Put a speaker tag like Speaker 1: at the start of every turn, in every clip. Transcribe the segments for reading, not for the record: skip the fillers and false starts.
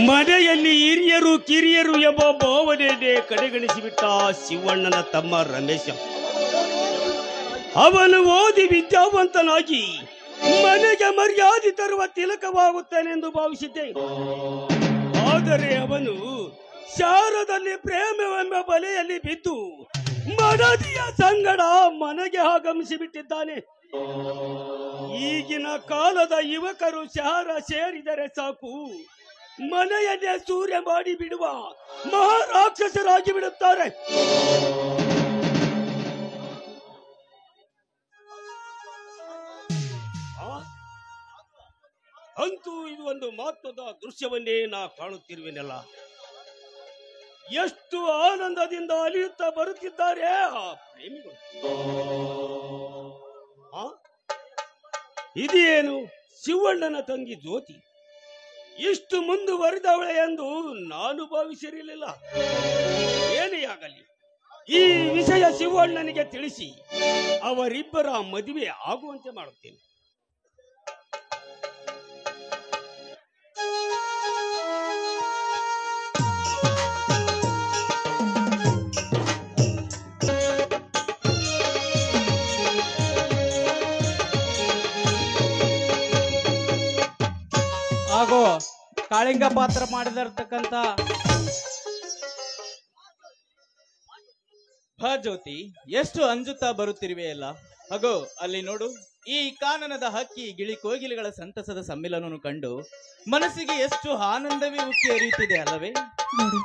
Speaker 1: ಮನೆಯಲ್ಲಿ ಹಿರಿಯರು ಕಿರಿಯರು ಎಂಬ ಭಾವನೆಯನ್ನೇ ಕಡೆಗಣಿಸಿಬಿಟ್ಟ ಶಿವಣ್ಣನ ತಮ್ಮ ರಮೇಶ. ಅವನು ಓದಿ ವಿದ್ಯಾವಂತನಾಗಿ ಮನೆಗೆ ಮರ್ಯಾದೆ ತರುವ ತಿಲಕವಾಗುತ್ತಾನೆಂದು ಭಾವಿಸಿದ್ದೆ. ಆದರೆ ಅವನು ಶಾರದಲ್ಲಿ ಪ್ರೇಮವೆಂಬ ಬಲೆಯಲ್ಲಿ ಬಿದ್ದು ಮನದಿಯ ಸಂಗಡ ಮನೆಗೆ ಆಗಮಿಸಿ ಬಿಟ್ಟಿದ್ದಾನೆ. ಈಗಿನ ಕಾಲದ ಯುವಕರು ಶಾರ ಸೇರಿದರೆ ಸಾಕು, ಮನೆಯನ್ನೇ ಸೂರ್ಯ ಮಾಡಿ ಬಿಡುವ ಮಹಾರಾಕ್ಷಸರಾಗಿ ಬಿಡುತ್ತಾರೆ. ಅಂತೂ ಇದು ಒಂದು ಮಹತ್ವದ ದೃಶ್ಯವನ್ನೇ ನಾ ಕಾಣುತ್ತಿರುವೆನಲ್ಲ. ಎಷ್ಟು ಆನಂದದಿಂದ ಅಲಿಯುತ್ತಾ ಬರುತ್ತಿದ್ದಾರೆ ಆ ಪ್ರೇಮಿಗಳು. ಇದೇನು ಶಿವಣ್ಣನ ತಂಗಿ ಜ್ಯೋತಿ ಇಷ್ಟು ಮುಂದುವರಿದವಳೆ ಎಂದು ನಾನು ಭಾವಿಸಿರಲಿಲ್ಲ. ಏನೇ ಆಗಲಿ, ಈ ವಿಷಯ ಶಿವಣ್ಣನಿಗೆ ತಿಳಿಸಿ ಅವರಿಬ್ಬರ ಮದುವೆ ಆಗುವಂತೆ ಮಾಡುತ್ತೇನೆ.
Speaker 2: ಹಾಗೂ ಕಾಳಿಂಗ ಪಾತ್ರ ಮಾಡಿದಿರ್ತಕ್ಕಂಥ ಜ್ಯೋತಿ ಎಷ್ಟು ಅಂಜುತ್ತಾ ಬರುತ್ತಿರುವೆಯಲ್ಲ. ಹಾಗೂ ಅಲ್ಲಿ ನೋಡು, ಈ ಕಾನನದ ಹಕ್ಕಿ ಗಿಳಿ ಕೋಗಿಲೆಗಳ ಸಂತಸದ ಸಮ್ಮಿಲನವನ್ನು ಕಂಡು ಮನಸ್ಸಿಗೆ ಎಷ್ಟು ಆನಂದವೇ ಉಕ್ಕಿ ಹರಿಯುತ್ತಿದೆ ಅಲ್ಲವೇ?
Speaker 3: ನೋಡಿ,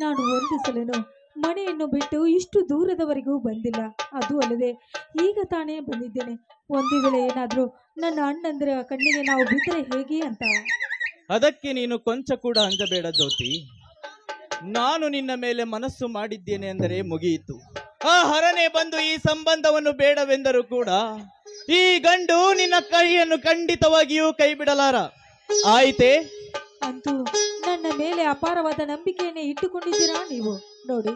Speaker 3: ನಾನು ಒಂದು ಸಲನು ಮನೆಯನ್ನು ಬಿಟ್ಟು ಇಷ್ಟು ದೂರದವರೆಗೂ ಬಂದಿಲ್ಲ. ಅದು ಅಲ್ಲದೆ ಈಗ ತಾನೇ ಬಂದಿದ್ದೇನೆ. ಒಂದು ವೇಳೆ ಏನಾದ್ರೂ ನನ್ನ ಅಣ್ಣಂದ್ರ ಕಣ್ಣಿಗೆ ನಾವು ಬಿದ್ದರೆ ಹೇಗೆ ಅಂತ.
Speaker 2: ಅದಕ್ಕೆ ನೀನು ಕೊಂಚ ಕೂಡ ಅಂಜಬೇಡ ಜ್ಯೋತಿ. ನಾನು ನಿನ್ನ ಮೇಲೆ ಮನಸ್ಸು ಮಾಡಿದ್ದೇನೆ ಅಂದರೆ ಮುಗಿಯಿತು. ಆ ಹರನೆ ಬಂದು ಈ ಸಂಬಂಧವನ್ನು ಬೇಡವೆಂದರೂ ಕೂಡ ಈ ಗಂಡು ನಿನ್ನ ಕೈಯನ್ನು ಖಂಡಿತವಾಗಿಯೂ ಕೈ ಬಿಡಲಾರ. ಆಯ್ತೆ?
Speaker 3: ಅಂತೂ ನನ್ನ ಮೇಲೆ ಅಪಾರವಾದ ನಂಬಿಕೆಯನ್ನೇ ಇಟ್ಟುಕೊಂಡಿದ್ದೀರಾ ನೀವು. ನೋಡಿ,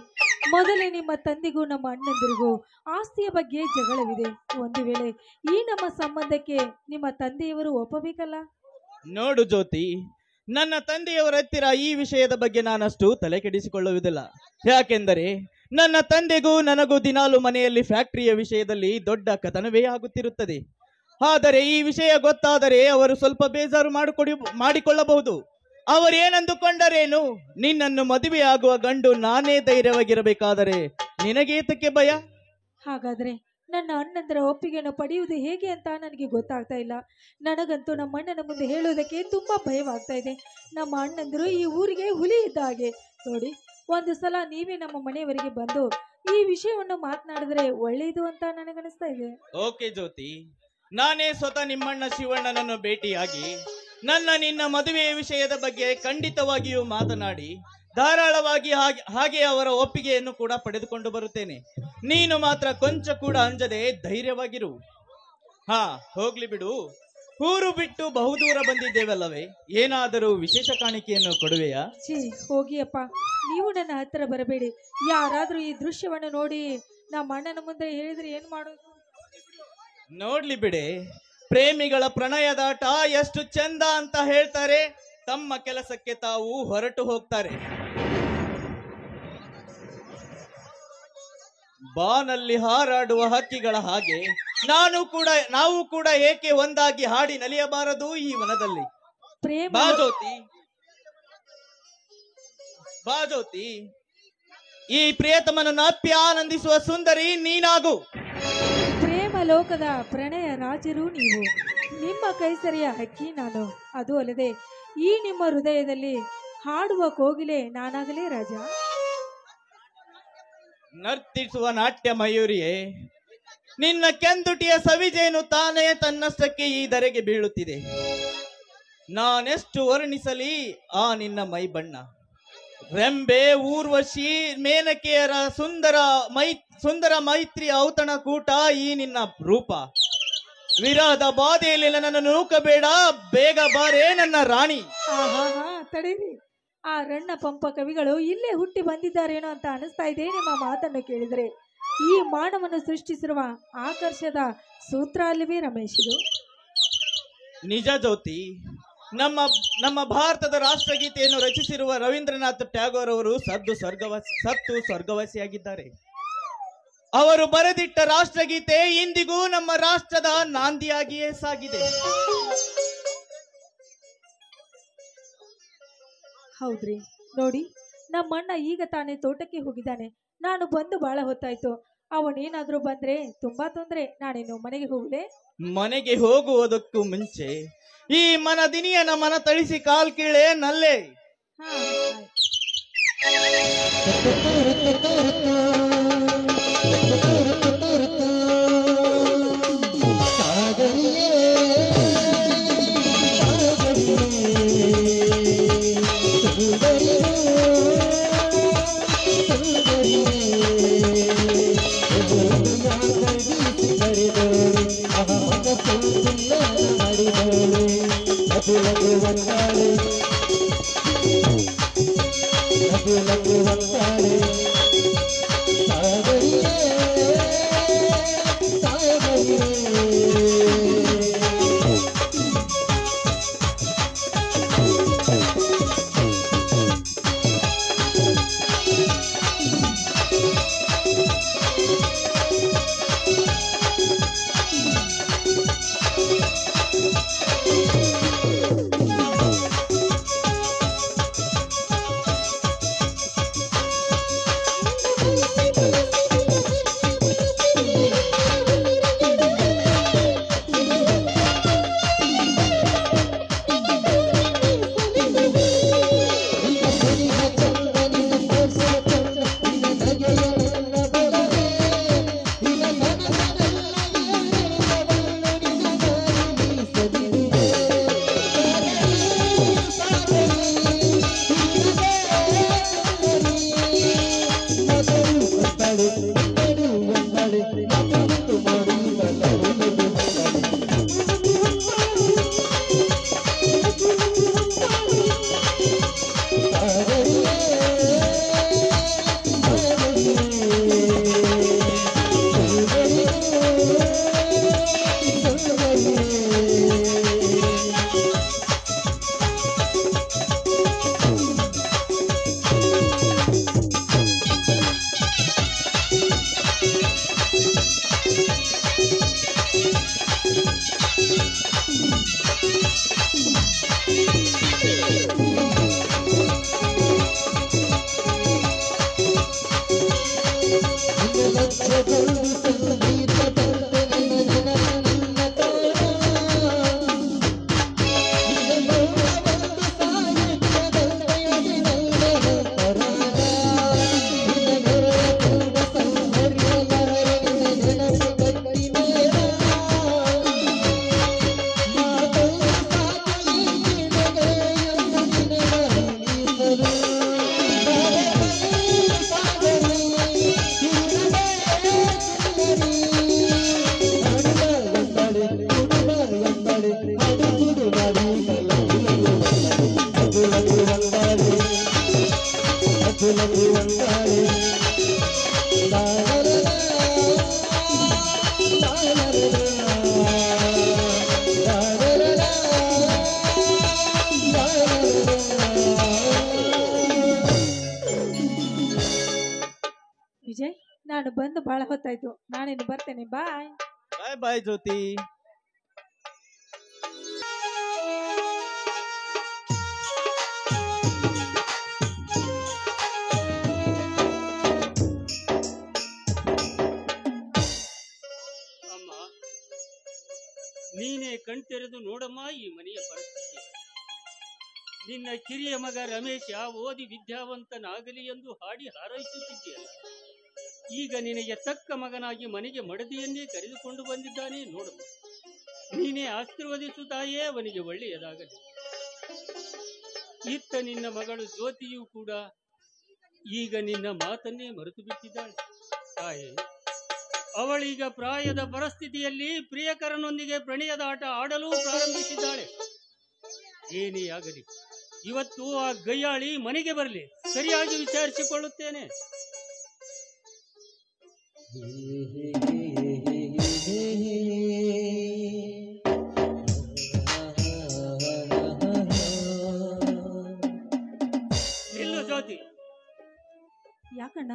Speaker 3: ಮೊದಲೇ ನಿಮ್ಮ ತಂದೆಗೂ ನಮ್ಮ ಅಣ್ಣಂದಿರಿಗೂ ಆಸ್ತಿಯ ಬಗ್ಗೆ ಜಗಳವಿದೆ. ಒಂದು ವೇಳೆ ಈ ನಮ್ಮ ಸಂಬಂಧಕ್ಕೆ ನಿಮ್ಮ ತಂದೆಯವರು ಒಪ್ಪಬೇಕಲ್ಲ.
Speaker 2: ನೋಡು ಜ್ಯೋತಿ, ನನ್ನ ತಂದೆಯವರ ಹತ್ತಿರ ಈ ವಿಷಯದ ಬಗ್ಗೆ ನಾನಷ್ಟು ತಲೆ ಕೆಡಿಸಿಕೊಳ್ಳುವುದಿಲ್ಲ. ಯಾಕೆಂದರೆ ನನ್ನ ತಂದೆಗೂ ನನಗೂ ದಿನಾಲು ಮನೆಯಲ್ಲಿ ಫ್ಯಾಕ್ಟರಿಯ ವಿಷಯದಲ್ಲಿ ದೊಡ್ಡ ಕಥನವೇ ಆಗುತ್ತಿರುತ್ತದೆ. ಆದರೆ ಈ ವಿಷಯ ಗೊತ್ತಾದರೆ ಅವರು ಸ್ವಲ್ಪ ಬೇಜಾರು ಮಾಡಿಕೊಳ್ಳಬಹುದು. ಅವರೇನಂದುಕೊಂಡರೇನು? ನಿನ್ನನ್ನು ಮದುವೆಯಾಗುವ ಗಂಡು ನಾನೇ ಧೈರ್ಯವಾಗಿರಬೇಕಾದರೆ ನಿನಗೇತಕ್ಕೆ ಭಯ?
Speaker 3: ಹಾಗಾದ್ರೆ ನನ್ನ ಅಣ್ಣಂದರ ಒಪ್ಪಿಗೆಯನ್ನು ಪಡೆಯುವುದು ಹೇಗೆ ಅಂತ ನನಗೆ ಗೊತ್ತಾಗ್ತಾ ಇಲ್ಲ. ನನಗಂತೂ ನಮ್ಮ ಅಣ್ಣನ ಮುಂದೆ ಹೇಳುವುದಕ್ಕೆ ತುಂಬಾ ಭಯವಾಗ್ತಾ ಇದೆ. ನಮ್ಮ ಅಣ್ಣಂದರು ಈ ಊರಿಗೆ ಹುಲಿ ಇದ್ದ ಹಾಗೆ. ನೋಡಿ, ಒಂದು ಸಲ ನೀವೇ ನಮ್ಮ ಮನೆಯವರಿಗೆ ಬಂದು ಈ ವಿಷಯವನ್ನು ಮಾತನಾಡಿದ್ರೆ ಒಳ್ಳೆಯದು ಅಂತ ನನಗನಿಸ್ತಾ ಇದೆ.
Speaker 2: ಓಕೆ ಜ್ಯೋತಿ, ನಾನೇ ಸ್ವತಃ ನಿಮ್ಮಣ್ಣ ಶಿವಣ್ಣನನ್ನು ಭೇಟಿಯಾಗಿ ನಿನ್ನ ಮದುವೆಯ ವಿಷಯದ ಬಗ್ಗೆ ಖಂಡಿತವಾಗಿಯೂ ಮಾತನಾಡಿ ಧಾರಾಳವಾಗಿ ಹಾಗೆ ಅವರ ಒಪ್ಪಿಗೆಯನ್ನು ಕೂಡ ಪಡೆದುಕೊಂಡು ಬರುತ್ತೇನೆ. ನೀನು ಮಾತ್ರ ಕೊಂಚ ಕೂಡ ಅಂಜದೆ ಧೈರ್ಯವಾಗಿರು. ಹೋಗ್ಲಿ ಬಿಡು, ಊರು ಬಿಟ್ಟು ಬಹುದೂರ ಬಂದಿದ್ದೇವಲ್ಲವೇ, ಏನಾದರೂ ವಿಶೇಷ ಕಾಣಿಕೆಯನ್ನು ಕೊಡುವೆಯಾ?
Speaker 3: ಹೋಗಿಯಪ್ಪ, ನೀವು ನನ್ನ ಹತ್ತಿರ ಬರಬೇಡಿ. ಯಾರಾದ್ರೂ ಈ ದೃಶ್ಯವನ್ನು ನೋಡಿ ನಮ್ಮ ಅಣ್ಣನ ಮುಂದೆ ಹೇಳಿದ್ರೆ ಏನ್ ಮಾಡೋದು?
Speaker 2: ನೋಡ್ಲಿ ಬಿಡೆ, ಪ್ರೇಮಿಗಳ ಪ್ರಣಯದಾಟ ಎಷ್ಟು ಚಂದ ಅಂತ ಹೇಳ್ತಾರೆ. ತಮ್ಮ ಕೆಲಸಕ್ಕೆ ತಾವು ಹೊರಟು ಹೋಗ್ತಾರೆ. ಬಾನಲ್ಲಿ ಹಾರಾಡುವ ಹಕ್ಕಿಗಳ ಹಾಗೆ ನಾವು ಕೂಡ ಏಕೆ ಒಂದಾಗಿ ಹಾಡಿ ನಲಿಯಬಾರದು ಈ ವನದಲ್ಲಿ? ಬಾ ಜ್ಯೋತಿ, ಈ ಪ್ರಿಯತಮನನ್ನು ಅಪ್ಪಿ ಆನಂದಿಸುವ ಸುಂದರಿ ನೀನಾಗು.
Speaker 3: ಪ್ರೇಮ ಲೋಕದ ಪ್ರಣಯ ರಾಜರು ನೀವು. ನಿಮ್ಮ ಕೈಸರಿಯ ಹಕ್ಕಿ ನಾನು. ಅದು ಅಲ್ಲದೆ ಈ ನಿಮ್ಮ ಹೃದಯದಲ್ಲಿ ಹಾಡುವ ಕೋಗಿಲೆ ನಾನಾಗಲೇ ರಾಜ.
Speaker 2: ನರ್ತಿಸುವ ನಾಟ್ಯ ಮಯೂರಿಯೇ, ನಿನ್ನ ಕೆಂದುಟಿಯ ಸವಿಜೇನು ತಾನೇ ತನ್ನಷ್ಟಕ್ಕೆ ಈ ಧರೆಗೆ ಬೀಳುತ್ತಿದೆ. ನಾನೆಷ್ಟು ವರ್ಣಿಸಲಿ ಆ ನಿನ್ನ ಮೈ ಬಣ್ಣ. ರೆಂಬೆ, ಊರ್ವಶಿ, ಮೇನಕೆಯರ ಸುಂದರ ಮೈತ್ರಿ ಔತಣ ಕೂಟ ಈ ನಿನ್ನ ರೂಪ. ವಿರಹದ ಬಾಧೆಯಲ್ಲಿ ನನ್ನನ್ನು ನೂಕಬೇಡ, ಬೇಗ ಬಾರೇ ನನ್ನ ರಾಣಿ.
Speaker 3: ತಡೀರಿ, ಆ ರಣ್ಣ ಪಂಪ ಕವಿಗಳು ಇಲ್ಲೇ ಹುಟ್ಟಿ ಬಂದಿದ್ದಾರೇನೋ ಅಂತ ಅನಿಸ್ತಾ ಇದೆ ನಿಮ್ಮ ಮಾತನ್ನು ಕೇಳಿದರೆ. ಈ ಮಾನವನ್ನು ಸೃಷ್ಟಿಸಿರುವ ಆಕರ್ಷದ ಸೂತ್ರ ಅಲ್ಲವೇ ರಮೇಶ್? ಇದು
Speaker 2: ನಿಜ ಜ್ಯೋತಿ. ನಮ್ಮ ನಮ್ಮ ಭಾರತದ ರಾಷ್ಟ್ರಗೀತೆಯನ್ನು ರಚಿಸಿರುವ ರವೀಂದ್ರನಾಥ್ ಟ್ಯಾಗೋರ್ ಅವರು ಸತ್ತು ಸ್ವರ್ಗವಾಸಿಯಾಗಿದ್ದಾರೆ. ಅವರು ಬರೆದಿಟ್ಟ ರಾಷ್ಟ್ರಗೀತೆ ಇಂದಿಗೂ ನಮ್ಮ ರಾಷ್ಟ್ರದ ನಾಂದಿಯಾಗಿಯೇ ಸಾಗಿದೆ.
Speaker 3: ಹೌದ್ರಿ, ನೋಡಿ ನಮ್ಮಣ್ಣ ಈಗ ತಾನೇ ತೋಟಕ್ಕೆ ಹೋಗಿದ್ದಾನೆ. ನಾನು ಬಂದು ಬಹಳ ಹೊತ್ತಾಯ್ತು. ಅವನೇನಾದ್ರೂ ಬಂದ್ರೆ ತುಂಬಾ ತೊಂದ್ರೆ. ನಾನೇನು ಮನೆಗೆ ಹೋಗ್ಲೆ?
Speaker 2: ಮನೆಗೆ ಹೋಗುವುದಕ್ಕೂ ಮುಂಚೆ ಈ ಮನದಿನಿಯನ ಮನ ತಳಿಸಿ ಕಾಲ್ ಕೀಳೆ ನಲ್ಲೆ.
Speaker 3: ಹಾ, ವಿಜಯ್, ನಾನು ಬಂದು ಬಹಳ ಹೊತ್ತಾಯ್ತು. ನಾನೇನು ಬರ್ತೇನೆ. ಬಾಯ್
Speaker 2: ಬಾಯ್ ಬಾಯ್ ಜ್ಯೋತಿ.
Speaker 1: ಅಮ್ಮ, ನೀನೇ ಕಣ್ತೆರೆದು ನೋಡಮ್ಮ ಈ ಮನೆಯ ಪರಿಸ್ಥಿತಿ. ನಿನ್ನ ಕಿರಿಯ ಮಗ ರಮೇಶ ಓದಿ ವಿದ್ಯಾವಂತನಾಗಲಿ ಎಂದು ಹಾಡಿ ಹಾರೈಸುತ್ತಿದ್ದೀಯಲ್ಲ. ಈಗ ನಿನಗೆ ತಕ್ಕ ಮಗನಾಗಿ ಮನೆಗೆ ಮಡದಿಯನ್ನೇ ಕರೆದುಕೊಂಡು ಬಂದಿದ್ದಾನೆ ನೋಡು. ನೀನೇ ಆಶೀರ್ವದಿಸುತ್ತಾಯೇ ಅವನಿಗೆ ಒಳ್ಳೆಯದಾಗಲಿ. ಇತ್ತ ನಿನ್ನ ಮಗಳು ಜ್ಯೋತಿಯೂ ಕೂಡ ಈಗ ನಿನ್ನ ಮಾತನ್ನೇ ಮರೆತು ಬಿಟ್ಟಿದ್ದಾಳೆ. ತಾಯೇ, ಅವಳೀಗ ಪ್ರಾಯದ ಪರಿಸ್ಥಿತಿಯಲ್ಲಿ ಪ್ರಿಯಕರನೊಂದಿಗೆ ಪ್ರಣಯದ ಆಟ ಆಡಲು ಪ್ರಾರಂಭಿಸಿದ್ದಾಳೆ. ಏನೇ ಆಗಲಿ, ಇವತ್ತು ಆ ಗಯ್ಯಾಳಿ ಮನೆಗೆ ಬರಲಿ, ಸರಿಯಾಗಿ ವಿಚಾರಿಸಿಕೊಳ್ಳುತ್ತೇನೆ. ಜ್ಯೋತಿ.
Speaker 3: ಯಾಕಣ್ಣ,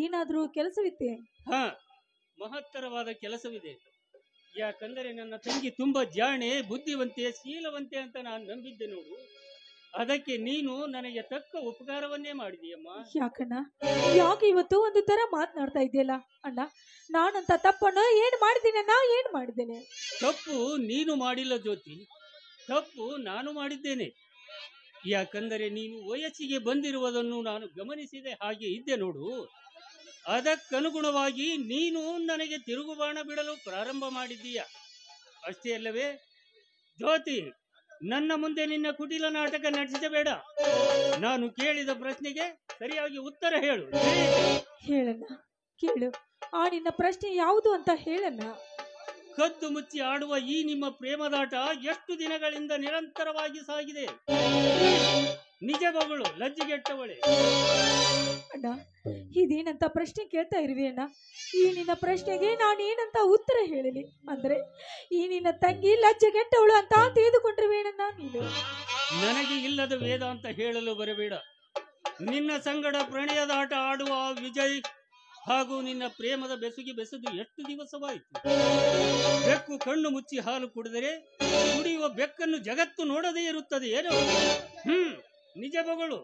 Speaker 3: ಏನಾದ್ರೂ ಕೆಲಸವಿತ್ತೆ?
Speaker 1: ಹಾ, ಮಹತ್ತರವಾದ ಕೆಲಸವಿದೆ. ಯಾಕಂದರೆ ನನ್ನ ತಂಗಿ ತುಂಬಾ ಜಾಣೆ, ಬುದ್ಧಿವಂತೆ, ಶೀಲವಂತೆ ಅಂತ ನಾನು ನಂಬಿದ್ದೆ ನೋಡು. ಅದಕ್ಕೆ ನೀನು ನನಗೆ ತಕ್ಕ ಉಪಕಾರವನ್ನೇ ಮಾಡಿದೀಯಮ್ಮ.
Speaker 3: ಯಾಕಣ್ಣ, ಯಾಕೆ ಇವತ್ತು ಒಂದು ತರ ಮಾತನಾಡ್ತಾ ಇದೆಯಲ್ಲ ಅಣ್ಣ? ನಾನಂತ ತಪ್ಪನ್ನು ಏನ್ ಮಾಡಿದ್ದೀನಿ? ಏನ್ ಮಾಡಿದ್ದೇನೆ?
Speaker 1: ತಪ್ಪು ನೀನು ಮಾಡಿಲ್ಲ ಜ್ಯೋತಿ, ತಪ್ಪು ನಾನು ಮಾಡಿದ್ದೇನೆ. ಯಾಕಂದರೆ ನೀನು ವಯಸ್ಸಿಗೆ ಬಂದಿರುವುದನ್ನು ನಾನು ಗಮನಿಸಿದೆ, ಹಾಗೆ ಇದ್ದೆ ನೋಡು. ಅದಕ್ಕನುಗುಣವಾಗಿ ನೀನು ನನಗೆ ತಿರುಗುಬಾಣ ಬಿಡಲು ಪ್ರಾರಂಭ ಮಾಡಿದ್ದೀಯ, ಅಷ್ಟೇ ಅಲ್ಲವೇ? ಜ್ಯೋತಿ, ನನ್ನ ಮುಂದೆ ನಿನ್ನ ಕುಟಿಲ ನಾಟಕ ನಡೆಸಬೇಡ. ನಾನು ಕೇಳಿದ ಪ್ರಶ್ನೆಗೆ ಸರಿಯಾಗಿ ಉತ್ತರ ಹೇಳು.
Speaker 3: ಹೇಳಣ್ಣ, ಕೇಳು. ಆ ನಿನ್ನ ಪ್ರಶ್ನೆ ಯಾವುದು ಅಂತ ಹೇಳಣ್ಣ.
Speaker 1: ಕದ್ದು ಮುಚ್ಚಿ ಆಡುವ ಈ ನಿಮ್ಮ ಪ್ರೇಮದಾಟ ಎಷ್ಟು ದಿನಗಳಿಂದ ನಿರಂತರವಾಗಿ ಸಾಗಿದೆ? ನಿಜ ಮಗಳು, ಲಜ್ಜಿಗೆಟ್ಟವಳೆ.
Speaker 3: ಅಣ್ಣ, ಇದೇನಂತ ಪ್ರಶ್ನೆ ಕೇಳ್ತಾ ಇರುವೆ ಅಣ್ಣ? ಈ ನಿನ್ನ ಪ್ರಶ್ನೆಗೆ ನಾನೇನಂತ ಉತ್ತರ ಹೇಳಲಿ? ಅಂದ್ರೆ ಈ ನಿನ್ನ ತಂಗಿ ಲಜ್ಜೆಗೆಟ್ಟವಳು ಅಂತ ತಿಳಿದುಕೊಂಡಿರುವೇನಣ್ಣ ನೀನು?
Speaker 1: ನನಗೆ ಇಲ್ಲದ ವೇದ ಅಂತ ಹೇಳಲು ಬರಬೇಡ. ನಿನ್ನ ಸಂಗಡ ಪ್ರಣಯದಾಟ ಆಡುವ ವಿಜಯ್ ಹಾಗೂ ನಿನ್ನ ಪ್ರೇಮದ ಬೆಸುಗೆ ಬೆಸೆದು ಎಷ್ಟು ದಿವಸವಾಯಿತು? ಬೆಕ್ಕು ಕಣ್ಣು ಮುಚ್ಚಿ ಹಾಲು ಕುಡಿದರೆ ಕುಡಿಯುವ ಬೆಕ್ಕನ್ನು ಜಗತ್ತು ನೋಡದೇ ಇರುತ್ತದೆ ಏನೋ? ನಿಜ ಮಗಳು,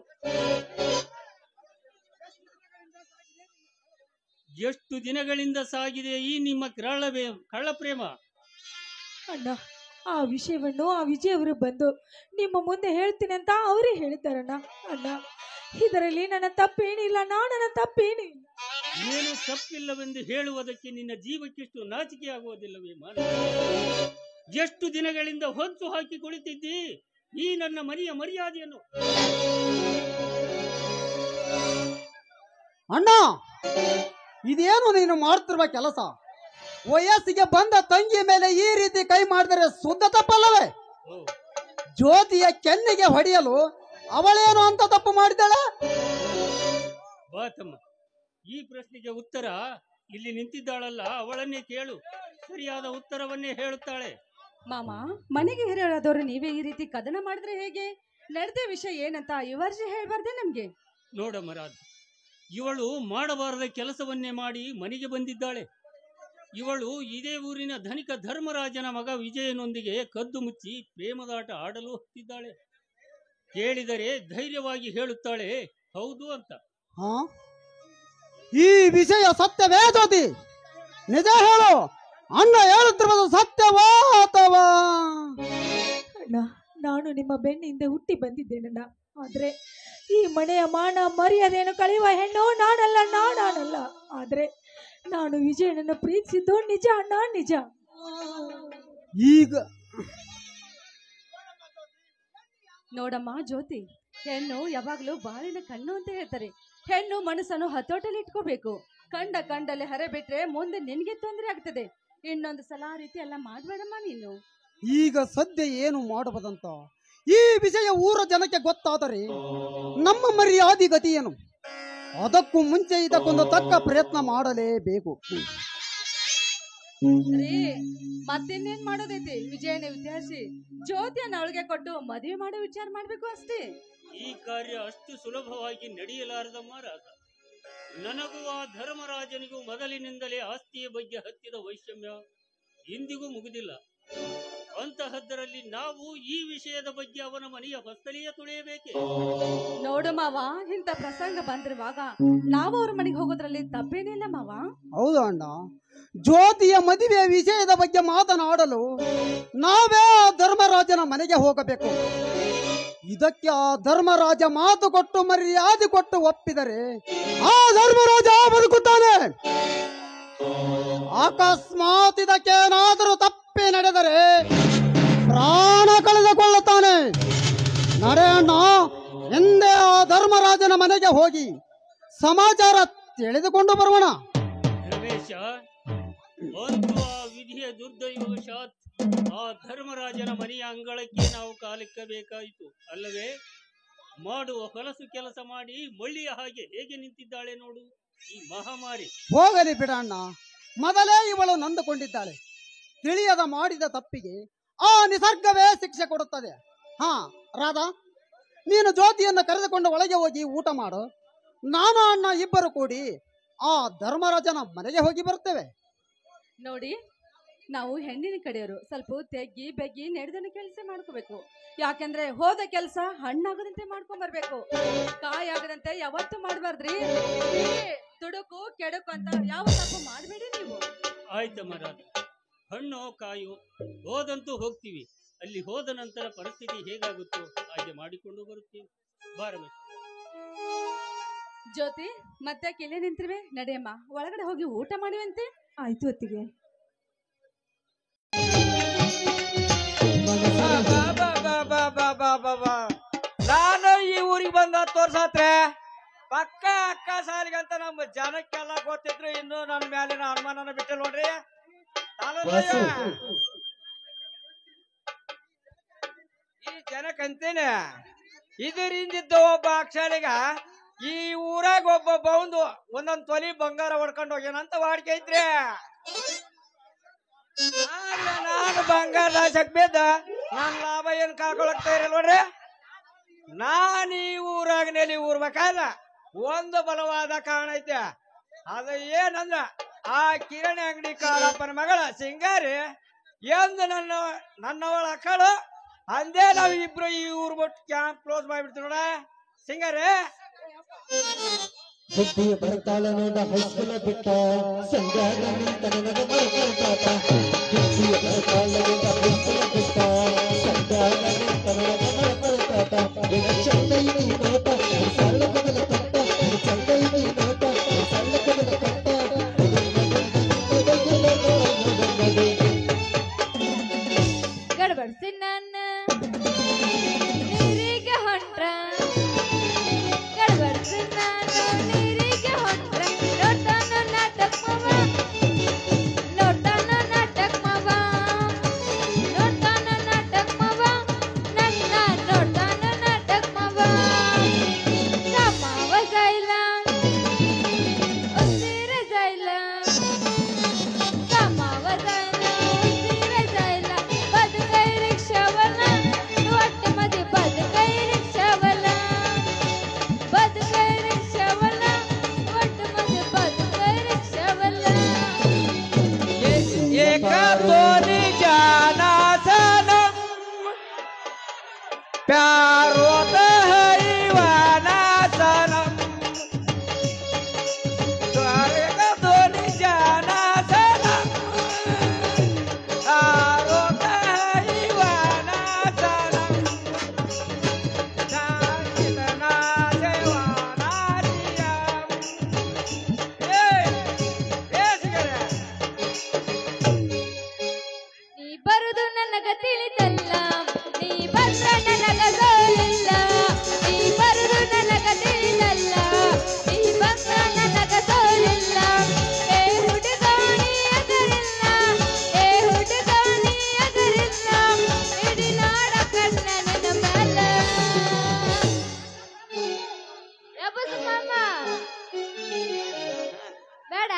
Speaker 1: ಎಷ್ಟು ದಿನಗಳಿಂದ ಸಾಗಿದೆ ಈ ನಿಮ್ಮ ಕಳ್ಳ ಪ್ರೇಮ?
Speaker 3: ಅಣ್ಣ, ಆ ವಿಷಯವನ್ನು ಆ ವಿಜಯ್ ಅವರು ಬಂದು ನಿಮ್ಮ ಮುಂದೆ ಹೇಳ್ತೀನಿ ಅಂತ ಅವರೇ ಹೇಳಿದ್ದಾರಣ್ಣ. ಅಣ್ಣ, ಇದರಲ್ಲಿ ನನ್ನ ತಪ್ಪೇನಿಲ್ಲ, ನನ್ನ ತಪ್ಪೇನಿಲ್ಲ.
Speaker 1: ಏನು ತಪ್ಪಿಲ್ಲವೆಂದು ಹೇಳುವುದಕ್ಕೆ ನಿನ್ನ ಜೀವಕ್ಕಿಷ್ಟು ನಾಚಿಕೆ ಆಗುವುದಿಲ್ಲವೇ ಮಾನ? ಎಷ್ಟು ದಿನಗಳಿಂದ ಹೊತ್ತು ಹಾಕಿ ಕುಳಿತಿದ್ದಿ ಈ ನನ್ನ ಮನೆಯ ಮರ್ಯಾದೆಯನ್ನು?
Speaker 4: ಅಣ್ಣ, ಇದೇನು ನೀನು ಮಾಡ್ತಿರುವ ಕೆಲಸ? ವಯಸ್ಸಿಗೆ ಬಂದ ತಂಗಿ ಮೇಲೆ ಈ ರೀತಿ ಕೈ ಮಾಡಿದರೆ ಶುದ್ಧ ತಪ್ಪಲ್ಲವೇ? ಜ್ಯೋತಿಯ ಕೆನ್ನಿಗೆ ಹೊಡೆಯಲು ಅವಳೇನು ಅಂತ ತಪ್ಪು ಮಾಡಿದ್ದಾಳೆ?
Speaker 1: ಬಾತಮ್ಮ, ಈ ಪ್ರಶ್ನೆಗೆ ಉತ್ತರ ಇಲ್ಲಿ ನಿಂತಿದ್ದಾಳಲ್ಲ, ಅವಳನ್ನೇ ಕೇಳು. ಸರಿಯಾದ ಉತ್ತರವನ್ನೇ ಹೇಳುತ್ತಾಳೆ.
Speaker 5: ಮಾಮ, ಮನೆಗೆ ಹಿರಿಯರಾದವರು ನೀವೇ ಈ ರೀತಿ ಕದನ ಮಾಡಿದ್ರೆ ಹೇಗೆ? ನಡೆದ ವಿಷಯ ಏನಂತ ವಿವರಿಸಿ ಹೇಳ್ಬಾರ್ದೆ ನಮ್ಗೆ?
Speaker 1: ನೋಡಮ್ಮ ರಾಧಾ, ಇವಳು ಮಾಡಬಾರದ ಕೆಲಸವನ್ನೇ ಮಾಡಿ ಮನೆಗೆ ಬಂದಿದ್ದಾಳೆ. ಇವಳು ಇದೇ ಊರಿನ ಧನಿಕ ಧರ್ಮರಾಜನ ಮಗ ವಿಜಯನೊಂದಿಗೆ ಕದ್ದು ಮುಚ್ಚಿ ಪ್ರೇಮದಾಟ ಆಡಲು ಹೊತ್ತಿದ್ದಾಳೆ. ಕೇಳಿದರೆ ಧೈರ್ಯವಾಗಿ ಹೇಳುತ್ತಾಳೆ ಹೌದು ಅಂತ.
Speaker 4: ಈ ವಿಷಯ ಸತ್ಯವೇ ಜ್ಯೋತಿ? ನಿಜ ಹೇಳು. ಅಣ್ಣ ಹೇಳುತ್ತಿರುವುದು ಸತ್ಯವೋ ಅಥವಾ?
Speaker 3: ಅಣ್ಣ, ನಾನು ನಿಮ್ಮ ಬೆನ್ನಿಂದ ಹುಟ್ಟಿ ಬಂದಿದ್ದೇನಣ್ಣ. ಆದ್ರೆ ಈ ಮನೆಯ ಮಾನ ಮರ್ಯಾದೆಯನ್ನು ಕಳೆಯುವ ಹೆಣ್ಣು ನಾನಲ್ಲ. ಆದ್ರೆ ನಾನು ವಿಜಯನನ್ನು ಪ್ರೀತಿಸಿದ್ದು ನಿಜ ಅಣ್ಣ, ನಿಜ.
Speaker 4: ಈಗ
Speaker 5: ನೋಡಮ್ಮ ಜ್ಯೋತಿ, ಹೆಣ್ಣು ಯಾವಾಗ್ಲೂ ಬಾಳಿನ ಕಣ್ಣು ಅಂತ ಹೇಳ್ತಾರೆ. ಹೆಣ್ಣು ಮನಸ್ಸನ್ನು ಹತೋಟಲ್ಲಿ ಇಟ್ಕೋಬೇಕು. ಕಂಡಲ್ಲಿ ಹರೆ ಬಿಟ್ರೆ ಮುಂದೆ ನಿನ್ಗೆ ತೊಂದರೆ ಆಗ್ತದೆ. ಇನ್ನೊಂದು ಸಲ ಆ ರೀತಿ ಎಲ್ಲ ಮಾಡ್ಬೇಡಮ್ಮ ನೀನು.
Speaker 4: ಈಗ ಸದ್ಯ ಏನು ಮಾಡಬಹುದಂತ ಈ ವಿಷಯ ಊರ ಜನಕ್ಕೆ ಗೊತ್ತಾದರೆ ನಮ್ಮ ಮರ್ಯಾದೆ ಗತಿ ಏನು? ಅದಕ್ಕೂ ಮುಂಚೆ ಇದಕ್ಕೊಂದು ತಕ್ಕ ಪ್ರಯತ್ನ ಮಾಡಲೇಬೇಕು.
Speaker 5: ಮತ್ತಿನ್ನೇನ್ ಮಾಡೋದೈತಿ? ವಿಜಯನ ವಿದ್ಯಾರ್ಥಿ ಜ್ಯೋತಿಯನ್ನ ಅವಳಿಗೆ ಕೊಟ್ಟು ಮದುವೆ ಮಾಡೋ ವಿಚಾರ ಮಾಡ್ಬೇಕು ಅಷ್ಟೇ.
Speaker 1: ಈ ಕಾರ್ಯ ಅಷ್ಟು ಸುಲಭವಾಗಿ ನಡೆಯಲಾರದಮ್ಮ ರಾಧ. ನನಗೂ ಆ ಧರ್ಮರಾಜನಿಗೂ ಮೊದಲಿನಿಂದಲೇ ಆಸ್ತಿಯ ಬಗ್ಗೆ ಹತ್ತಿದ ವೈಷಮ್ಯ ಇಂದಿಗೂ ಮುಗಿದಿಲ್ಲ. ಅಂತಹದ್ದರಲ್ಲಿ ನಾವು ಈ ವಿಷಯದ ಬಗ್ಗೆ ಅವನ ಮನೆಯ ಹೊಸ್ತಲಿಯ ತುಳಿಯಬೇಕೆ?
Speaker 5: ನೋಡು ಮಾವ, ಇಂಥ ಪ್ರಸಂಗ ಬಂದಿರುವಾಗ ನಾವು ಅವ್ರ ಮನೆಗೆ ಹೋಗೋದ್ರಲ್ಲಿ ತಪ್ಪೇನಿಲ್ಲ ಮಾವ.
Speaker 4: ಹೌದು ಅಣ್ಣ, ಜ್ಯೋತಿಯ ಮದುವೆಯ ವಿಷಯದ ಬಗ್ಗೆ ಮಾತನಾಡಲು ನಾವೇ ಆ ಧರ್ಮರಾಜನ ಮನೆಗೆ ಹೋಗಬೇಕು. ಇದಕ್ಕೆ ಆ ಧರ್ಮರಾಜ ಮಾತು ಕೊಟ್ಟು ಮರ್ಯಾದೆ ಕೊಟ್ಟು ಒಪ್ಪಿದರೆ ಆ ಧರ್ಮರಾಜ ಬದುಕುತ್ತಾನೆ. ಅಕಸ್ಮಾತ್ ಇದಕ್ಕೇನಾದರೂ ತಪ್ಪಿ ನಡೆದರೆ ಪ್ರಾಣ ಕಳೆದುಕೊಳ್ಳುತ್ತಾನೆ. ನಡೆಯಣ್ಣ, ಎಂದೇ ಆ ಧರ್ಮರಾಜನ ಮನೆಗೆ ಹೋಗಿ ಸಮಾಚಾರ ತಿಳಿದುಕೊಂಡು ಬರೋಣ.
Speaker 1: ರಮೇಶ, ಒಂದು ಆ ವಿಧಿಯ ದುರ್ದೈವವಶಾತ್ ಆ ಧರ್ಮರಾಜನ ಮನೆಯ ಅಂಗಳಕ್ಕೆ ನಾವು ಕಾಲಿಕ್ಕಬೇಕಾಯಿತು ಅಲ್ಲವೇ? ಮಾಡುವ ಹೊಲಸು ಕೆಲಸ ಮಾಡಿ ಮಳ್ಳಿಯ ಹಾಗೆ ಹೇಗೆ ನಿಂತಿದ್ದಾಳೆ ನೋಡು ಈ ಮಹಾಮಾರಿ.
Speaker 4: ಹೋಗಲಿ ಬಿಡಣ್ಣ, ಮೊದಲೇ ಇವಳು ನೊಂದುಕೊಂಡಿದ್ದಾಳೆ. ತಿಳಿಯದ ಮಾಡಿದ ತಪ್ಪಿಗೆ ಆ ನಿಸರ್ಗವೇ ಶಿಕ್ಷೆ ಕೊಡುತ್ತದೆ. ರಾಧಾ, ನೀನು ಜ್ಯೋತಿಯನ್ನು ಕರೆದುಕೊಂಡು ಒಳಗೆ ಹೋಗಿ ಊಟ ಮಾಡು. ನಾನು ಅಣ್ಣ ಇಬ್ಬರು ಕೂಡಿ ಆ ಧರ್ಮರಾಜನ ಮನೆಗೆ ಹೋಗಿ ಬರ್ತೇವೆ.
Speaker 5: ನೋಡಿ, ನಾವು ಹೆಣ್ಣಿನ ಕಡೆಯವರು ಸ್ವಲ್ಪ ತೆಗ್ಗಿ ಬೆಗ್ಗಿ ನಡೆದನ ಕೆಲಸ ಮಾಡ್ಕೋಬೇಕು. ಯಾಕಂದ್ರೆ ಹೋದ ಕೆಲಸ ಹಣ್ಣಾಗದಂತೆ ಮಾಡ್ಕೊಂಡ್ ಬರ್ಬೇಕು, ಕಾಯಿ ಆಗದಂತೆ ಯಾವತ್ತೂ ಮಾಡ್ಬಾರ್ದ್ರಿ. ತುಡುಕು ಕೆಡುಕು ಅಂತ ಯಾವ ತಪ್ಪು ಮಾಡಬೇಡಿ ನೀವು.
Speaker 1: ಆಯ್ತಮ್ಮ ರಾಧ, ಹಣ್ಣು ಕಾಯು ಹೋದಂತೂ ಹೋಗ್ತೀವಿ. ಅಲ್ಲಿ ಹೋದ ನಂತರ ಪರಿಸ್ಥಿತಿ ಹೇಗಾಗುತ್ತೋ ಹಾಗೆ ಮಾಡಿಕೊಂಡು ಬರುತ್ತೀವಿ. ಬಾರಮ್ಮ.
Speaker 5: ಜ್ಯೋತಿ, ಮತ್ತೆ ಕಿಲೆ ನಿಂತಿರುವೆ, ನಡೆಯಮ್ಮ ಒಳಗಡೆ ಹೋಗಿ ಊಟ ಮಾಡಿವಂತೆ.
Speaker 3: ಆಯ್ತು ಅತ್ತಿಗೆ.
Speaker 6: ನಾನು ಈ ಊರಿಗೆ ಬಂದ ತೋರ್ಸಾತ್ರೆ ಪಕ್ಕ ಅಕ್ಕ ಸಾಲಿಗಂತ ನಮ್ಮ ಜನಕ್ಕೆಲ್ಲ ಗೊತ್ತಿದ್ರು. ಇನ್ನು ನನ್ನ ಮೇಲಿನ ಅನುಮಾನನ ಬಿಟ್ಟಿಲ್ಲ ನೋಡ್ರಿ. ಈ ಜನಕ್ಕಂತೇನೆ ಇದರಿಂದಿದ್ದ ಒಬ್ಬ ಅಕ್ಷಲಿಗ ಈ ಊರಾಗ ಒಬ್ಬ ಒಂದು ಒಂದೊಂದ್ ತೊಲಿ ಬಂಗಾರ ಹೊಡ್ಕೊಂಡು ಹೋಗ್ಯಾನಂತ ವಾಡಿಕೆ ಐತ್ರಿ. ನಾನು ಬಂಗಾರ ಬಿದ್ದ ನನ್ನ ಲಾಭ ಏನ್ ಕಾಕೊಳಕ್ತಾ ಇರಲ್ಲ ನೋಡ್ರಿ. ನಾನು ಈ ಊರಾಗ ನೆಲಿ ಊರ್ಬೇಕಾದ ಒಂದು ಬಲವಾದ ಕಾರಣ ಐತೆ. ಅದು ಏನಂದ್ರ ಆ ಕಿರಣಿ ಅಂಗಡಿ ಕಾಳಪ್ಪನ ಮಗಳ ಸಿಂಗಾರಿ ಎಂದು ನನ್ನವಳ ಅಕ್ಕಳು ಅಂದೇ ನಾವ್ ಇಬ್ರು ಈ ಊರ್ ಬಿಟ್ಟು ಕ್ಯಾಂಪ್ ಕ್ಲೋಸ್ ಮಾಡಿಬಿಡ್ತೀವಿ ನೋಡ. ಸಿಂಗಾರಿ
Speaker 7: ಬುದ್ಧಿಯ ಬರ್ತಾಳ ನೋಡ ಹೈಸ್ಕೂಲ ಬಿಟ್ಟ ಸಂಗಾರ ನಿಂತ ನನಗ ಮರಕಾಟ. ಬುದ್ಧಿಯ ಬರ್ತಾಳ ನೋಡ ಹೈಸ್ಕೂಲ ಬಿಟ್ಟ ಸಂಗಾರ ನಿಂತ ನನಗ ಮರಕಾಟ. ಚಂದ ಇದು ನೋಟ ಸರಳ ಕದಲ ಕಟ್ಟ, ಚಂದ ಇದು ನೋಟ ಸರಳ ಕದಲ ಕಟ್ಟ.
Speaker 8: ಗಡಬಡಿಸಿ ನನ್ನ ನೀರಿಗೆ ಹೊಂಟ್ರ, ಗಡಬಡಿಸಿ ನಾನು ನೀರಿಗೆ ಹೊಂಟ್ರ. ನೋಡ್ತಾನೋ ನಾಟಕ ಮಾವ, ನೋಡ್ತಾನೋ ನಾಟಕ ಮಾವ, ನೋಡ್ತಾನೋ ನಾಟಕ ಮಾವ, ನನ್ನ ನೋಡ್ತಾನೋ ನಾಟಕ ಮಾವ. ಮಾವ ಜಾಯ್ಲ ಉಸಿರ ಜಾಯ್ಲ, ಮಾವ ಜಾಯ್ಲ ಉಸಿರ ಜಾಯ್ಲ. ಬದುಕೈ ರಿಕ್ಷಾವಲ್ಲ ಒಟ್ಟು ಮದಿ, ಬದುಕೈ ರಿಕ್ಷಾವಲ್ಲ, ಬದುಕೈ ರಿಕ್ಷಾವಲ್ಲ ಒಟ್ಟು ಮದಿ, ಬದುಕೈ ರಿಕ್ಷಾವಲ್ಲ.
Speaker 6: ಏಕ ತೋರಿ ಜಾನ ಸನಂ ಪ್ಯಾರೋ ಹೈವಾನ ಸನಂ. ಏಕ ತೋರಿ ಜಾನ ಸನಂ ಪ್ಯಾರೋ ಹೈವಾನ ಸನಂ. ಜಾನಿತನ ಸೇವಾನ ಸಿಯಂ. ಸಿಗರೆ
Speaker 8: ನೀ ಬರುದು ನನಗ ತಿಳಿದಲ್ಲ, ನೀ ಬಂದ್ರ ನನಗ ಸೋಲಿಲ್ಲ. ನೀ ಬರುದು ನನಗ ತಿಳಿದಲ್ಲ, ನೀ ಬಂದ್ರ ನನಗ ಸೋಲಿಲ್ಲ. ಏ ಹುಡುಗ ನೀ ಎದರಿಲ್ಲ, ಏ ಹುಡುಗ ನೀ ಎದರಿಲ್ಲ. ಇಡೀ ನಾಡ ಕಣ್ಣ ನಿನ್ನ ಮ್ಯಾಲ. ಎಬ್ಬಸು ಮಾಮ ಬೇಡ.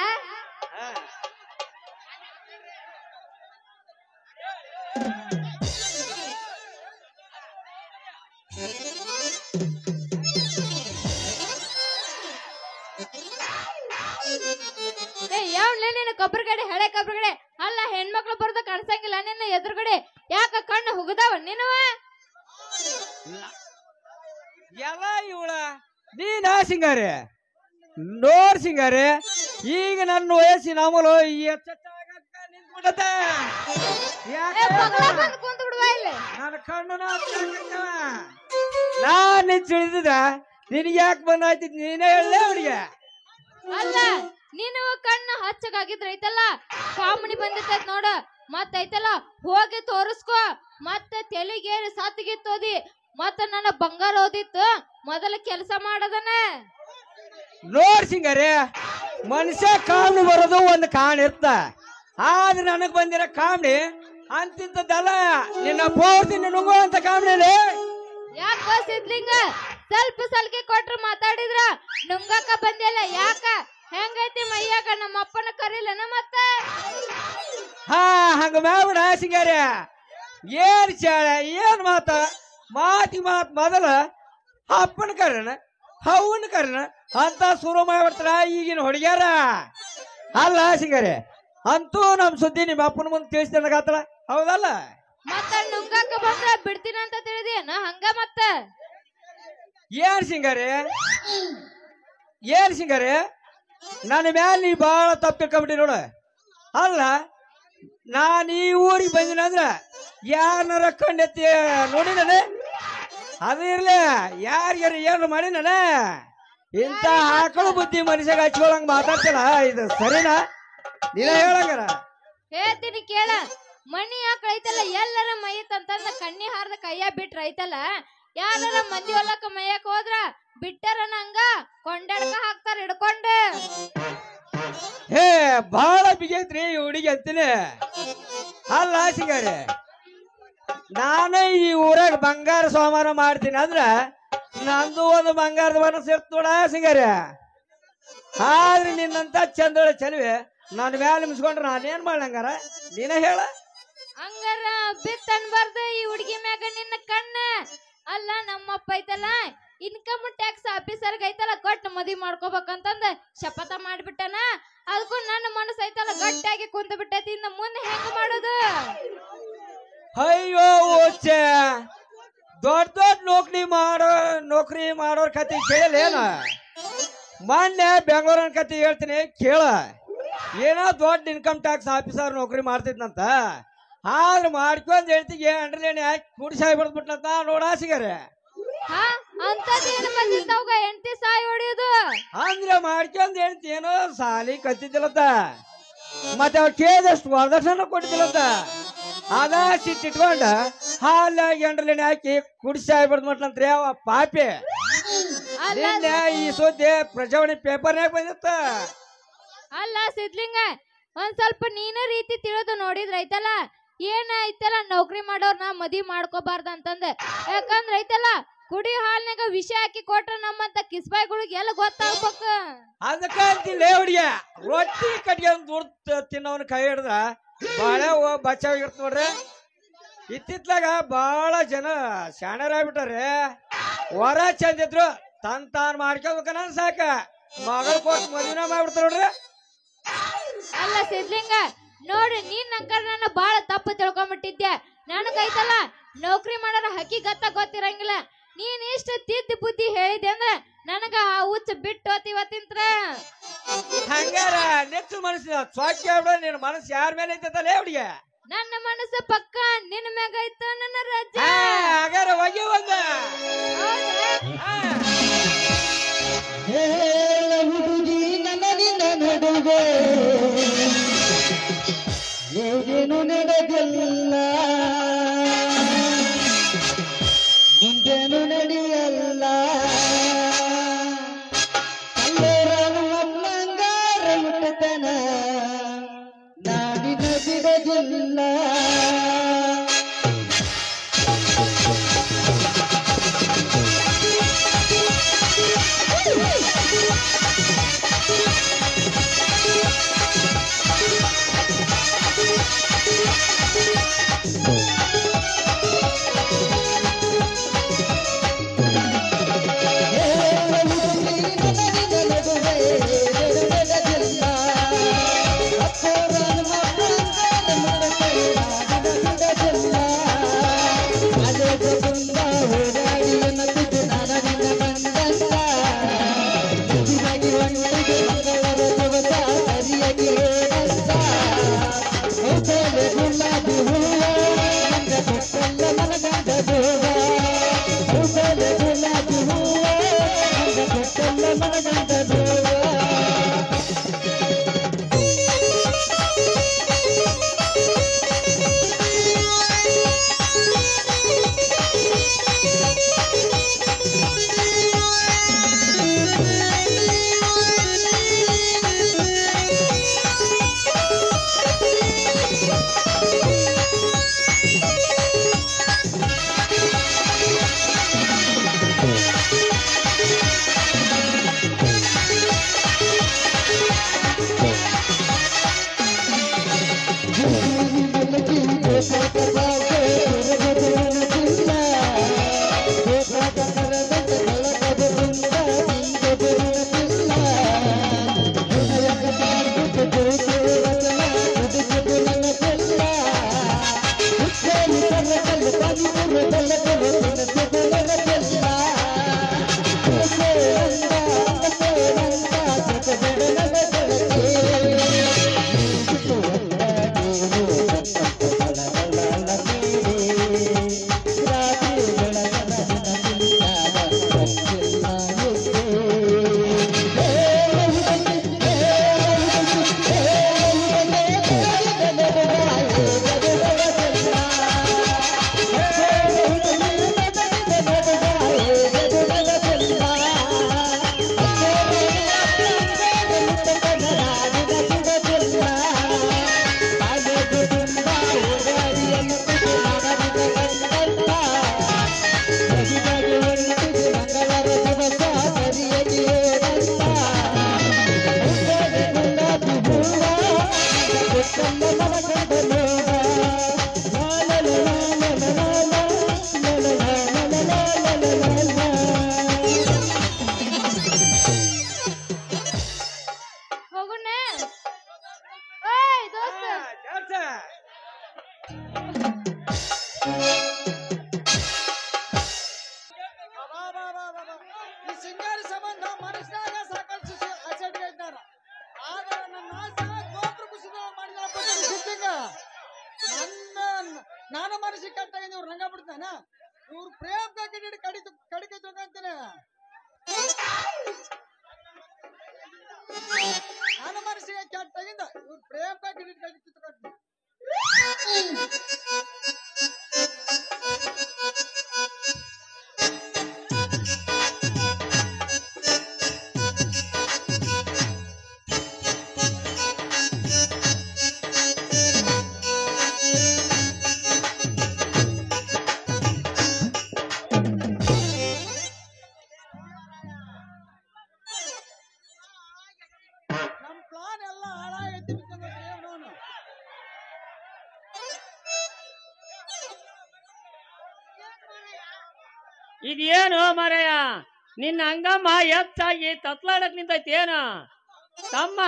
Speaker 8: ಯಾವನ್ಲೇ ನೀನು ಕೊಬ್ಬರಿಗಡೆ, ಹಳೆ ಕೊಬ್ಬರಿಗಡೆ ಅಲ್ಲ. ಹೆಣ್ಮಕ್ಳು ಬರೋದು ಕಾಣಿಸಂಗಿಲ್ಲ ನಿನ್ನ ಎದುರುಗಡೆ. ಯಾಕ ಕಣ್ಣು ಹುಗದಾವ ನೀನು?
Speaker 6: ಎಲ್ಲ ಇವಳ ನೀನಾ ಸಿಂಗಾರಿ? ನೋಡ್ ಸಿಂಗಾರಿ, ಈಗ ನನ್ನ ವಯಸ್ಸಿನ ಅಮಲು ನಿಂತ್ಬಿಟ್ಟತೆ.
Speaker 8: ಕುಂತ ಬಿಡುವ ಇಲ್ಲಿ.
Speaker 6: ನನ್ನ ಕಣ್ಣು ನಾನು ತಿಳಿದಿದ ನಿನಗೆ ಯಾಕೆ ಬಂದಾಯ್ತು ನೀನೇ ಹೇಳಲೇ ಅವನಿಗೆ.
Speaker 8: ಅಲ್ಲ, ನೀನು ಕಣ್ಣು ಹಚ್ಚಗಾಗಿದ್ರ ಐತಲ್ಲ, ಕಾಮಣಿ ಬಂದಿತ್ತ ನೋಡ, ಮತ್ತೈತಲ್ಲ ಹೋಗಿ ತೋರಿಸ್ಕೋ. ಮತ್ತೆ ತೆಲಿಗೇರಿ ಸತ್ತಿಗಿತ್ತೋದಿ, ಮತ್ತ ನನ್ನ ಬಂಗಾರ ಓದಿತ್ತು. ಮೊದಲ ಕೆಲಸ ಮಾಡದನ.
Speaker 6: ನೋಡ್ ಸಿಂಗಾರಿ, ಮನುಷ್ಯ ಕಾಮಣಿ ಬರೋದು ಒಂದು ಕಾರಣ ಇರ್ತ. ಆದ್ರೆ ನನಗ್ ಬಂದಿರೋ ಕಾಮಣಿ ಅಂತಿದ್ದಲ್ಲ, ನಿನ್ನ ಪೂರ್ತಿ ನುಂಗು ಅಂತ ಕಾಮಣಿ.
Speaker 8: ಯಾಕ ಸಿದ್ಲಿಂಗ ಸ್ವಲ್ಪ ಸಲ್ಕೆ ಕೊಟ್ರ ಮಾತಾಡಿದ್ರ ನುಂಗಕ್ಕ ಬಂದಿಲ್ಲ. ಯಾಕ ಹೆಂಗೈತಿ ಮೈಯಾಗ? ನಮ್ಮ ಅಪ್ಪನ ಕರೀಲನ ಮತ್ತ?
Speaker 6: ಹಾ, ಹಂಗ ಮಾಡ್ಬಿಡ ಸಿಂಗಾರಿ. ಏನ್ ಚಾಳ, ಏನ್ ಮಾತ ಮಾತಿ ಮಾತ್ ಮೊದಲ ಅಪ್ಪನ ಕರ್ನ ಅವನ ಕರ್ನ ಅಂತ ಶುರು ಮಾಡ್ಬಿಡ್ತಾರ ಈಗಿನ ಹುಡುಗ್ಯಾರ. ಅಲ್ಲ ಸಿಂಗಾರೆ, ಅಂತೂ ನಮ್ ಸುದ್ದಿ ನಿಮ್ಮ ಅಪ್ಪನ ಮುಂದೆ ತಿಳಿಸ್ತಾನಗಾತ್ರ, ಹೌದಲ್ಲ?
Speaker 8: ಮತ್ತ ನುಂಗಾಕ ಬಂದ್ರ ಬಿಡ್ತೀನಿ ಅಂತ ತಿಳಿದೇನ ಹಂಗ ಮತ್ತ?
Speaker 6: ಏನ್ ಸಿಂಗಾರೆ ನನ್ನ ಮ್ಯಾಲ ನೀ ಬಾಳ ತಪ್ಪು ತಿಳ್ಕೊಂಬಿಟ್ಟಿ ನೋಡ. ಅಲ್ಲ, ನಾನು ಈ ಊರಿಗೆ ಬಂದಿನ ಅಂದ್ರ ಯಾರನ್ನಾರ ಕಂಡೆತ್ತಿ ನೋಡಿ ನಾನು ಅದು ಇರ್ಲಿ, ಯಾರ್ಯಾರ ಏನು ಮಾಡಿ ನಾನು ಇಂಥ ಆಕಳು ಬುದ್ಧಿ ಮನುಷ್ಯಾಗ ಹಚ್ಕೊಳಂಗ ಮಾತಾಡ್ತಿಲ್ಲ, ಇದು ಸರಿನಾ? ನೀನ ಹೇಳಂಗಾರ
Speaker 8: ಹೇಳ್ತೀನಿ ಕೇಳ. ಮನಿ ಆಕಳ ಐತಲ್ಲ, ಎಲ್ಲರ ಮೈತ್ ಅಂತಂದ ಕಣ್ಣಿ ಹಾರ್ದ ಕೈಯ ಬಿಟ್ರ ಐತಲ್ಲ, ಯಾರ ಮಂದಿ ಹೊಲಕ್ಕ ಮೈಯಕ್ ಹೋದ್ರ ಬಿಟ್ಟರ ನಂಗ ಕೊಂಡಡ್ಕ ಹಾಕ್ತಾರ ಹಿಡ್ಕೊಂಡ.
Speaker 6: ಹೇ ಬಾಳ ಬಿಗೈತ್ರಿ ಈ ಹುಡುಗಿ ಅಂತೀನಿ. ಅಲ್ಲ ಸಿಂಗಾರೆ, ನಾನು ಈ ಊರಾಗ ಬಂಗಾರ ಸೋಮಾರ ಮಾಡ್ತೀನಿ ಅಂದ್ರ ನಂದು ಒಂದು ಬಂಗಾರದ ಮನಸ್ಸು ಇರ್ತ ನೋಡ ಸಿಂಗಾರೆ. ಆದ್ರೆ ನಿನ್ನಂತ ಚಂದೊಳ ಚಲುವೆ ನನ್ನ ಮ್ಯಾಲ ನಿಮಿಸ್ಕೊಂಡ್ರ ನಾನೇನ್ ಮಾಡ್ಲಂಗಾರ ನೀನ ಹೇಳ.
Speaker 8: ಹಂಗಾರ ಬಿತ್ ಅನ್ಬಾರ್ದು ಈ ಹುಡುಗಿ ಮ್ಯಾಗ ನಿನ್ನ ಕಣ್ಣ. ಅಲ್ಲ, ನಮ್ಮಪ್ಪ ಐತಲ್ಲ ಇನ್ಕಮ್ ಟ್ಯಾಕ್ಸ್ ಆಫೀಸರ್ಗ ಐತಲ್ಲ ಕೊಟ್ಟು ಮದ್ವಿ ಮಾಡ್ಕೋಬೇಕಂತಂದ ಶಪಥ ಮಾಡ್ಬಿಟ್ಟನ. ಅದಕ್ಕೂ ನನ್ನ ಮನಸ್ಸು ಐತಲ್ಲ ಗಟ್ಟಿಯಾಗಿ ಕುಂತ ಬಿಟ್ಟೈತಿ. ಇನ್ನು ಮುಂದೆ ಹೆಂಗ ಮಾಡೋದು?
Speaker 6: ಅಯ್ಯೋ ಓಚೆ, ದೊಡ್ಡ ದೊಡ್ಡ ನೌಕರಿ ಮಾಡೋರ್ ಕತೆ ಕೇಳಲೇನ? ಮೊನ್ನೆ ಬೆಂಗಳೂರಿನ ಕತೆ ಹೇಳ್ತೀನಿ ಕೇಳ. ಏನೋ ದೊಡ್ಡ ಇನ್ಕಮ್ ಟ್ಯಾಕ್ಸ್ ಆಫೀಸರ್ ನೌಕರಿ ಮಾಡ್ತಿದ್ನಂತ, ಆದ್ರೆ ಮಾಡ್ಕೊಂಡ್ ಹೇಳ್ತಿಗೆ ಅಂಡ್ರಲೇಣಿ ಹಾಕಿ ಕುಡಿಸಾಯಿ ಬಿಡ್ಬಿಟ್ನಂತ ನೋಡ ಸಿಗಾರೆ.
Speaker 8: ಅಂತದೇನು ಬಂದಿರ್ತಾವ ಹೆಂಡತಿ ಸಾಯಿ ಹೊಡಿಯೋದು
Speaker 6: ಅಂದ್ರೆ ಮಾಡ್ಕೊಂಡ್ ಹೇಳ್ತಿ ಏನೋ ಸಾಲಿ ಕತ್ತಿದ್ದಿಲ್ಲತ್ತ, ಮತ್ತೆ ಅವ್ರು ಕೇಳಿದಷ್ಟು ವರದಕ್ಷಿಣೆ ಕೊಟ್ಟಿದ್ದಿಲ್ಲತ್ತ. ಅದ ಸಿಟ್ಟಿಟ್ಕೊಂಡ ಹಾಲಾಗಿ ಅಂಡ್ರಲೇಣಿ ಹಾಕಿ ಕುಡಿಸಾಯಿ ಬಿಡ್ಬಿಟ್ನಂತ್ರಿ ಅವ ಪಾಪಿ. ನಿನ್ನೆ ಈ ಸುದ್ದಿ ಪ್ರಜಾವಾಣಿ ಪೇಪರ್ನಾಗ ಬಂದಿತ್ತ.
Speaker 8: ಅಲ್ಲ ಸಿದ್ಲಿಂಗ, ಒಂದ್ ಸ್ವಲ್ಪ ನೀನ ರೀತಿ ತಿಳಿದು ನೋಡಿದ್ರ ಐತಲ್ಲ, ಏನ ಐತಲ್ಲ ನೌಕರಿ ಮಾಡೋರ್ನ ಮದ್ವಿ ಮಾಡ್ಕೋಬಾರ್ದ ಅಂತಂದ. ಯಾಕಂದ್ರ ಐತಲ್ಲ ಕುಡಿ ಹಾಲ್ನಾಗ ವಿಷ ಹಾಕಿ ಕೊಟ್ರ ನಮ್ಮಂತ ಕಿಸ್ಬಾಯಿಗಳಿಗೆ ಎಲ್ಲ ಗೊತ್ತಾಗ್ಬೇಕು.
Speaker 6: ಅದಕ್ಕ ಅಂತಿಲ್ಲ ಹುಡುಗ, ರೊಟ್ಟಿ ಕಟ್ಗೆ ದುಡ್ಡು ತಿನ್ನೋನ್ ಕೈ ಹಿಡ್ದ ಬಾಳೆ ಬಚಾವಿರ್ತ ನೋಡ್ರಿ. ಇತ್ತಿತ್ಲಾಗ ಬಾಳ ಜನ ಶಾಣರಾಗ್ಬಿಟ್ಟಾರೆ. ಹೊರ ಚಂದಿದ್ರು ತಾನ್ ಮಾಡ್ಕೋಬೇಕನ್ನ ಸಾಕ ಮಗಳು ಕೊಟ್ಟು ಮದುವೆನ ಮಾಡ್ಬಿಡ್ತಾರ ನೋಡ್ರಿ.
Speaker 8: ಅಲ್ಲ ಸಿದ್ಲಿಂಗ, ನೋಡ್ರಿ ನೀನ್ ನಂಕರ್ ನನ್ನ ಬಾಳ ತಪ್ಪು ತಿಳ್ಕೊಂಡ್ಬಿಟ್ಟಿದ್ದೆ. ನನಗೈತಲ್ಲ ನೌಕರಿ ಮಾಡೋರ ಹಕ್ಕಿಗತ್ತ ಗೊತ್ತಿರಂಗಿಲ್ಲ. ನೀನ್ ಇಷ್ಟ ತಿದ್ದಿ ಬುದ್ಧಿ ಹೇಳಿದೆ ಅಂದ್ರ ನನಗ ಆ ಹುಚ್ಚ ಬಿಟ್ಟು ಇವತ್ತಿಂತ್ರ.
Speaker 6: ಹಂಗಾರ ನೆಚ್ಚು ಮನಸ್ಸಿನ ಸ್ವಾಕ್ಯ ನಿನ್ನ ಮನಸ್ಸು ಯಾರ ಮೇಲೆ ಐತಲ್ಲ ಹುಡುಗ?
Speaker 8: ನನ್ನ ಮನಸ್ಸು ಪಕ್ಕ ನಿನ್ನ ಮ್ಯಾಗ ಐತ ನನ್ನ ರಜ.
Speaker 6: ಹಾಗಾರ ಹೋಗಿ ಒಂದ
Speaker 7: ಹುಡುಗಿ ನನ್ನ ನಿನ್ನ ನಡುವೆ ಏನು ನಡೆದಿಲ್ಲ, ಮುಂದೇನು ನಡೆಯಲ್ಲ. ಕಲ್ಲರನು ಅಮ್ಮಂಗಾರ ಮುಟ್ಟತನ ನಾಡಿನ ಬಿಡದಿಲ್ಲ.
Speaker 4: ಮನಸ್ಸಿಗೆ ಕಟ್ಟಾಗಿದೆ ಇವ್ರು ರಂಗ ಬಿಡ್ತಾನ ಇವ್ರು ಪ್ರೇಮ್ ಕಡಿಕೆ ತಗೊಂತಾನೆ ನನ್ನ ಮನಸ್ಸಿಗೆ ಕೆಟ್ಟಾಗಿಂದ ಇವ್ರು ಪ್ರೇಮ್ ಕಡಿಕೆ ತಗೊಂತಾನೆ
Speaker 1: ಇದೇನು ಮರೆಯ ನಿನ್ನ ಅಂಗಮ್ಮ ಹೆಚ್ಚಾಗಿ ತತ್ಲಾಡಕ್ ನಿಂತೈತಿ ಏನು ತಮ್ಮ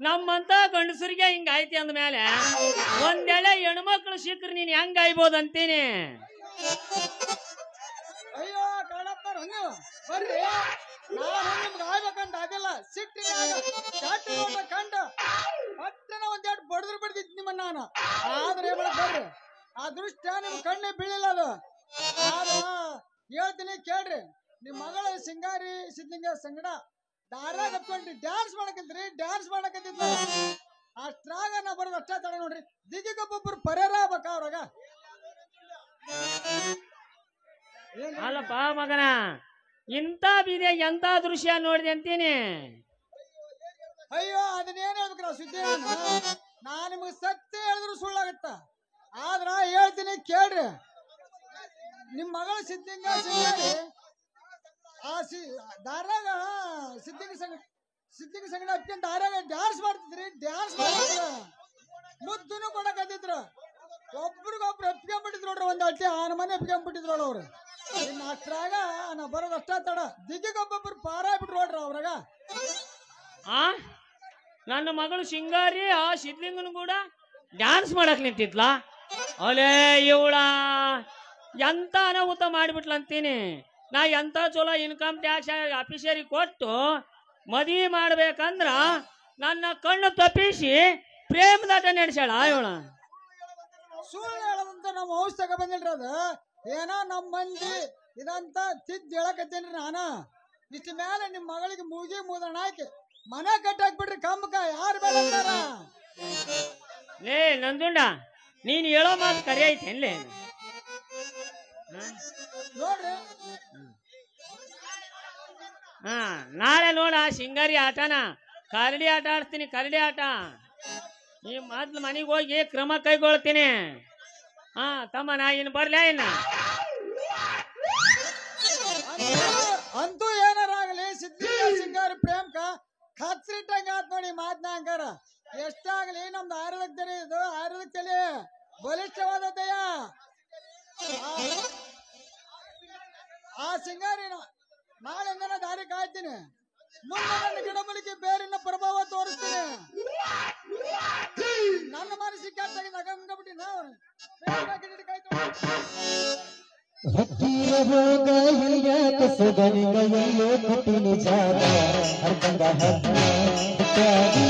Speaker 1: ನಮ್ಮಂತ ಗಂಡಸರಿಗೆ ಹಿಂಗಾಯ್ತಿ ಅಂದ್ಮೇಲೆ ಒಂದೆಳೆ ಹೆಣ್ಮಕ್ಳು ಸಿಕ್ಕ್ರೆ ನೀನ್ ಹೆಂಗ ಆಯ್ಬೋದು ಅಂತೀನಿ.
Speaker 4: ಅಯ್ಯೋ ಕಣಪ್ಪ ಬರ್ರಿ ನಾನು ನಿಮ್ಗೆ ಆಗ್ಬೇಕಂತ ಆಗಿಲ್ಲ ಸಿಟ್ಟಿನ ಕಂಡ ಪಟ್ಟಣ ಒಂದೆರಡು ಬಡದ್ರು ಬಿಡ್ತಿದ್ ನಿಮ್ಮನ್ನ ನಾನು ಆದ್ರೆ ಬರ್ರಿ ಆ ದೃಷ್ಟ್ಯ ನಿಮ್ ಕಣ್ಣೆ ಬೀಳಿಲ್ಲ ಅದು ಆದ್ರ ಹೇಳ್ತೀನಿ ಕೇಳ್ರಿ ನಿಮ್ ಮಗಳ ಸಿಂಗಾರಿ ಸಿದ್ಲಿಂಗ ಸಂಗಡ ದಾರಾಗ ಹತ್ಕೊಂಡ್ರಿ ಡ್ಯಾನ್ಸ್ ಮಾಡಕತ್ತಿದ್ಲ ಅಷ್ಟ್ರಾಗ ನಾ ಬರೋದು ಅಷ್ಟ ತಡ ನೋಡ್ರಿ ದಿಗಿಗೊಬ್ಬೊಬ್ರು ಪರಿಹಾರ ಆಗ್ಬೇಕ ಅವ್ರಾಗ.
Speaker 1: ಅಲ್ಲಪ್ಪ ಮಗನ ಇಂಥ ಬೀದೆ ಎಂತ ದೃಶ್ಯ ನೋಡಿದೆ ಅಂತೀನಿ.
Speaker 4: ಅಯ್ಯೋ ಅದನ್ನೇನ್ ಹೇಳ್ಬೇಕ್ರ ಸುದ್ದಿ ನಾ ನಿಮ್ಗೆ ಸತ್ಯ ಹೇಳಿದ್ರು ಸುಳ್ಳಾಗತ್ತ ಆದ್ರ ಹೇಳ್ತೀನಿ ಕೇಳ್ರಿ ನಿಮ್ ಮಗಳ ಸಿದ್ಲಿಂಗ ಸಿಂಗಾರಿ ದಾರಾಗ ಸಿದ್ಲಿಂಗ ಸಂಗಡ ಅಪ್ಪಿಂದ ದಾರಾಗ ಡ್ಯಾನ್ಸ್ ಮಾಡ್ತಿದ್ರಿ ಮುದ್ದನು ಕೊಡಕತ್ತಿದ್ರು ಒಬ್ರಿಗೊಬ್ರು ಎಪ್ಕೊಂಡ್ಬಿಟ್ಟಿದ್ರು ನೋಡ್ರಿ ಒಂದ್ ಅಟ್ಟಿ ಆನ ಮನೆ ಎಪ್ಕೊಂಡ್ಬಿಟ್ಟಿದ್ರು ನೋಡ್ರಿ ಅವ್ರು ಇನ್ನು ಅಷ್ಟ್ರಾಗ ನಾ ಬರೋದು ಅಷ್ಟ ತಡ ದಿಗ್ಗಿಗೊಬ್ಬೊಬ್ರು ಪಾರಾಗ್ಬಿಟ್ರು ನೋಡ್ರಿ ಅವ್ರಾಗ.
Speaker 1: ನನ್ನ ಮಗಳು ಸಿಂಗಾರಿ ಆ ಸಿದ್ಲಿಂಗನು ಕೂಡ ಡ್ಯಾನ್ಸ್ ಮಾಡಕ್ ನಿಂತಿದ್ಲ. ಅಲೇ ಇವಳ ಎಂತ ಅನಾಹುತ ಮಾಡಿಬಿಟ್ಲ ಅಂತೀನಿ. ನಾ ಎಂತ ಚಲೋ ಇನ್ಕಮ್ ಟ್ಯಾಕ್ಸ್ ಆಫೀಸರಿಗೆ ಕೊಟ್ಟು ಮದುವೆ ಮಾಡ್ಬೇಕಂದ್ರ ನನ್ನ ಕಣ್ಣು ತಪ್ಪಿಸಿ ಪ್ರೇಮದಾಟ ನಡೆಸ್ಯಾಳ ಇವಳ.
Speaker 4: ಸುಳ್ಳು ಹೇಳದಂತ ನಮ್ಮ ಔಷಧ ತಗ ಬಂದಿಲ್ರಿ ಅದು ಏನೋ ನಮ್ಮ ಮಂದಿ ಇದಂತ ತಿದ್ದು ಹೇಳಕತ್ತೇನ್ರಿ ನಾನು. ಇಷ್ಟ ಮೇಲೆ ನಿಮ್ ಮಗಳಿಗೆ ಮೂದಣ ಹಾಕಿ ಮನೆ ಕಟ್ಟಾಕ್ಬಿಡ್ರಿ ಕಂಬಕ ಯಾರು ಬೇಡ
Speaker 1: ಲೇ ನಂದುಂಡ ನೀನ್ ಹೇಳೋ ಮಾತು ಕರಿ ಐತೇನ್ಲೇ
Speaker 4: ನೋಡ್ರಿ.
Speaker 1: ನಾಳೆ ನೋಡ ಸಿಂಗಾರಿ ಆಟನ ಕರಡಿ ಆಟ ಆಡ್ತೀನಿ ಕರಡಿ ಆಟ. ಈ ಮೊದ್ಲು ಮನೆಗೆ ಹೋಗಿ ಕ್ರಮ ಕೈಗೊಳ್ತೀನಿ. ತಮ್ಮ ನಾ ಇನ್ನು ಬರ್ಲೇ ಇನ್ನ
Speaker 4: ಅಂತೂ ಏನಾರ ಆಗಲಿ ಸಿದ್ಲಿಂಗ ಸಿಂಗಾರಿ ಪ್ರೇಮ್ಕ ಖರ್ಚಿಟ್ಟಂಗ ಆತ್ ನೋಡಿ ಮಾತ್ನ ಹಂಗಾರ ಎಷ್ಟಾಗ್ಲಿ ನಮ್ದು ಆಯುರ್ವೇದ ತಲೆ ಇದು ಆಯುರ್ವೇದ ತಲೆ ಬಲಿಷ್ಠವಾದ ದಯ ಆ ಸಿಂಗಾರಿನ ನಾಳೆಂದನ ದಾರಿ ಕಾಯ್ತೀನಿ ಮುಂದೆ ನನ್ನ ಗಿಡಮೂಲಿಕೆ ಬೇರಿನ ಪ್ರಭಾವ ತೋರಿಸ್ತೀನಿ. ನನ್ನ ಮನಸ್ಸಿಗೆ ಕೆಟ್ಟಾಗಿ ನಗಂಗಬಿಟ್ಟಿ ನಾವು
Speaker 7: ಹತ್ತಿರ ಹೋಗ ಯಾಕ ಸೊಗನಿಗ ಎಲ್ಲೋ ಕೊಟ್ಟಿನಿ ಜಾಗ ಅರ್ಧಂಗ ಹತ್ತಾಗಿ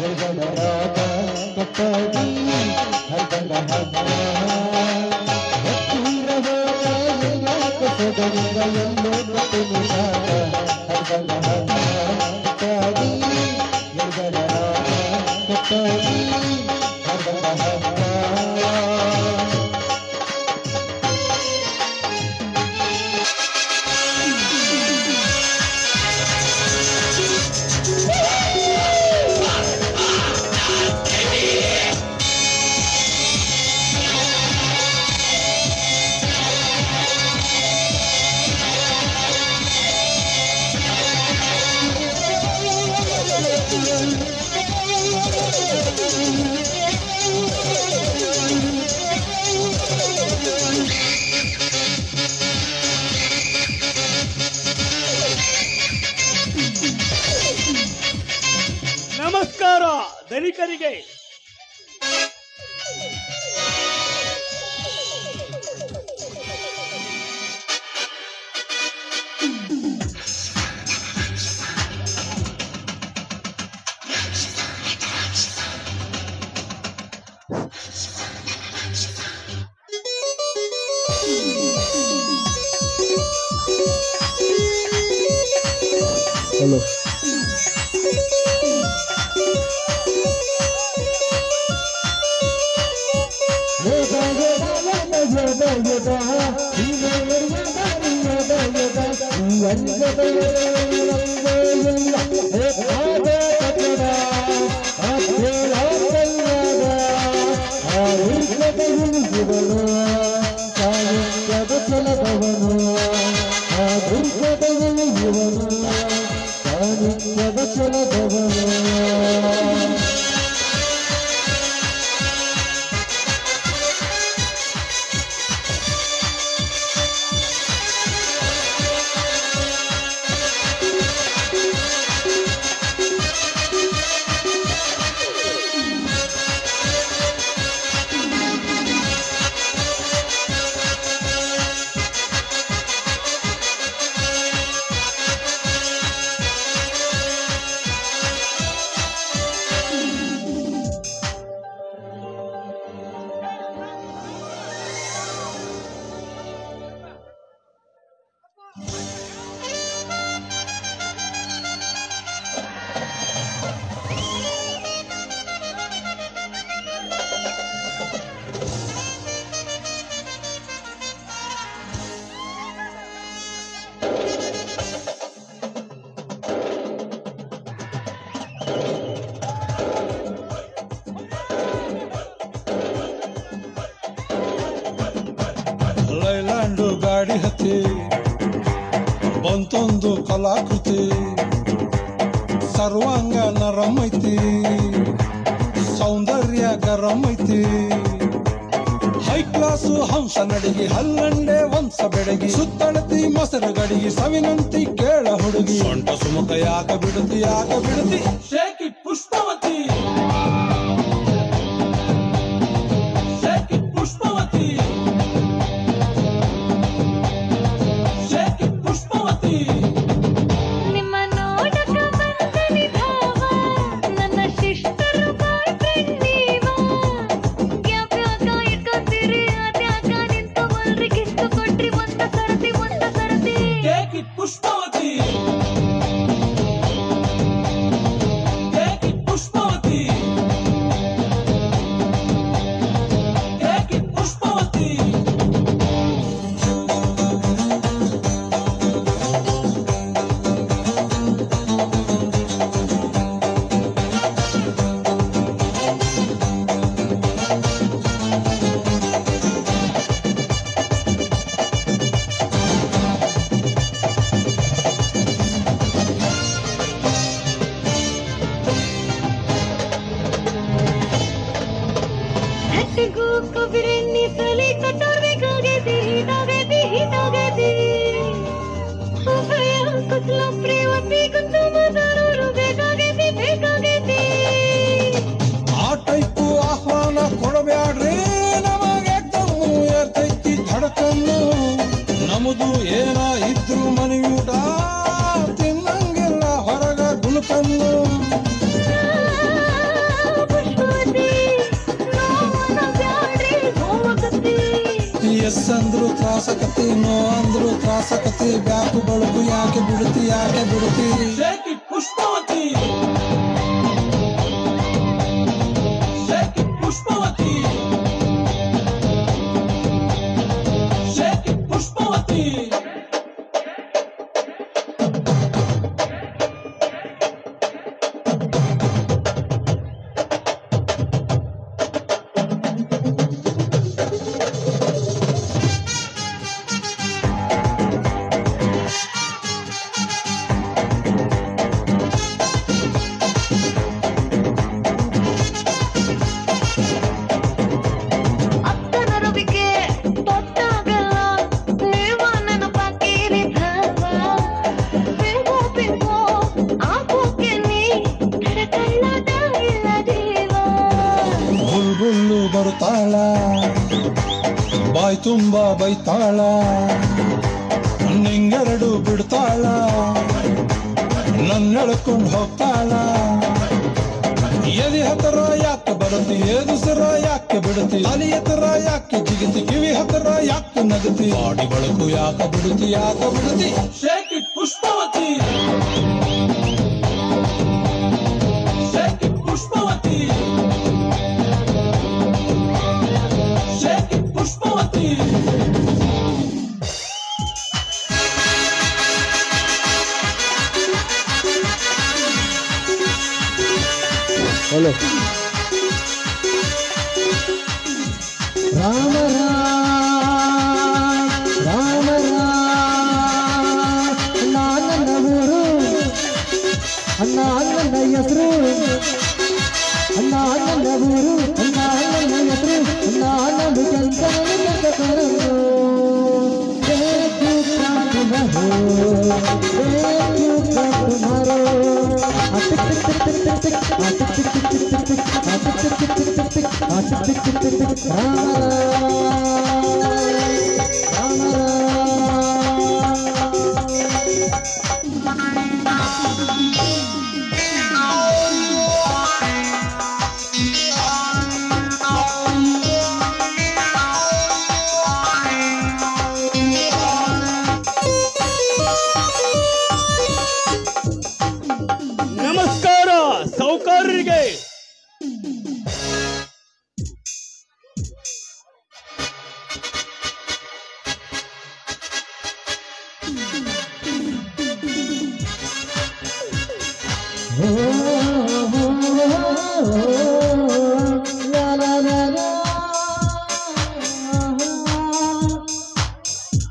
Speaker 7: ಎರ್ಗಡ ರಾಗ ಕೆಟ್ಟಾಗಿ ಅರ್ಧಂಗ ಹತ್ತಿರ ಹೋಗ ಯಾಕ ಸೊಗನಿಗ ಎಲ್ಲೋ ಕೊಟ್ಟಿನಿ ಜಾಗ ಅರ್ಧಂಗ ಹತ್ತಾಗಿ ಎರ್ಗಡ ರಾಗ ಕೆಟ್ಟಾಗಿ ಅರ್ಧಂಗ
Speaker 1: ನಮಸ್ಕಾರ ಧನಿಕರಿಗೆ.
Speaker 7: ಹಲೋ
Speaker 9: ಲೈಲ್ಯಾಂಡು ಗಾಡಿ ಹತ್ತಿ ಬಂತೊಂದು ಕಲಾಕೃತಿ ಸರ್ವಾಂಗ ನರಮೈತಿ ಸೌಂದರ್ಯ ಗರಮೈತಿ ಹೈ ಕ್ಲಾಸು ಹಂಸ ನಡಿಗಿ ಹಲ್ಲಂಡೆ ವಂಶ ಬೆಡಗಿ ಸುತ್ತಳತಿ ಮೊಸರು ಗಡಿಗಿ ಸವಿನಂತಿ ಕೇಳ ಹುಡುಗಿ ಸೊಂಟ ಸುಮುಖ ಯಾಕ ಬಿಡುತ್ತಿ ಶೇಕಿ ಪುಷ್ಪವತಿ ಶೇಕಿ ಪುಷ್ಪವತಿ
Speaker 10: ನಿಮ್ಮ ನೋಡಕ ಬಂದನಿ ಭಾವ ನನ್ನ ಶಿಷ್ಟರು ಬಾಯ್ ಫ್ರೆಂಡ್ ನೀವ ಯಾವ್ಯಾಕ ಇಟ್ಕೊತೀರಿ ಅದ್ಯಾಕ ನಿಂತವಲ್ರಿ ಕಿಸ್ತು ಕೊಟ್ರಿ ಒಂದ ಸರತಿ
Speaker 9: cakey Pushpavati cakey Pushpavati cakey Pushpavati
Speaker 10: ಹಟ್ಟಿಗೂ ಕೊಬ್ಬಿರೆಣ್ಣಿ ತಲೆ ಕಟ್ಟೋರ್ಬೇಕಾಗೈತಿ ಹೀಟಾಗೈತಿ ಭಯ ಕುತ್ಲ ಪ್ರೇವತಿ ಕುಂತು ಮಾತಾಡೋರು ಬೇಕಾಗೈತಿ
Speaker 9: ಆ ಟೈಪು ಆಹ್ವಾನ ಕೊಡಬ್ಯಾಡ್ರಿ ನಮಗೆ ತಮ್ಮು ಎರ್ತೈತಿ ಧಡಕನ್ನು ನಮ್ದು ಏನ ಇದ್ರು ಮನೆಯೂಟ ತಿನ್ನಂಗಿಲ್ಲ ಹೊರಗ ಗುಲ್ಕನ್ನು ಎಸ್ ಅಂದ್ರು ತ್ರಾಸಕತಿ ನೋ ಅಂದ್ರು ತ್ರಾಸಕತಿ ಬ್ಯಾಕು ಬಳಗು ಯಾಕೆ ಬಿಡುತ್ತಿ shaky Pushpavati shaky Pushpavati shaky Pushpavati ಬರುತ್ತಾಳ ಬಾಯ್ ತುಂಬ ಬೈತಾಳ ನಿಂಗೆರಡು ಬಿಡ್ತಾಳ ನನ್ನೆಳ್ಕೊಂಡು ಹೋಗ್ತಾಳ ಎದಿ ಹತ್ರ ಯಾಕೆ ಬರುತ್ತಿ ಏದುಸರ ಯಾಕೆ ಬಿಡುತ್ತಿ ಅಲಿ ಹತ್ರ ಯಾಕೆ ಜಿಗಿತಿ ಕಿವಿ ಹತ್ರ ಯಾಕೆ ನಗತಿ ಬಾಡಿ ಬಳಕು ಯಾಕೆ ಬಿಡುತ್ತಿ ಶೇಕಿ ಪುಷ್ಪವತಿ
Speaker 7: ಹಲೋ ರಾಮ ರಾಮ ನನ್ನ ಊರು ಅಣ್ಣ ನನ್ನ ಹೆಸರು ಅಣ್ಣ ನನ್ನ ಊರು ಅಣ್ಣ ನನ್ನ ಹೆಸರು ಅಣ್ಣ ನನ್ನ
Speaker 1: ನಮಸ್ಕಾರ ಸೌಕರ್ಯರಿಗೆ.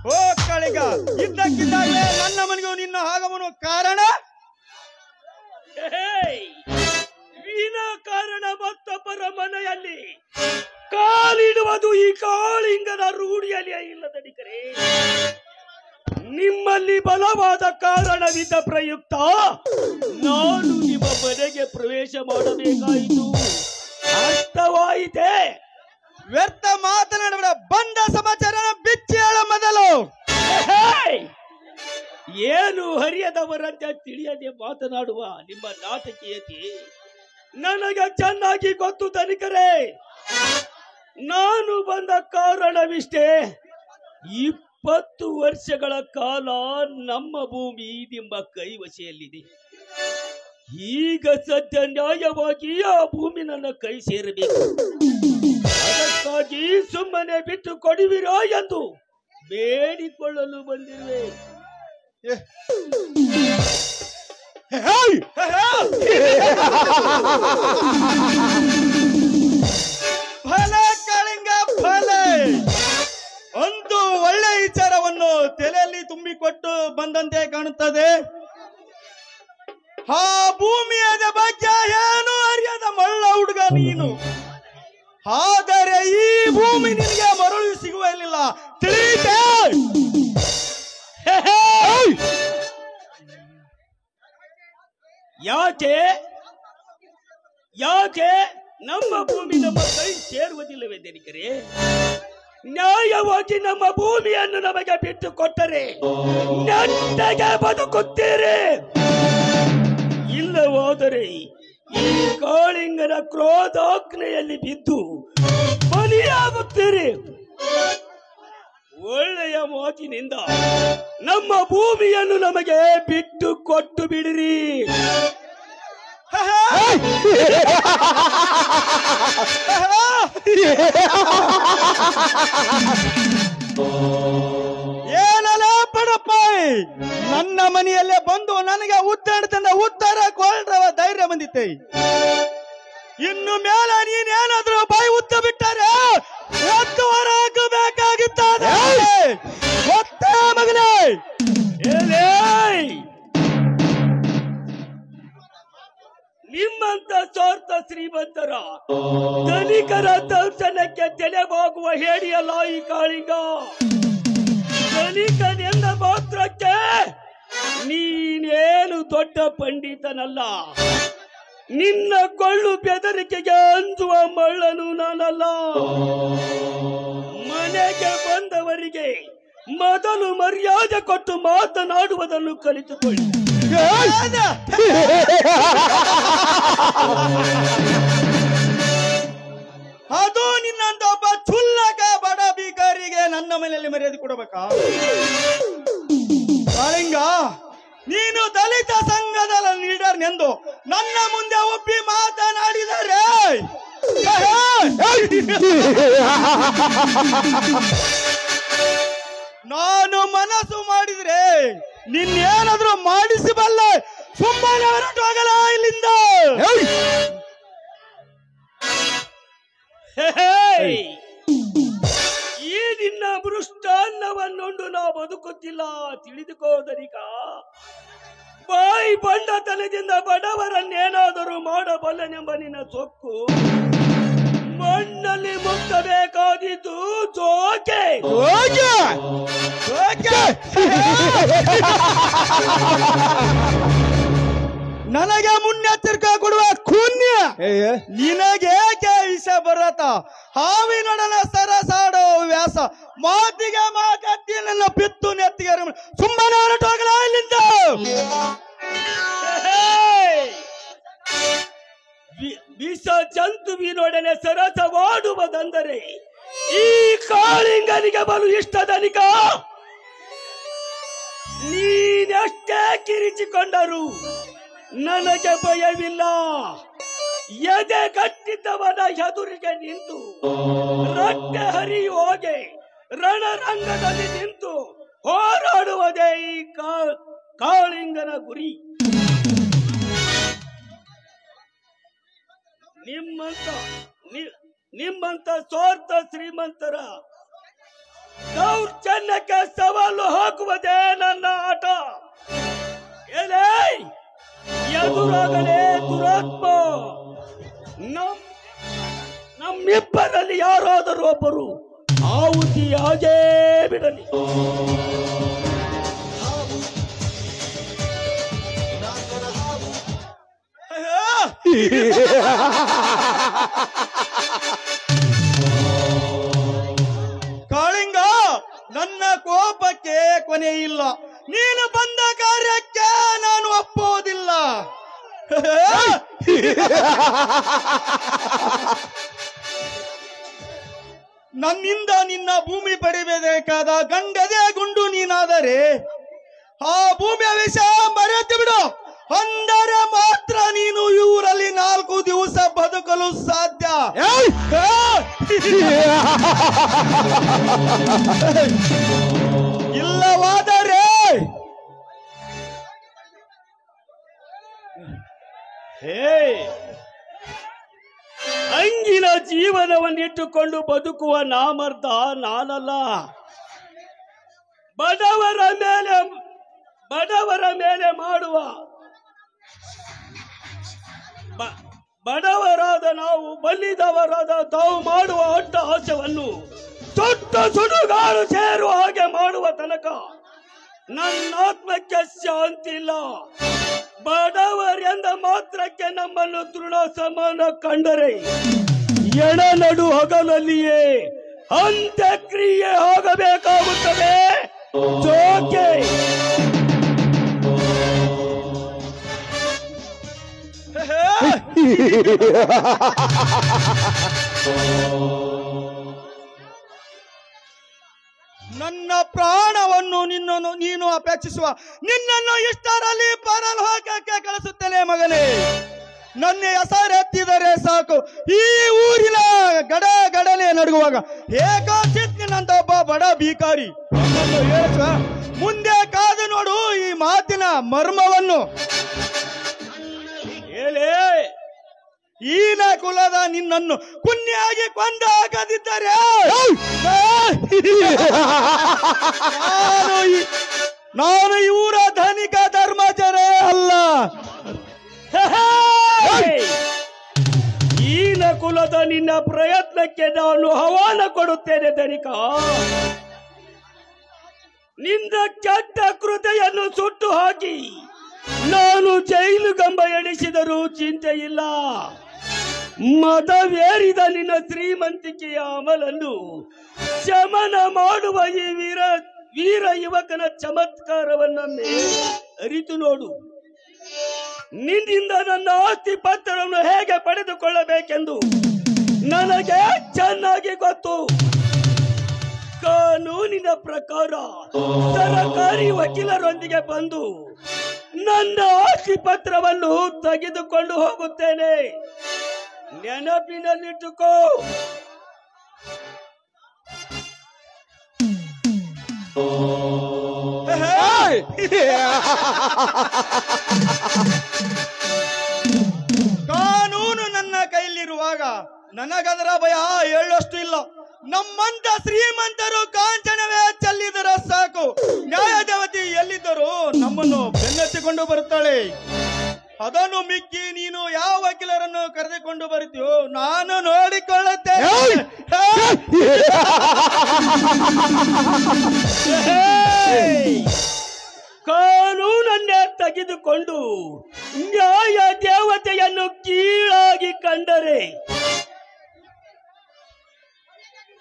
Speaker 6: ಓ ಕಳಿಗ, ಇದ್ದಕ್ಕಿದ್ದಾಗಲೇ ನನ್ನ ಮನೆಗೂ ನಿನ್ನ ಆಗಮನ ಕಾರಣ
Speaker 1: ವಿನಾಕಾರಣ ಮತ್ತೊಬ್ಬರ ಮನೆಯಲ್ಲಿ ಕಾಲಿಡುವುದು ಈ ಕಾಳಿಂಗದ ರೂಢಿಯಲ್ಲಿ ಇಲ್ಲದಡಿಕರೆ ನಿಮ್ಮಲ್ಲಿ ಬಲವಾದ ಕಾರಣವಿದ್ದ ಪ್ರಯುಕ್ತ ನಾನು ನಿಮ್ಮ ಮನೆಗೆ ಪ್ರವೇಶ ಮಾಡಬೇಕಾಯಿತು. ಅರ್ಥವಾಯಿತೆ?
Speaker 6: ವ್ಯರ್ಥ ಮಾತನಾಡಬೇಡ. ಬಂದ ಸಮಾಚಾರ ಬಿಚ್ಚಿ ಹೇಳ ಮೊದಲು.
Speaker 1: ಏನು ಹರಿಯದವರಂತೆ ತಿಳಿಯದೆ ಮಾತನಾಡುವ ನಿಮ್ಮ ನಾಟಕೀಯತೆ ನನಗೆ ಚೆನ್ನಾಗಿ ಗೊತ್ತು ತನಿಕರೇ. ನಾನು ಬಂದ ಕಾರಣವಿಷ್ಟೇ. 20 ವರ್ಷಗಳ ಕಾಲ ನಮ್ಮ ಭೂಮಿ ನಿಮ್ಮ ಕೈವಶೆಯಲ್ಲಿದೆ. ಈಗ ಸದ್ಯ ನ್ಯಾಯವಾಗಿ ಆ ಭೂಮಿ ನನ್ನ ಕೈ ಸೇರಬೇಕು. ಅದಕ್ಕಾಗಿ ಸುಮ್ಮನೆ ಬಿಟ್ಟು ಕೊಡುವಿರೋ ಎಂದು ಬೇಡಿಕೊಳ್ಳಲು ಬಂದಿರುವೆ.
Speaker 6: ಫಲೆ ಕಾಳಿಂಗ ಫಲೆ. ಒಂದು ಒಳ್ಳೆ ವಿಚಾರವನ್ನು ತಲೆಯಲ್ಲಿ ತುಂಬಿಕೊಟ್ಟು ಬಂದಂತೆ ಕಾಣುತ್ತದೆ. ಆ ಭೂಮಿಯದ ಬಗ್ಗೆ ಏನು ಅರಿಯದ ಮಳ್ಳ ಹುಡುಗ ನೀನು. ಆದರೆ ಈ ಭೂಮಿ ನಿನಗೆ ಮರಳಿ ಸಿಗುವಲ್ಲಿಲ್ಲ, ತಿಳಿಯಿತೆ?
Speaker 1: ಯಾಕೆ ನಮ್ಮ ಭೂಮಿ ನಮ್ಮ ಕೈ ಸೇರುವುದಿಲ್ಲವೇ ತನಿಕರೇ? ನ್ಯಾಯವಾಗಿ ನಮ್ಮ ಭೂಮಿಯನ್ನು ನಮಗೆ ಬಿಟ್ಟು ಕೊಟ್ಟರೆ ನೆಟ್ಟಗೆ ಬದುಕುತ್ತೀರಿ. ಇಲ್ಲವಾದರೆ ಈ ಕಾಳಿಂಗನ ಕ್ರೋಧಾಗ್ನೆಯಲ್ಲಿ ಬಿದ್ದು ಬಲಿಯಾಗುತ್ತೀರಿ. ಒಳ್ಳೆಯ ಮಾತಿನಿಂದ ನಮ್ಮ ಭೂಮಿಯನ್ನು ನಮಗೆ ಬಿಟ್ಟು ಕೊಟ್ಟು ಬಿಡಿರಿ.
Speaker 6: ಏನಲ್ಲ ಪಡಪ್ಪ, ನನ್ನ ಮನೆಯಲ್ಲೇ ಬಂದು ನನಗೆ ಉದ್ದಾಡದಿಂದ ಉತ್ತರ ಕೊಳ್ರವ ಧೈರ್ಯ ಬಂದಿತ್ತೆ. ಇನ್ನು ಮೇಲೆ ನೀನೇನಾದ್ರೂ ಬಾಯಿ ಉದ್ದ ಬಿಟ್ಟರೆ ಒತ್ತು ಹೊರ ಹಾಕಬೇಕಾಗುತ್ತದೆ. ಒತ್ತೇ ಮಗನೇ.
Speaker 1: ನಿಮ್ಮಂತ ಸ್ವಾರ್ಥ ಶ್ರೀಮಂತರ ಧನಿಕರ ದರ್ಶನಕ್ಕೆ ತೆಲೆಬಾಗುವ ಹೇಡಿಯಲ್ಲ ಈ ಕಾಳಿಂಗ. ಧನಿಕನೆಂದ ಮಾತ್ರಕ್ಕೆ ನೀನೇನು ದೊಡ್ಡ ಪಂಡಿತನಲ್ಲ. ನಿನ್ನ ಕೊಳ್ಳು ಬೆದರಿಕೆಗೆ ಅಂಜುವ ಮಳ್ಳನು ನಾನಲ್ಲ. ಮನೆಗೆ ಬಂದವರಿಗೆ ಮೊದಲು ಮರ್ಯಾದೆ ಕೊಟ್ಟು ಮಾತನಾಡುವುದನ್ನು ಕಲಿತುಕೊಳ್ಳಿ.
Speaker 6: ಅದು ನಿನ್ನಂತ ಒಬ್ಬ ಚುಲ್ಲಕ ಬಡ ಬೀಕರಿಗೆ ನನ್ನ ಮನೆಯಲ್ಲಿ ಮರ್ಯಾದೆ ಕೊಡಬೇಕಾ? ಕಾಳಿಂಗ, ನೀನು ದಲಿತ ಸಂಘದ ಲೀಡರ್ ಎಂದು ನನ್ನ ಮುಂದೆ ಒಪ್ಪಿ ಮಾತನಾಡಿದರೆ ನಾನು ಮನಸ್ಸು ಮಾಡಿದ್ರೆ ನಿನ್ನೇನಾದ್ರೂ ಮಾಡಿಸಬಲ್ಲ. ಸುಮ್ಮನೆ ಹೊರಟು ಹೋಗಲ್ಲ ಇಲ್ಲಿಂದ.
Speaker 1: ಈ ನಿನ್ನ ಮೃಷ್ಟಾನ್ನವನ್ನುಂಡು ನಾ ಬದುಕುತ್ತಿಲ್ಲ ತಿಳಿದುಕೋದರಿಕ. ಬಾಯಿ ಬಂಡತನದಿಂದ ಬಡವರನ್ನೇನಾದರೂ ಮಾಡಬಲ್ಲನೆಂಬ ನಿನ್ನ ಸೊಕ್ಕು ಮಣ್ಣಲ್ಲಿ ಮುಟ್ಟಬೇಕಾದಿದ್ದು ಜೋಕೆ.
Speaker 6: ನನಗೆ ಮುನ್ನೆಚ್ಚರಿಕೆ ಕೊಡುವ ಕುನ್ಯ ನಿನಗೇಕೆ ವಿಷ ಬರತ? ಹಾವಿನೊಡನೆ ಸರಸಾಡೋ ವ್ಯಾಸ ಮಾತಿಗೆ ಮಾತತ್ತಿ ನನ್ನ ಪಿತ್ತು ನೆತ್ತಿಗೆ ಸುಮ್ಮನೆ ಹೊರಟೋಗಲ ಇಲ್ಲಿಂದ.
Speaker 1: ವಿಷ ಜಂತುವಿನೊಡನೆ ಸರಸವಾಡುವುದಂದರೆ ಈ ಕಾಳಿಂಗನಿಗೆ ಬಲು ಇಷ್ಟದನಿಕ. ನೀನೆಷ್ಟೇ ಕಿರಿಚಿಕೊಂಡರು ನನಗೆ ಭಯವಿಲ್ಲ. ಎದೆ ಕಟ್ಟಿದ್ದವನ ಎದುರಿಗೆ ನಿಂತು ರಟ್ಟೆ ಹರಿಯೋಗೆ ರಣರಂಗದಲ್ಲಿ ನಿಂತು ಹೋರಾಡುವುದೇ ಈ ಕಾಳಿಂಗನ ಗುರಿ. ನಿಮ್ಮಂತ ಸ್ವಾರ್ಥ ಶ್ರೀಮಂತರ ದೌರ್ಜನ್ಯಕ್ಕೆ ಸವಾಲು ಹಾಕುವುದೇ ನನ್ನ ಆಟ. ಎದುರಾಗಲೇ ದುರಾತ್ಮ. ನಮ್ಮಿಬ್ಬರಲ್ಲಿ ಯಾರಾದರೂ ಒಬ್ಬರು ಆಹುತಿಯಾಗೇ ಬಿಡಲಿ.
Speaker 6: ಕಾಳಿಂಗ, ನನ್ನ ಕೋಪಕ್ಕೆ ಕೊನೆ ಇಲ್ಲ. ನೀನು ಬಂದ ಕಾರ್ಯಕ್ಕೆ ನಾನು ಒಪ್ಪುವುದಿಲ್ಲ. ನನ್ನಿಂದ ನಿನ್ನ ಭೂಮಿ ಪಡಿಬೇಕಾದ ಗಂಡದೇ ಗುಂಡು ನೀನಾದರೆ ಆ ಭೂಮಿಯ ವಿಷಯ ಮರೆತು ಬಿಡು. ಅಂದರೆ ಮಾತ್ರ ನೀನು ಊರಲ್ಲಿ 4 ದಿವಸ ಬದುಕಲು ಸಾಧ್ಯ. ಇಲ್ಲವಾದರೆ
Speaker 1: ಅಂಗಿನ ಜೀವನವನ್ನಿಟ್ಟುಕೊಂಡು ಬದುಕುವ ನಾಮರ್ಥ ನಾನಲ್ಲ. ಬಡವರ ಮೇಲೆ ಮಾಡುವ ಬಡವರಾದ ನಾವು ಬಲ್ಲಿದವರಾದ ತಾವು ಮಾಡುವ ಅಟ್ಟಹಾಸವನ್ನು ದೊಡ್ಡ ಸುಡುಗಾಡು ಸೇರುವ ಹಾಗೆ ಮಾಡುವ ತನಕ ನನ್ನ ಆತ್ಮಕ್ಕೆ ಶಾಂತಿ ಇಲ್ಲ. ಬಡವರೆಂದ ಮಾತ್ರಕ್ಕೆ ನಮ್ಮನ್ನು ತೃಣ ಸಮಾನ ಕಂಡರೆ ಎಡ ನಡು ಹಗಲಲ್ಲಿಯೇ ಅಂತ್ಯಕ್ರಿಯೆ ಆಗಬೇಕಾಗುತ್ತದೆ. ಜೋಕೆ
Speaker 6: ನನ್ನ ಪ್ರಾಣವನ್ನು ನೀನು ಅಪೇಕ್ಷಿಸುವ ನಿನ್ನನ್ನು ಇಷ್ಟರಲ್ಲಿ ಪರಲೋಕಕ್ಕೆ ಕಳಿಸುತ್ತೇನೆ ಮಗನೇ. ನನ್ನ ಹೆಸರೆತ್ತಿದರೆ ಸಾಕು. ಈ ಊರಿನ ಗಡನೆ ನಡುಗುವಾಗ ಏಕಾಚಿತ್ನಿನಂತ ಒಬ್ಬ ಬಡ ಬೀಕಾರಿ ಮುಂದೆ ಕಾದು ನೋಡು ಈ ಮಾತಿನ ಮರ್ಮವನ್ನು. ಹೇಳೇ ಈನ ಕುಲದ ನಿನ್ನನ್ನು ಪುಣ್ಯಾಗಿ ಕೊಂದ ಹಾಕದಿದ್ದರೆ ನಾನು ಇವರ ಧನಿಕ ಧರ್ಮಜರೇ ಅಲ್ಲ.
Speaker 1: ಈನ ಕುಲದ ನಿನ್ನ ಪ್ರಯತ್ನಕ್ಕೆ ನಾನು ಆಹ್ವಾನ ಕೊಡುತ್ತೇನೆ ಧನಿಕ. ನಿಂದ ಕೆಟ್ಟ ಕೃತೆಯನ್ನು ಸುಟ್ಟು ಹಾಕಿ ನಾನು ಜೈಲು ಗಂಬ ಎಣಿಸಿದರೂ ಚಿಂತೆ ಇಲ್ಲ. ಮದವೇರಿದ ನಿನ್ನ ಶ್ರೀಮಂತಿಕೆಯ ಅಮಲನ್ನು ಶಮನ ಮಾಡುವ ಈ ವೀರ ಯುವಕನ ಚಮತ್ಕಾರವನ್ನೊಮ್ಮೆ ಅರಿತು ನೋಡು. ನಿನ್ನಿಂದ ನನ್ನ ಆಸ್ತಿ ಪತ್ರವನ್ನು ಹೇಗೆ ಪಡೆದುಕೊಳ್ಳಬೇಕೆಂದು ನನಗೆ ಚೆನ್ನಾಗಿ ಗೊತ್ತು. ಕಾನೂನಿನ ಪ್ರಕಾರ ಸರಕಾರಿ ವಕೀಲರೊಂದಿಗೆ ಬಂದು ನನ್ನ ಆಸ್ತಿ ಪತ್ರವನ್ನು ತೆಗೆದುಕೊಂಡು ಹೋಗುತ್ತೇನೆ. ನೆನಪಿನಲ್ಲಿಟ್ಟುಕೋ.
Speaker 6: ಕಾನೂನು ನನ್ನ ಕೈಲಿರುವಾಗ
Speaker 11: ನನಗದರ ಭಯ ಹೇಳಷ್ಟು ಇಲ್ಲ. ನಮ್ಮಂತ ಶ್ರೀಮಂತರು ಕಾಂಚನವೇ ಚೆಲ್ಲಿದರ ಸಾಕು. ನ್ಯಾಯದೇವತೆ ಎಲ್ಲಿದ್ದರೂ ನಮ್ಮನ್ನು ಬೆನ್ನತ್ತಿಕೊಂಡು ಬರುತ್ತಾಳೆ. ಅದನ್ನು ಮಿಕ್ಕಿ ನೀನು ಯಾವ ವಕೀಲರನ್ನು ಕರೆದುಕೊಂಡು ಬರುತ್ತೀಯೋ ನಾನು ನೋಡಿಕೊಳ್ಳುತ್ತೇನೆ.
Speaker 1: ಕಾನೂನನ್ನೇ ತೆಗೆದುಕೊಂಡು ನ್ಯಾಯ ದೇವತೆಯನ್ನು ಕೀಳಾಗಿ ಕಂಡರೆ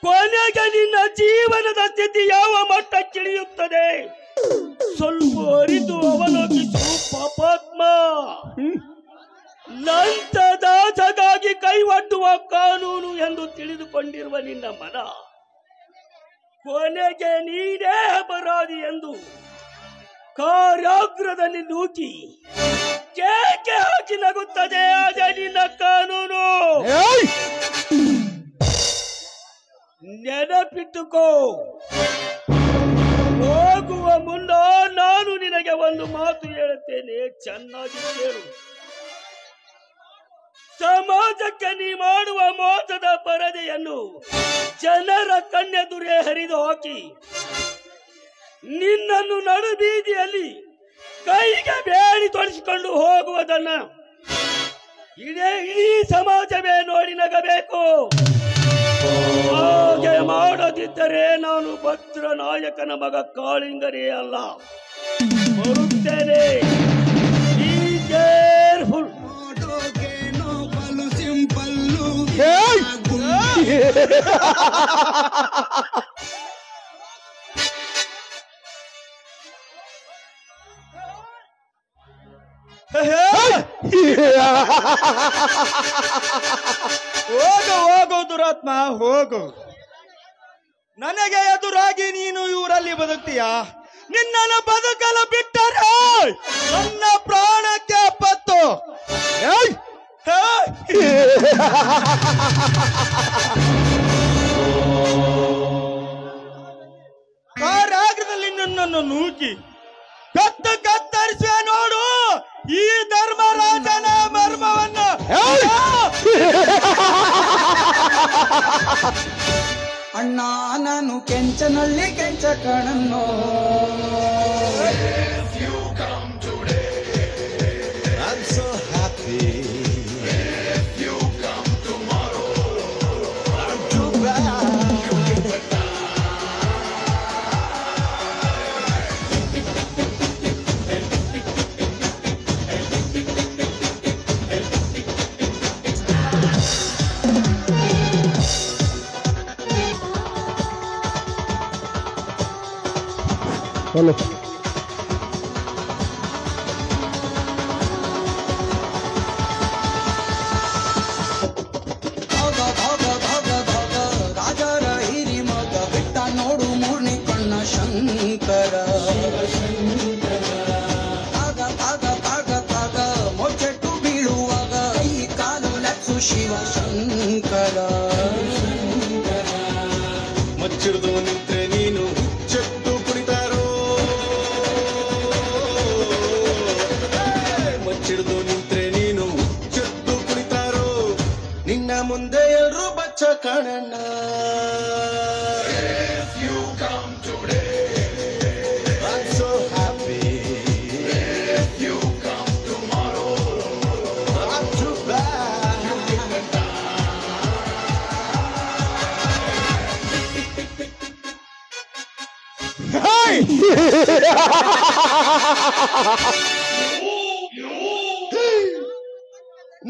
Speaker 1: ಕೊನೆಗೆ ನಿನ್ನ ಜೀವನದ ಸ್ಥಿತಿ ಯಾವ ಮಟ್ಟಕ್ಕಿಳಿಯುತ್ತದೆ ಸ್ವಲ್ಪ ಅರಿತು ಅವಲೋಕಿಸು ಪಾಪಾತ್ಮ. ಲಂಚದಾಸಗಾಗಿ ಕೈವಟ್ಟುವ ಕಾನೂನು ಎಂದು ತಿಳಿದುಕೊಂಡಿರುವ ನಿನ್ನ ಮನ ಕೊನೆಗೆ ನೀನೇ ಅಪರಾಧಿ ಎಂದು ಕಾರಾಗೃಹದಲ್ಲಿ ನೂಕಿ ಕೇಕೆ ಹಾಕಿ ನಗುತ್ತದೆ. ಅದೇ ನಿನ್ನ ಕಾನೂನು. ನೆನಪಿಟ್ಟುಕೋ. ಹೋಗುವ ಮುನ್ನ ನಾನು ನಿನಗೆ ಒಂದು ಮಾತು ಹೇಳುತ್ತೇನೆ, ಚೆನ್ನಾಗಿ ಕೇಳು. ಸಮಾಜಕ್ಕೆ ನೀ ಮಾಡುವ ಮೋಸದ ಪರದೆಯನ್ನು ಜನರ ಕಣ್ಣೆದುರೇ ಹರಿದು ಹಾಕಿ ನಿನ್ನನ್ನು ನಡು ಬೀದಿಯಲ್ಲಿ ಕೈಗೆ ಬೇಡಿ ತೊಡಿಸಿಕೊಂಡು ಹೋಗುವುದನ್ನ ಇಡೀ ಸಮಾಜವೇ ನೋಡಿ ನಗಬೇಕು. ಹಾಗೆ ಮಾಡದಿದ್ದರೆ ನಾನು ಭದ್ರ ನಾಯಕನ ಮಗ ಕಾಳಿಂಗನೇ ಅಲ್ಲ, ಬರುತ್ತೇನೆ. Be careful.
Speaker 11: ಹೋಗು ದುರಾತ್ಮ, ಹೋಗು. ನನಗೆ ಎದುರಾಗಿ ನೀನು ಇವರಲ್ಲಿ ಬದುಕ್ತೀಯ. ನಿನ್ನನ್ನು ಬದುಕಲು ಬಿಟ್ಟರೆ ನನ್ನ ಪ್ರಾಣಕ್ಕೆ ಪತ್ತು. ಕಾರಾಗೃಹದಲ್ಲಿ ನಿನ್ನನ್ನು ನೂಕಿ ಕತ್ತರಿಸುವೆ ನೋಡು ಈ ಧರ್ಮರಾಜನ ಮರ್ಮವನ್ನು.
Speaker 12: ಅಣ್ಣ ನಾನು ಕೆಂಚನಲ್ಲಿ ಕೆಂಚ ಕಣನ್ನೋ.
Speaker 7: ಹಲೋ
Speaker 12: ರಾಜರ ಹಿರಿ ಮಗ ಬಿಟ್ಟ ನೋಡು ಮೂರ್ನಿ ಕಣ್ಣ ಶಂಕರ. ಆಗ ಆಗ ಆಗ ಆಗ ಮೊಚ್ಚೆಟ್ಟು ಬೀಳುವಾಗ ಈ ಕಾಲು ಲಕ್ಷು ಶಿವ ಶಂಕರ.
Speaker 13: ಮಚ್ಚಿಡ್ದು ನಿಂತ್ರೆ ನೀನು ಹುಚ್ಚೆಟ್ಟು ಕುಣಿತಾರೋ, ಮಚ್ಚಿಡ್ದು ನಿಂತ್ರೆ ನೀನು ಹುಚ್ಚೆಟ್ಟು ಕುಣಿತಾರೋ, ನಿನ್ನ ಮುಂದೆ ಎಲ್ರೂ ಬಚ್ಚ ಕಾಣಣ್ಣ.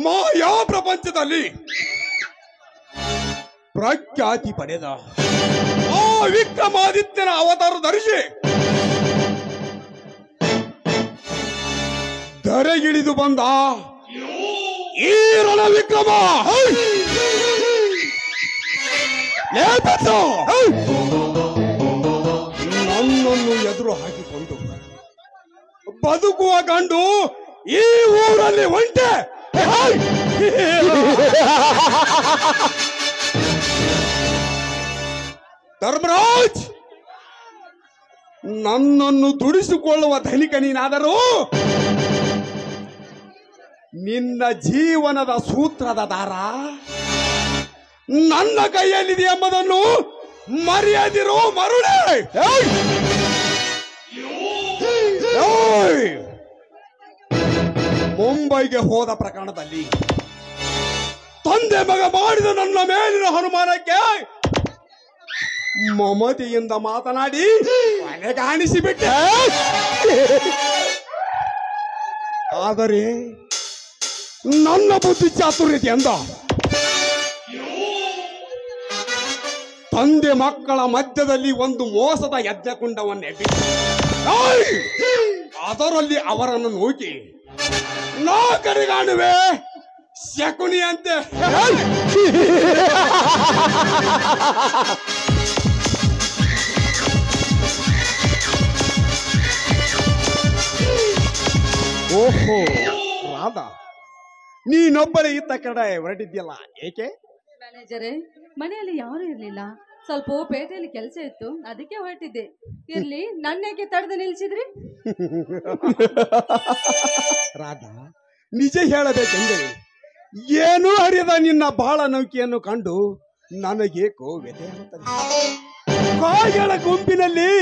Speaker 9: ಮಾಯಾ ಪ್ರಪಂಚದಲ್ಲಿ ಪ್ರಖ್ಯಾತಿ ಪಡೆದ ಆ ವಿಕ್ರಮಾದಿತ್ಯನ ಅವತಾರ ಧರಿಸಿ ಧರೆಗಿಳಿದು ಬಂದ ಈ ರಣ ವಿಕ್ರಮ ನನ್ನನ್ನು ಎದುರು ಹಾಕಿಕೊಂಡು ಬದುಕುವ ಗಂಡು ಈ ಊರಲ್ಲಿ ಒಂಟೆ. ಧರ್ಮರಾಜ್, ನನ್ನನ್ನು ದುಡಿಸಿಕೊಳ್ಳುವ ಧನಿಕ ನೀನಾದರೂ ನಿನ್ನ ಜೀವನದ ಸೂತ್ರದ ದಾರ
Speaker 14: ನನ್ನ ಕೈಯಲ್ಲಿದೆ ಎಂಬುದನ್ನು ಮರೆಯದಿರು ಮರುಳೆ. ಮುಂಬೈಗೆ ಹೋದ ಪ್ರಕರಣದಲ್ಲಿ ತಂದೆ ಮಗ ಮಾಡಿದ ನನ್ನ ಮೇಲಿನ ಅನುಮಾನಕ್ಕೆ ಮಮತೆಯಿಂದ ಮಾತನಾಡಿ ಕಾಣಿಸಿಬಿಟ್ಟೆ. ಆದರೆ ನನ್ನ ಬುದ್ಧಿ ಚಾತುರ್ಯತೆಯಿಂದ ತಂದೆ ಮಕ್ಕಳ ಮಧ್ಯದಲ್ಲಿ ಒಂದು ಮೋಸದ ಯಜ್ಞಕುಂಡವನ್ನೇ ಬಿಟ್ಟು ಅದರಲ್ಲಿ ಅವರನ್ನು ನೂಕಿ ನಾ ಕರಿಗಾಣುವೆ ಶಕುನಿ ಅಂತೆ. ಓಹೋ ರಾಧಾ, ನೀನೊಬ್ಬರೇ ಇತ್ತ ಕಡೆ ಹೊರಟಿದ್ಯಲ್ಲ, ಏಕೆ?
Speaker 5: ಮ್ಯಾನೇಜರೇ, ಮನೆಯಲ್ಲಿ ಯಾರು ಇರ್ಲಿಲ್ಲ, ಸ್ವಲ್ಪ ಪೇಟೆಯಲ್ಲಿ ಕೆಲಸ ಇತ್ತು, ಅದಕ್ಕೆ ಹೊರಟಿದ್ದೆ. ಇರ್ಲಿ, ನನ್ನೇಕೆ ತಡೆದು ನಿಲ್ಸಿದ್ರಿ?
Speaker 14: ರಾಧಾ, ನಿಜ ಹೇಳಬೇಕೆಂದರೆ ಏನೂ ಅರಿಯದ ನಿನ್ನ ಬಾಳ ನೌಕೆಯನ್ನು ಕಂಡು ನನಗೇಕೋ ವ್ಯಥೆಯಾಗುತ್ತದೆ. ಕಾಯಿಗಳ ಗುಂಪಿನಲ್ಲಿ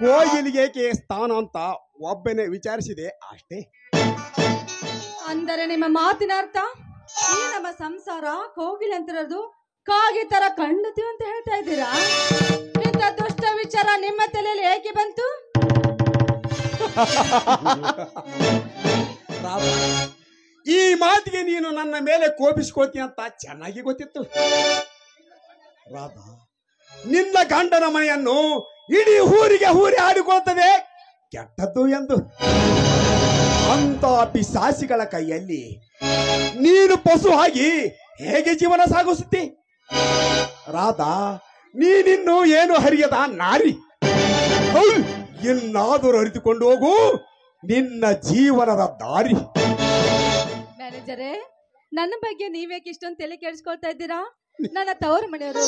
Speaker 14: ಕೋಗಿಲಿಗೇಕೆ ಸ್ಥಾನ ಅಂತ ಒಬ್ಬನೇ ವಿಚಾರಿಸಿದೆ ಅಷ್ಟೇ.
Speaker 5: ಅಂದರೆ ನಿಮ್ಮ ಮಾತಿನ ಅರ್ಥ ಈ ನಮ್ಮ ಸಂಸಾರ ಕೋಗಿಲೆ ಅಂತಿರೋದು ಕಾಗಿ ತರ ಕಂಡುತ್ತೀವಿ ಅಂತ ಹೇಳ್ತಾ ಇದ್ದೀರಾ? ಇಂಥ ದುಷ್ಟ ವಿಚಾರ ನಿಮ್ಮ ತಲೆಯಲ್ಲಿ ಏಕೆ ಬಂತು?
Speaker 14: ರಾಧಾ, ಈ ಮಾತಿಗೆ ನೀನು ನನ್ನ ಮೇಲೆ ಕೋಪಿಸ್ಕೋತಿ ಅಂತ ಚೆನ್ನಾಗಿ ಗೊತ್ತಿತ್ತು. ರಾಧಾ, ನಿನ್ನ ಗಂಡನ ಮನೆಯನ್ನು ಇಡೀ ಊರಿಗೆ ಊರಿ ಆಡಿಕೊಳ್ತದೆ ಕೆಟ್ಟದ್ದು ಎಂದು. ಅಂತ ಪಿಶಾಚಿಗಳ ಕೈಯಲ್ಲಿ ನೀನು ಪಶು ಆಗಿ ಹೇಗೆ ಜೀವನ ಸಾಗಿಸುತ್ತಿ? ರಾಧಾ, ನೀನಿನ್ನು ಏನು ಹರಿಯದ ನಾರಿ. ಇನ್ನಾದರೂ ಅರಿತುಕೊಂಡು ಹೋಗು ನಿನ್ನ ಜೀವನದ ದಾರಿ.
Speaker 5: ಮ್ಯಾನೇಜರೇ, ನನ್ನ ಬಗ್ಗೆ ನೀವೇಕೆ ಇಷ್ಟೊಂದು ತಲೆ ಕೆಡಿಸ್ಕೊಳ್ತಾ ಇದ್ದೀರಾ? ನನ್ನ ತವರು ಮನೆಯವರು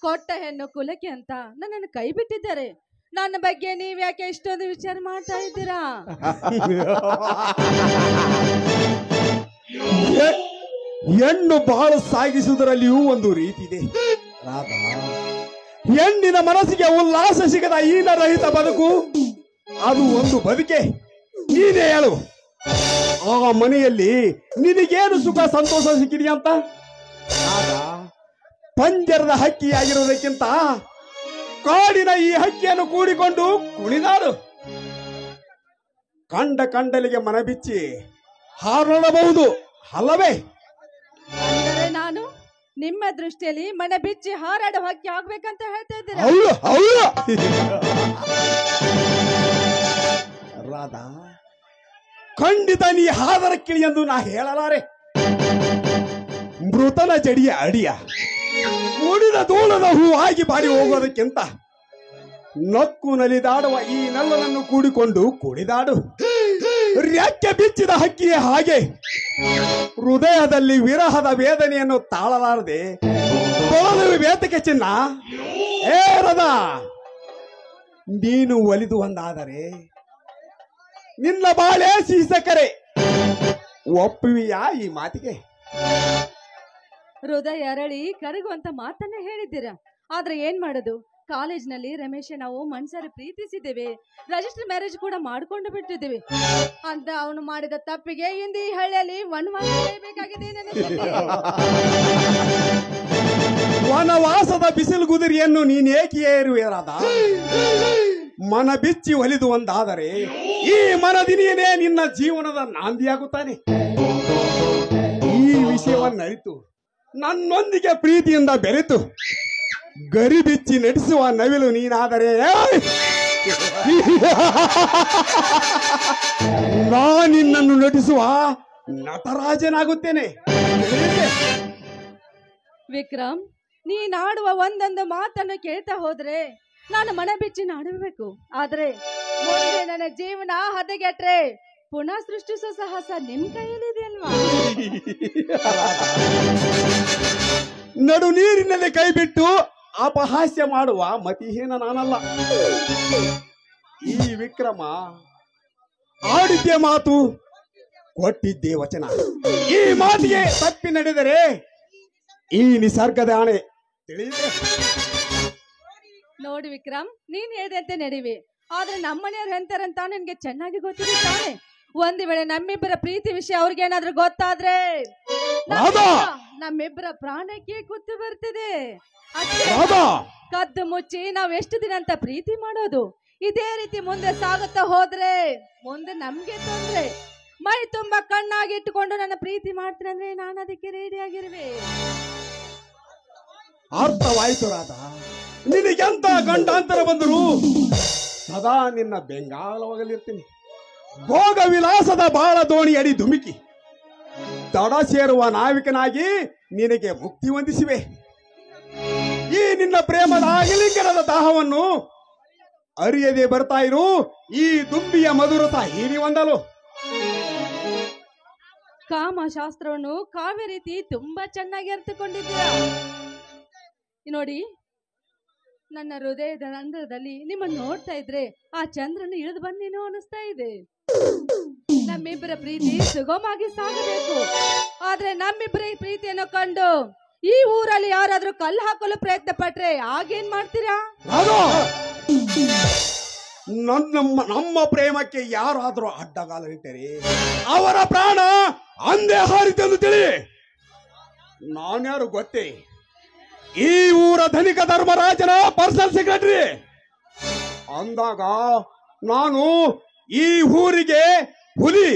Speaker 5: ಕೊಟ್ಟ ಹೆಣ್ಣು ಕುಲಕ್ಕೆ ಅಂತ ನನ್ನನ್ನು ಕೈ ಬಿಟ್ಟಿದ್ದಾರೆ. ನನ್ನ ಬಗ್ಗೆ ನೀವ್ಯಾಕೆ ಇಷ್ಟೊಂದು ವಿಚಾರ ಮಾಡ್ತಾ ಇದ್ದೀರಾ?
Speaker 14: ಹೆಣ್ಣು ಬಾಳು ಸಾಗಿಸುವುದರಲ್ಲಿಯೂ ಒಂದು ರೀತಿ ಇದೆ ರಾಧಾ. ಹೆಣ್ಣಿನ ಮನಸ್ಸಿಗೆ ಉಲ್ಲಾಸ ಸಿಗದ ಹೀನರಹಿತ ಬದುಕು ಅದು ಒಂದು ಬದುಕೆ. ನೀನೇ ಹೇಳು, ಆ ಮನೆಯಲ್ಲಿ ನಿನಗೇನು ಸುಖ ಸಂತೋಷ ಸಿಕ್ಕಿದೆಯಂತ? ರಾಧಾ, ಪಂಜರದ ಹಕ್ಕಿಯಾಗಿರುವುದಕ್ಕಿಂತ ಕಾಡಿನ ಈ ಹಕ್ಕಿಯನ್ನು ಕೂಡಿಕೊಂಡು ಕುಣಿದಾಡು. ಕಂಡಲಿಗೆ ಮನಬಿಚ್ಚಿ ಹಾರಾಡಬಹುದು ಅಲ್ಲವೇ?
Speaker 5: ಅಂದರೆ ನಾನು ನಿಮ್ಮ ದೃಷ್ಟಿಯಲ್ಲಿ ಮನೆ ಬಿಚ್ಚಿ ಹಾರಾಡ ಹಕ್ಕಿ ಆಗ್ಬೇಕಂತ ಹೇಳ್ತಾ ಇದ್ದೀರಾ?
Speaker 14: ರಾಧಾ, ಖಂಡಿತ ನೀ ಹಾದರ ಕಿಳಿ ಎಂದು ನಾ ಹೇಳಲಾರೆ. ಮೃತನ ಜಡಿಯ ಅಡಿಯ ಮುಡಿದ ಧೂಳದ ಹೂ ಆಗಿ ಬಾಡಿ ಹೋಗೋದಕ್ಕಿಂತ ನಕ್ಕು ನಲಿದಾಡುವ ಈ ನಲ್ಲನನ್ನು ಕೂಡಿಕೊಂಡು ಕುಣಿದಾಡು. ರೆಕ್ಕೆ ಬಿಚ್ಚಿದ ಹಕ್ಕಿಯೇ ಹಾಗೆ ಹೃದಯದಲ್ಲಿ ವಿರಹದ ವೇದನೆಯನ್ನು ತಾಳಲಾರದೆ ಕೊಳಲು ವೇತಕ್ಕೆ ಚಿನ್ನ. ಏರದ ನೀನು ಒಲಿದು ಒಂದಾದರೆ ನಿನ್ನ ಬಾಳೆ ಸೀಸಕರೆ. ಒಪ್ಪುವಿಯಾ ಈ ಮಾತಿಗೆ?
Speaker 5: ಹೃದಯ ಅರಳಿ ಕರಗುವಂತ ಮಾತನ್ನ ಹೇಳಿದ್ದೀರಾ. ಆದ್ರೆ ಏನ್ ಮಾಡೋದು, ಕಾಲೇಜ್ನಲ್ಲಿ ರಮೇಶ್ ನಾವು ಮನ್ಸಾರಿ ಪ್ರೀತಿಸಿದ್ದೇವೆ, ರಿಜಿಸ್ಟರ್ ಮ್ಯಾರೇಜ್ ಕೂಡ ಮಾಡ್ಕೊಂಡು ಬಿಟ್ಟಿದ್ದೇವೆ ಅಂತ ಅವನು ಮಾಡಿದ ತಪ್ಪಿಗೆ ಇಂದು ಈ ಹಳ್ಳಿಯಲ್ಲಿ ವನವಾಸಬೇಕಾಗಿದೆ.
Speaker 14: ವನವಾಸದ ಬಿಸಿಲು ಗುದಿರಿಯನ್ನು ನೀನೇಕೆ ಏರುವೆರಾದ? ಮನ ಬಿಚ್ಚಿ ಒಲಿದು ಒಂದಾದರೆ ಈ ಮನದಿನಿಯೇ ನಿನ್ನ ಜೀವನದ ನಾಂದಿಯಾಗುತ್ತಾನೆ. ಈ ವಿಷಯವನ್ನರಿತು ನನ್ನೊಂದಿಗೆ ಪ್ರೀತಿಯಿಂದ ಬೆರೆತು ಗರಿ ಬಿಚ್ಚಿ ನಡೆಸುವ ನವಿಲು ನೀನಾದರೆ ನಾ ನಿನ್ನನ್ನು ನಟಿಸುವ ನಟರಾಜನಾಗುತ್ತೇನೆ.
Speaker 5: ವಿಕ್ರಮ್, ನೀನಾಡುವ ಒಂದೊಂದು ಮಾತನ್ನು ಕೇಳ್ತಾ ಹೋದ್ರೆ ನಾನು ಮನ ಬಿಚ್ಚಿ ನಾಡಬೇಕು. ಆದ್ರೆ ಮುಂದೆ ನನ್ನ ಜೀವನ ಹದಗೆಟ್ರೆ ಪುನಃ ಸೃಷ್ಟಿಸೋ ಸಾಹಸ ನಿಮ್ ಕೈಯಲ್ಲಿದೆ ಅಲ್ವಾ?
Speaker 14: ನಡು ನೀರಿನಲ್ಲಿ ಕೈ ಬಿಟ್ಟು ಅಪಹಾಸ್ಯ ಮಾಡುವ ಮತಿಹೀನ ನಾನಲ್ಲ. ಈ ವಿಕ್ರಮ ಆಡಿದ್ದೆ ಮಾತು, ಕೊಟ್ಟಿದ್ದೆ ವಚನ. ಈ ಮಾತಿಗೆ ತಪ್ಪಿ ನಡೆದರೆ ಈ ನಿಸರ್ಗದ ಆಣೆ ತಿಳಿಯಿದೆ.
Speaker 5: ನೋಡಿ ವಿಕ್ರಮ್, ನೀನ್ ಹೇಳ್ದಂತೆ ನಡಿವಿ. ಆದ್ರೆ ನಮ್ಮನೆಯವ್ರು ಎಂತಾರಂತ ನಿನ್ಗೆ ಚೆನ್ನಾಗಿ ಗೊತ್ತಿದೆ ತಾನೆ. ಒಂದು ವೇಳೆ ನಮ್ಮಿಬ್ಬರ ಪ್ರೀತಿ ವಿಷಯ ಅವ್ರಿಗೇನಾದ್ರೂ ಗೊತ್ತಾದ್ರೆ ನಮ್ಮಿಬ್ಬರ ಪ್ರಾಣಕ್ಕೆ ಕುತ್ತು ಬರ್ತಿದೆ. ಕದ್ದು ಮುಚ್ಚಿ ನಾವ್ ಎಷ್ಟು ದಿನ ಅಂತ ಪ್ರೀತಿ ಮಾಡೋದು? ಇದೇ ರೀತಿ ಮುಂದೆ ಸಾಗುತ್ತಾ ಹೋದ್ರೆ ಮುಂದೆ ನಮ್ಗೆ ತೊಂದ್ರೆ. ಮೈ ತುಂಬಾ ಕಣ್ಣಾಗಿ ಇಟ್ಟುಕೊಂಡು ನನ್ನ ಪ್ರೀತಿ ಮಾಡ್ತೀನಿ ಅಂದ್ರೆ ನಾನು ಅದಕ್ಕೆ ರೆಡಿ ಆಗಿರುವೆ.
Speaker 14: ಅರ್ಥವಾಯ್ತು ರಾಧ. ನಿನಗೆಂತ ಗಂಡಾಂತರ ಬಂದರು ಸದಾ ನಿನ್ನ ಬೆಂಗಾಲವಾಗಲಿರ್ತೀನಿ. ಭೋಗ ವಿಲಾಸದ ಬಾಳ ದೋಣಿ ಅಡಿ ಧುಮುಕಿ ದಡ ಸೇರುವ ನಾವಿಕನಾಗಿ ನಿನಗೆ ಮುಕ್ತಿ ಹೊಂದಿಸಿವೆ. ಈ ನಿನ್ನ ಪ್ರೇಮದ ಅಗಿಲಿಂಗನದ ದಾಹವನ್ನು ಅರಿಯದೆ ಬರ್ತಾ ಇರು ಈ ದುಂಬಿಯ ಮಧುರತ ಹೀರಿ ಹೊಂದಲು.
Speaker 5: ಕಾಮಶಾಸ್ತ್ರವನ್ನು ಕಾವ್ಯ ರೀತಿ ತುಂಬಾ ಚೆನ್ನಾಗಿ ಅರ್ಥಕೊಂಡಿದ್ದೀರಾ. ನೋಡಿ, ನನ್ನ ಹೃದಯದ ರಂಧ್ರದಲ್ಲಿ ನಿಮ್ಮನ್ನು ನೋಡ್ತಾ ಇದ್ರೆ ಆ ಚಂದ್ರನ ಇಳಿದು ಬಂದೇನೋ ಅನಿಸ್ತಾ ಇದೆ. ನಮ್ಮಿಬ್ಬರ ಪ್ರೀತಿ ಸುಗಮವಾಗಿ ಸಾಗಬೇಕು. ಆದ್ರೆ ನಮ್ಮಿಬ್ಬರ ಪ್ರೀತಿಯನ್ನು ಕಂಡು ಈ ಊರಲ್ಲಿ ಯಾರಾದ್ರೂ ಕಲ್ಲು ಹಾಕಲು ಪ್ರಯತ್ನ ಪಟ್ರೆ ಆಗೇನ್ ಮಾಡ್ತೀರಾ?
Speaker 14: ನಮ್ಮ ಪ್ರೇಮಕ್ಕೆ ಯಾರಾದ್ರೂ ಅಡ್ಡಗಾಲ ಇಟ್ಟರೆ ಅವರ ಪ್ರಾಣ ಅಂದೇ ಹಾರಿತೆಂದು ತಿಳಿ. ನಾನ್ಯಾರು ಗೊತ್ತೇ? ಈ ಊರ ಧನಿಕ ಧರ್ಮರಾಜನ ಪರ್ಸನಲ್ ಸೆಕ್ರೆಟರಿ ಅಂದಾಗ ನಾನು ಈ ಊರಿಗೆ ಹುಲಿ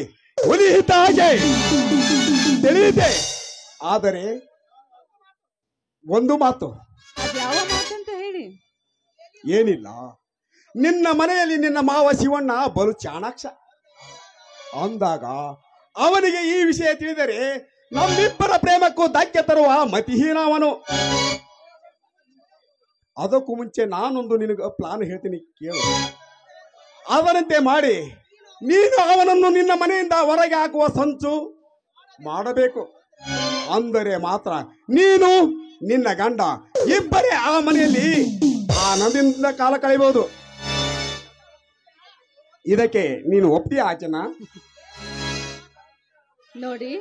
Speaker 14: ಇದ್ದ ಹಾಗೆ ತಿಳಿಯುತ್ತೆ. ಆದರೆ ಒಂದು ಮಾತು,
Speaker 5: ಯಾವ ಮಾತಂತ ಹೇಳಿ.
Speaker 14: ಏನಿಲ್ಲ, ನಿನ್ನ ಮನೆಯಲ್ಲಿ ನಿನ್ನ ಮಾವ ಶಿವಣ್ಣ ಬಲು ಚಾಣಾಕ್ಷ ಅಂದಾಗ ಅವನಿಗೆ ಈ ವಿಷಯ ತಿಳಿದರೆ ನಮ್ಮಿಬ್ಬರ ಪ್ರೇಮಕ್ಕೂ ಧಕ್ಕೆ ತರುವ ಮತಿಹೀನ ಅವನು. ಅದಕ್ಕೂ ಮುಂಚೆ ನಾನೊಂದು ನಿನಗೆ ಪ್ಲಾನ್ ಹೇಳ್ತೀನಿ, ಕೇಳು. ಅವನಂತೆ ಮಾಡಿ ನೀನು ಅವನನ್ನು ನಿನ್ನ ಮನೆಯಿಂದ ಹೊರಗೆ ಹಾಕುವ ಸಂಚು ಮಾಡಬೇಕು. ಅಂದರೆ ಮಾತ್ರ ನೀನು ನಿನ್ನ ಗಂಡ ಇಬ್ಬರೇ ಆ ಮನೆಯಲ್ಲಿ ಆನಂದದಿಂದ ಕಾಲ ಕಳೆಯಬಹುದು. ಇದಕ್ಕೆ ನೀನು ಒಪ್ಪಿಗೆ ಆಚನ?
Speaker 5: ನೋಡಿ,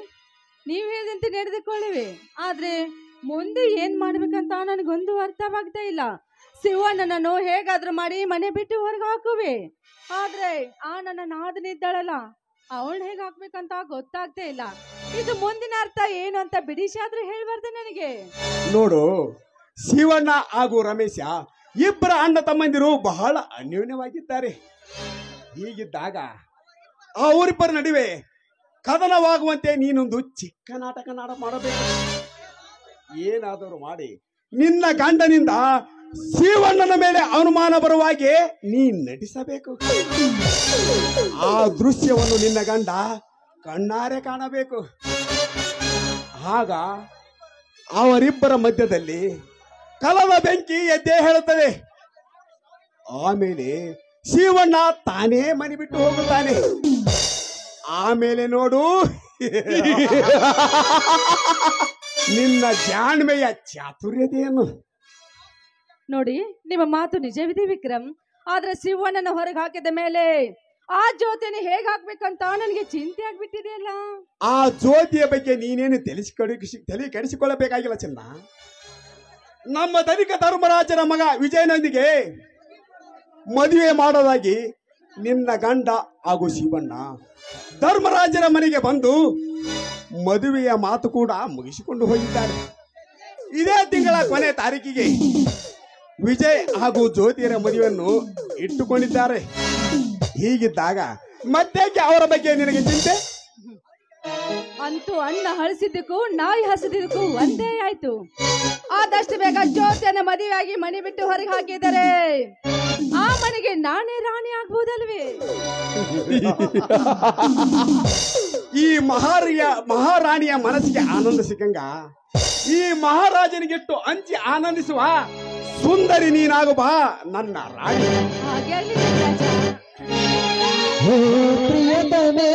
Speaker 5: ನೀವ್ ಹೇಳಿದಂತೆ ನಡೆದುಕೊಳ್ಳಿವೆ. ಆದ್ರೆ ಮುಂದೆ ಏನ್ ಮಾಡ್ಬೇಕಂತ ನನಗೊಂದು ಅರ್ಥವಾಗ್ತಾ ಇಲ್ಲ. ಶಿವಣ್ಣನನ್ನು ಹೇಗಾದ್ರೂ ಮಾಡಿ ಮನೆ ಬಿಟ್ಟು ಹೊರಗೆ ಹಾಕುವೆ. ಆದ್ರೆ ಆ ನನ್ನ ನಾದನಿದ್ದಾಳಲ್ಲ, ಅವಳು ಹೇಗೆ ಹಾಕ್ಬೇಕಂತ ಗೊತ್ತಾಗ್ತಾ ಇಲ್ಲ. ಇದು ಮುಂದಿನ ಅರ್ಥ ಏನು ಅಂತ ಬಿಡಿಸಾದ್ರೂ ಹೇಳ್ಬಾರ್ದು ನನಗೆ.
Speaker 14: ನೋಡು, ಶಿವಣ್ಣ ಹಾಗೂ ರಮೇಶ ಇಬ್ಬರ ಅಣ್ಣ ತಮ್ಮಂದಿರು ಬಹಳ ಅನ್ಯೋನ್ಯವಾಗಿದ್ದಾರೆ. ಹೀಗಿದ್ದಾಗ ಅವರಿಬ್ಬರ ನಡುವೆ ಕದನವಾಗುವಂತೆ ನೀನೊಂದು ಚಿಕ್ಕ ನಾಟಕ ಮಾಡಬೇಕು. ಏನಾದರೂ ಮಾಡಿ ನಿನ್ನ ಗಂಡನಿಂದ ಶಿವಣ್ಣನ ಮೇಲೆ ಅನುಮಾನ ಬರುವಾಗೆ ನೀ ನಟಿಸಬೇಕು. ಆ ದೃಶ್ಯವನ್ನು ನಿನ್ನ ಗಂಡ ಕಣ್ಣಾರೆ ಕಾಣಬೇಕು. ಆಗ ಅವರಿಬ್ಬರ ಮಧ್ಯದಲ್ಲಿ ಕಲದ ಬೆಂಕಿ ಎದ್ದೇ ಹೇಳುತ್ತದೆ. ಆಮೇಲೆ ಶಿವಣ್ಣ ತಾನೇ ಮನೆ ಬಿಟ್ಟು ಹೋಗುತ್ತಾನೆ. ಆಮೇಲೆ ನೋಡು ನಿನ್ನ ಜಾಣ್ಮೆಯ ಚಾತುರ್ಯತೆಯನ್ನು.
Speaker 5: ನೋಡಿ, ನಿಮ್ಮ ಮಾತು ನಿಜವಿದೆ ವಿಕ್ರಮ್. ಆದ್ರೆ ಶಿವಣ್ಣನ ಹೊರಗೆ ಹಾಕಿದ ಮೇಲೆ ಆ ಜ್ಯೋತಿನ ಹೇಗ್ ಹಾಕ್ಬೇಕಂತ ನನಗೆ ಚಿಂತೆ ಆಗ್ಬಿಟ್ಟಿದೆಯಲ್ಲ.
Speaker 14: ಆ ಜ್ಯೋತಿಯ ಬಗ್ಗೆ ನೀನೇನು ತಲೆ ಕೆಡಿಸಿಕೊಳ್ಳಬೇಕಾಗಿಲ್ಲ ಚಿನ್ನ. ನಮ್ಮ ಧನಿಕ ಧರ್ಮರಾಜನ ಮಗ ವಿಜಯನೊಂದಿಗೆ ಮದುವೆ ಮಾಡೋದಾಗಿ ನಿನ್ನ ಗಂಡ ಹಾಗೂ ಶಿವಣ್ಣ ಧರ್ಮರಾಜನ ಮನೆಗೆ ಬಂದು ಮದುವೆಯ ಮಾತು ಕೂಡ ಮುಗಿಸಿಕೊಂಡು ಹೋಗಿದ್ದಾರೆ. ಇದೇ ತಿಂಗಳ ಕೊನೆ ತಾರೀಕಿಗೆ ವಿಜಯ್ ಹಾಗೂ ಜ್ಯೋತಿಯರ ಮದುವೆಯನ್ನು ಇಟ್ಟುಕೊಂಡಿದ್ದಾರೆ. ಹೀಗಿದ್ದಾಗ ಮತ್ತೆ ಅವರ ಬಗ್ಗೆ ನಿನಗೆ ಚಿಂತೆ?
Speaker 5: ಅಂತೂ ಅಣ್ಣ ಹಳಿಸಿದ್ದಕ್ಕೂ ನಾಯಿ ಹಸಿದಕ್ಕೂ ಒಂದೇ ಆಯ್ತು. ಆದಷ್ಟು ಬೇಗ ಜ್ಯೋತಿಯನ್ನ ಮದುವೆಯಾಗಿ ಮನೆ ಬಿಟ್ಟು ಹೊರಗೆ ಹಾಕಿದರೆ ಆ ಮನೆಗೆ ನಾನೇ ರಾಣಿ ಆಗ್ಬಹುದಲ್ವೇ?
Speaker 14: ಈ ಮಹಾರಾಣಿಯ ಮನಸ್ಸಿಗೆ ಆನಂದ ಸಿಕ್ಕಂಗ ಈ ಮಹಾರಾಜನಿಗೆಟ್ಟು ಹಂಚಿ ಆನಂದಿಸುವ ಸುಂದರಿ ನೀನಾಗು ಬಾ ನನ್ನ ರಾಣಿ.
Speaker 7: ಪ್ರಿಯತಮೇ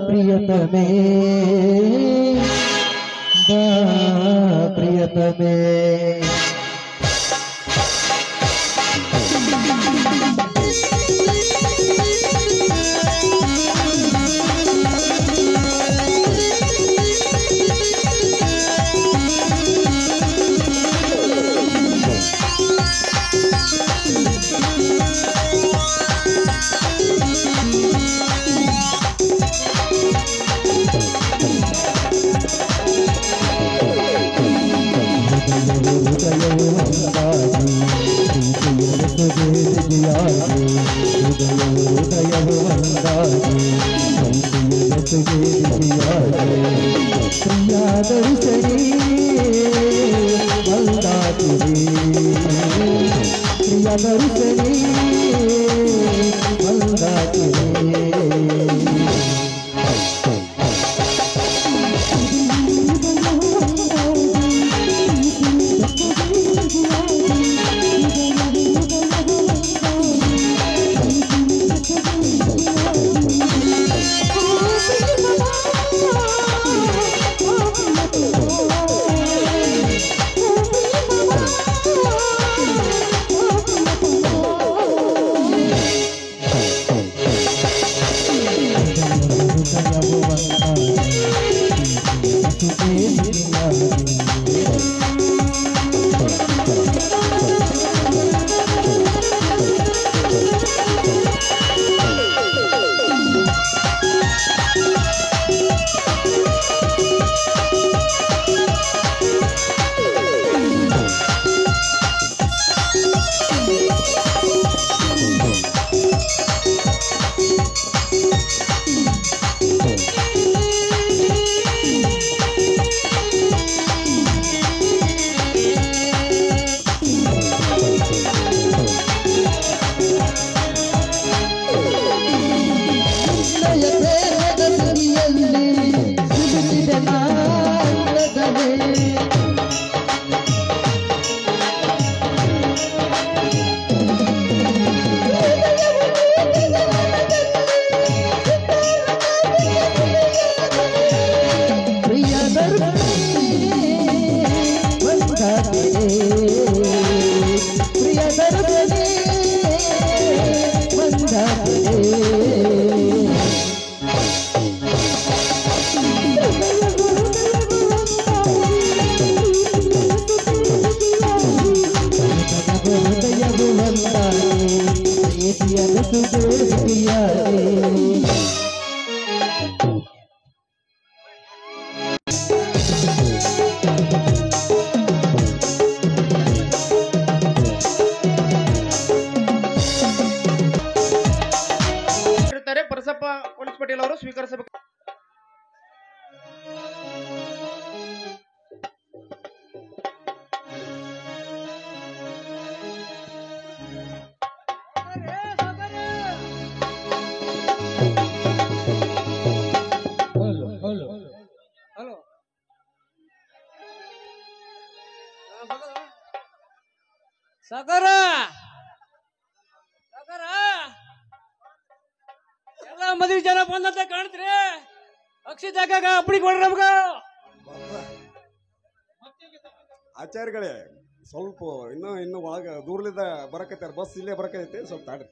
Speaker 7: ಪ್ರಿಯತಮೇ ಪ್ರಿಯತಮೇ ಹೃದಯವು ಒಂದಾಗಿ ತಂದೆಯ ಜೊತೆಗೆ ಬಿಸಿಯಾಗಿ ಪ್ರಿಯಾದರು ಸರಿ ಒಂದಾಗಿದೆ ಪ್ರಿಯಾದರು ಸರಿ ಒಂದಾಗಿದೆ
Speaker 15: ಪರಸಪ್ಪ ಪೊಲೀಸ್ ಪಟೇಲ್ ಅವರು ಸ್ವೀಕರಿಸಬೇಕು.
Speaker 6: ಸಾಕಾರ ಎಲ್ಲ ಮದುವೆ ಜನ ಬಂದಂತ ಕಾಣ್ತೀರಿ. ಅಕ್ಷಿ ಜಾಗ ಅಪ್ಪಡಿ ಕೊಡ್ರಿ ನಮ್ಗ.
Speaker 14: ಆಚಾರ್ಯಗಳೇ ಸ್ವಲ್ಪ ಇನ್ನು ಒಳಗ ದೂರಲಿಂದ ಬರಕೈತಾರ, ಬಸ್ ಇಲ್ಲೇ ಬರಕೈತೆ, ಸ್ವಲ್ಪ ತಾಡ್ರಿ.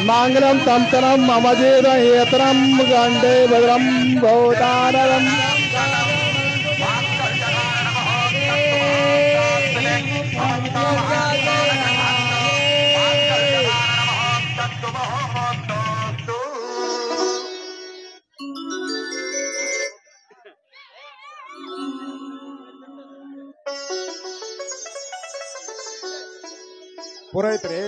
Speaker 7: मांगलम तंतरम ममजेर हेतरम गंडे भद्रम भवतारम
Speaker 14: ಪುರೋಹಿತರೆ,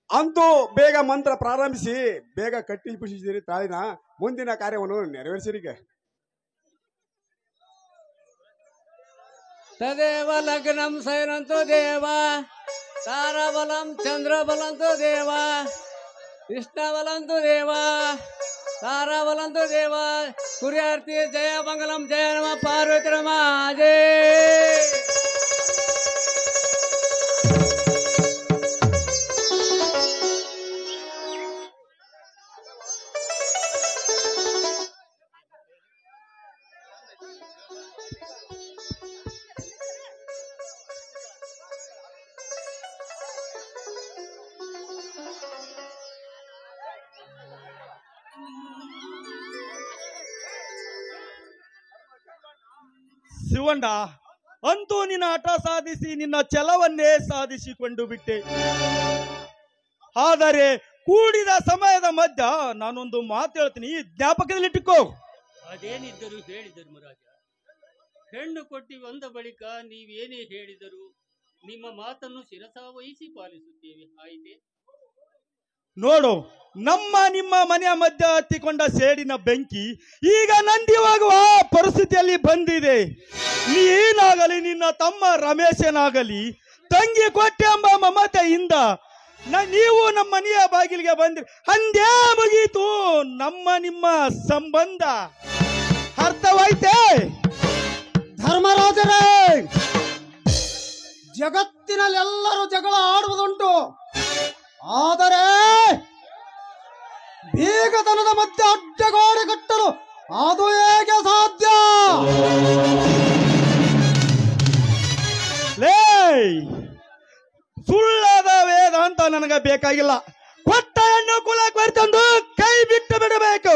Speaker 14: ಅಂತೂ ಬೇಗ ಮಂತ್ರ ಪ್ರಾರಂಭಿಸಿ ಬೇಗ ಕಟ್ಟಿ ಪುಷಿಸಿರಿ ತಾಳಿನ ಮುಂದಿನ ಕಾರ್ಯವನ್ನು ನೆರವೇರಿಸಿರಿಗ.
Speaker 6: ತದೇವ ಲಗ್ನಂ ಸೈನಂತು ದೇವ ತಾರಾಬಲಂ ಚಂದ್ರಬಲಂತು ದೇವ ಕೃಷ್ಣಬಲಂತು ದೇವ ತಾರಾಬಲಂತು ದೇವ ಕುರ್ಯಾರ್ತಿ ಜಯ ಮಂಗಲಂ ಜಯ ನಮ ಪಾರ್ವತಿ ರಮ ಜಯ.
Speaker 11: ಶಿವಂಡ, ಅಂತೂ ನಿನ್ನ ಹಠ ಸಾಧಿಸಿ ನಿನ್ನ ಛಲವನ್ನೇ ಸಾಧಿಸಿಕೊಂಡು ಬಿಟ್ಟೆ. ಆದರೆ ಕೂಡಿದ ಸಮಯದ ಮಧ್ಯ ನಾನೊಂದು ಮಾತು ಹೇಳ್ತೀನಿ, ಜ್ಞಾಪಕದಲ್ಲಿಟ್ಟುಕೋ.
Speaker 1: ಅದೇನಿದ್ದರೂ ಹೇಳಿ ಧರ್ಮರಾಜ. ಹೆಣ್ಣು ಕೊಟ್ಟಿ ಬಂದ ಬಳಿಕ ನೀವೇನೇ ಹೇಳಿದರೂ ನಿಮ್ಮ ಮಾತನ್ನು ಶಿರಸಾವಹಿಸಿ ಪಾಲಿಸುತ್ತೇವೆ, ಆಯಿತೆ?
Speaker 11: ನೋಡು, ನಮ್ಮ ನಿಮ್ಮ ಮನೆಯ ಮಧ್ಯ ಹತ್ತಿಕೊಂಡ ಸೇಡಿನ ಬೆಂಕಿ ಈಗ ನಂದಿ ಹೋಗುವ ಪರಿಸ್ಥಿತಿಯಲ್ಲಿ ಬಂದಿದೆ. ನೀನಾಗಲಿ ನಿನ್ನ ತಮ್ಮ ರಮೇಶನಾಗಲಿ ತಂಗಿ ಕೊಟ್ಟೆ ಎಂಬ ಮಮತೆಯಿಂದ ನೀವು ನಮ್ಮ ಮನೆಯ ಬಾಗಿಲಿಗೆ ಬಂದ್ರಿ. ಅಂದೇ ಮುಗೀತು ನಮ್ಮ ನಿಮ್ಮ ಸಂಬಂಧ. ಅರ್ಥವಾಯ್ತೆ?
Speaker 4: ಧರ್ಮರಾಜರೇ, ಜಗತ್ತಿನಲ್ಲಿ ಎಲ್ಲರೂ ಜಗಳ ಆಡುವುದುಂಟು, ಆದರೆ ಬೀಗತನದ ಮಧ್ಯೆ ಅಡ್ಡಗೋಡೆ ಕಟ್ಟಲು ಅದು ಹೇಗೆ ಸಾಧ್ಯ?
Speaker 11: ಲೇ, ಸುಳ್ಳಾದ ವೇದಾಂತ ನನಗೆ ಬೇಕಾಗಿಲ್ಲ. ಕೊಟ್ಟ ಹೆಣ್ಣು ಕುಲಕ್ಕೆ ತಂದು ಕೈ ಬಿಟ್ಟು ಬಿಡಬೇಕು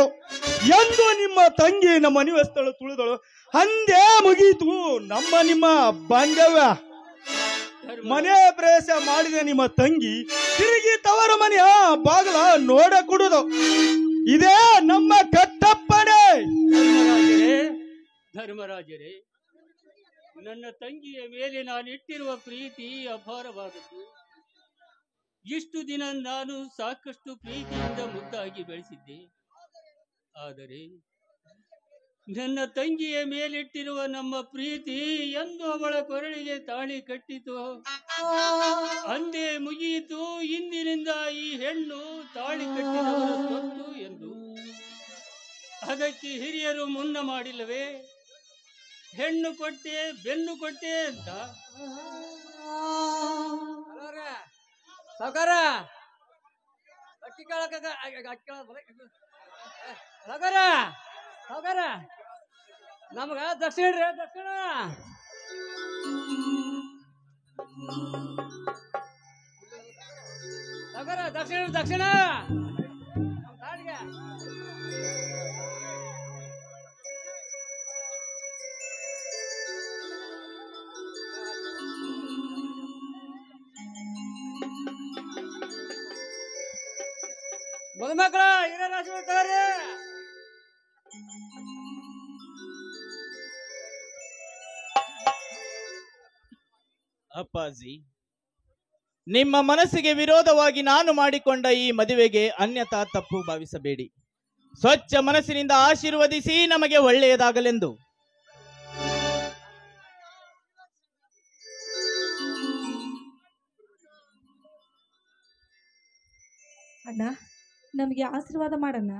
Speaker 11: ಎಂದು ನಿಮ್ಮ ತಂಗಿ ನಮ್ಮ ಮನೆಯ ಸ್ಥಳ ತುಳಿದಳು. ಅಂದೇ ಮುಗೀತು ನಮ್ಮ ನಿಮ್ಮ ಬಾಂಧವ್ಯ. ಮನೆ ಪ್ರವೇಶ ಮಾಡಿದ ನಿಮ್ಮ ತಂಗಿ ತಿರುಗಿ ತವರ ಮನೆಯ ಬಾಗಿಲ ನೋಡ ಕೊಡುದು. ಇದೇ ನಮ್ಮ ಕಟ್ಟಪ್ಪಣೆ.
Speaker 1: ಧರ್ಮರಾಜರೇ, ನನ್ನ ತಂಗಿಯ ಮೇಲೆ ನಾನಿಟ್ಟಿರುವ ಪ್ರೀತಿ ಅಪಾರವಾದದ್ದು. ಇಷ್ಟು ದಿನ ನಾನು ಸಾಕಷ್ಟು ಪ್ರೀತಿಯಿಂದ ಮುದ್ದಾಗಿ ಬೆಳೆಸಿದ್ದೆ. ಆದರೆ ನನ್ನ ತಂಗಿಯ ಮೇಲಿಟ್ಟಿರುವ ನಮ್ಮ ಪ್ರೀತಿ ಎಂದು ಅವಳ ಕೊರಳಿಗೆ ತಾಳಿ ಕಟ್ಟಿತು ಅಂದೇ ಮುಗಿಯಿತು. ಇಂದಿನಿಂದ ಈ ಹೆಣ್ಣು ತಾಳಿ ಕಟ್ಟಿದವರ ಸ್ವತ್ತು ಎಂದು. ಅದಕ್ಕೆ ಹಿರಿಯರು ಮುನ್ನ ಮಾಡಿಲ್ಲವೇ? ಹೆಣ್ಣು ಕೊಟ್ಟೆ ಬೆನ್ನು ಕೊಟ್ಟೆ ಅಂತ.
Speaker 6: ಸಾವುಕಾರ ಸಾವುಕಾರ ನಮಗ ದಕ್ಷಿಣ ರೀ, ದಕ್ಷಿಣ ಸಾವುಕಾರ, ದಕ್ಷಿಣ ದಕ್ಷಿಣ ಮದುಮಕ್ಕಳ ಹಿರಿಯರಾಶಿ ಬರ್ತಾರೆ.
Speaker 2: ಅಪ್ಪಾಜಿ, ನಿಮ್ಮ ಮನಸ್ಸಿಗೆ ವಿರೋಧವಾಗಿ ನಾನು ಮಾಡಿಕೊಂಡ ಈ ಮದುವೆಗೆ ಅನ್ಯಥಾ ತಪ್ಪು ಭಾವಿಸಬೇಡಿ. ಸ್ವಚ್ಛ ಮನಸ್ಸಿನಿಂದ ಆಶೀರ್ವದಿಸಿ ನಮಗೆ ಒಳ್ಳೆಯದಾಗಲೆಂದು.
Speaker 3: ಅಣ್ಣ, ನಮಗೆ ಆಶೀರ್ವಾದ ಮಾಡಣ್ಣ.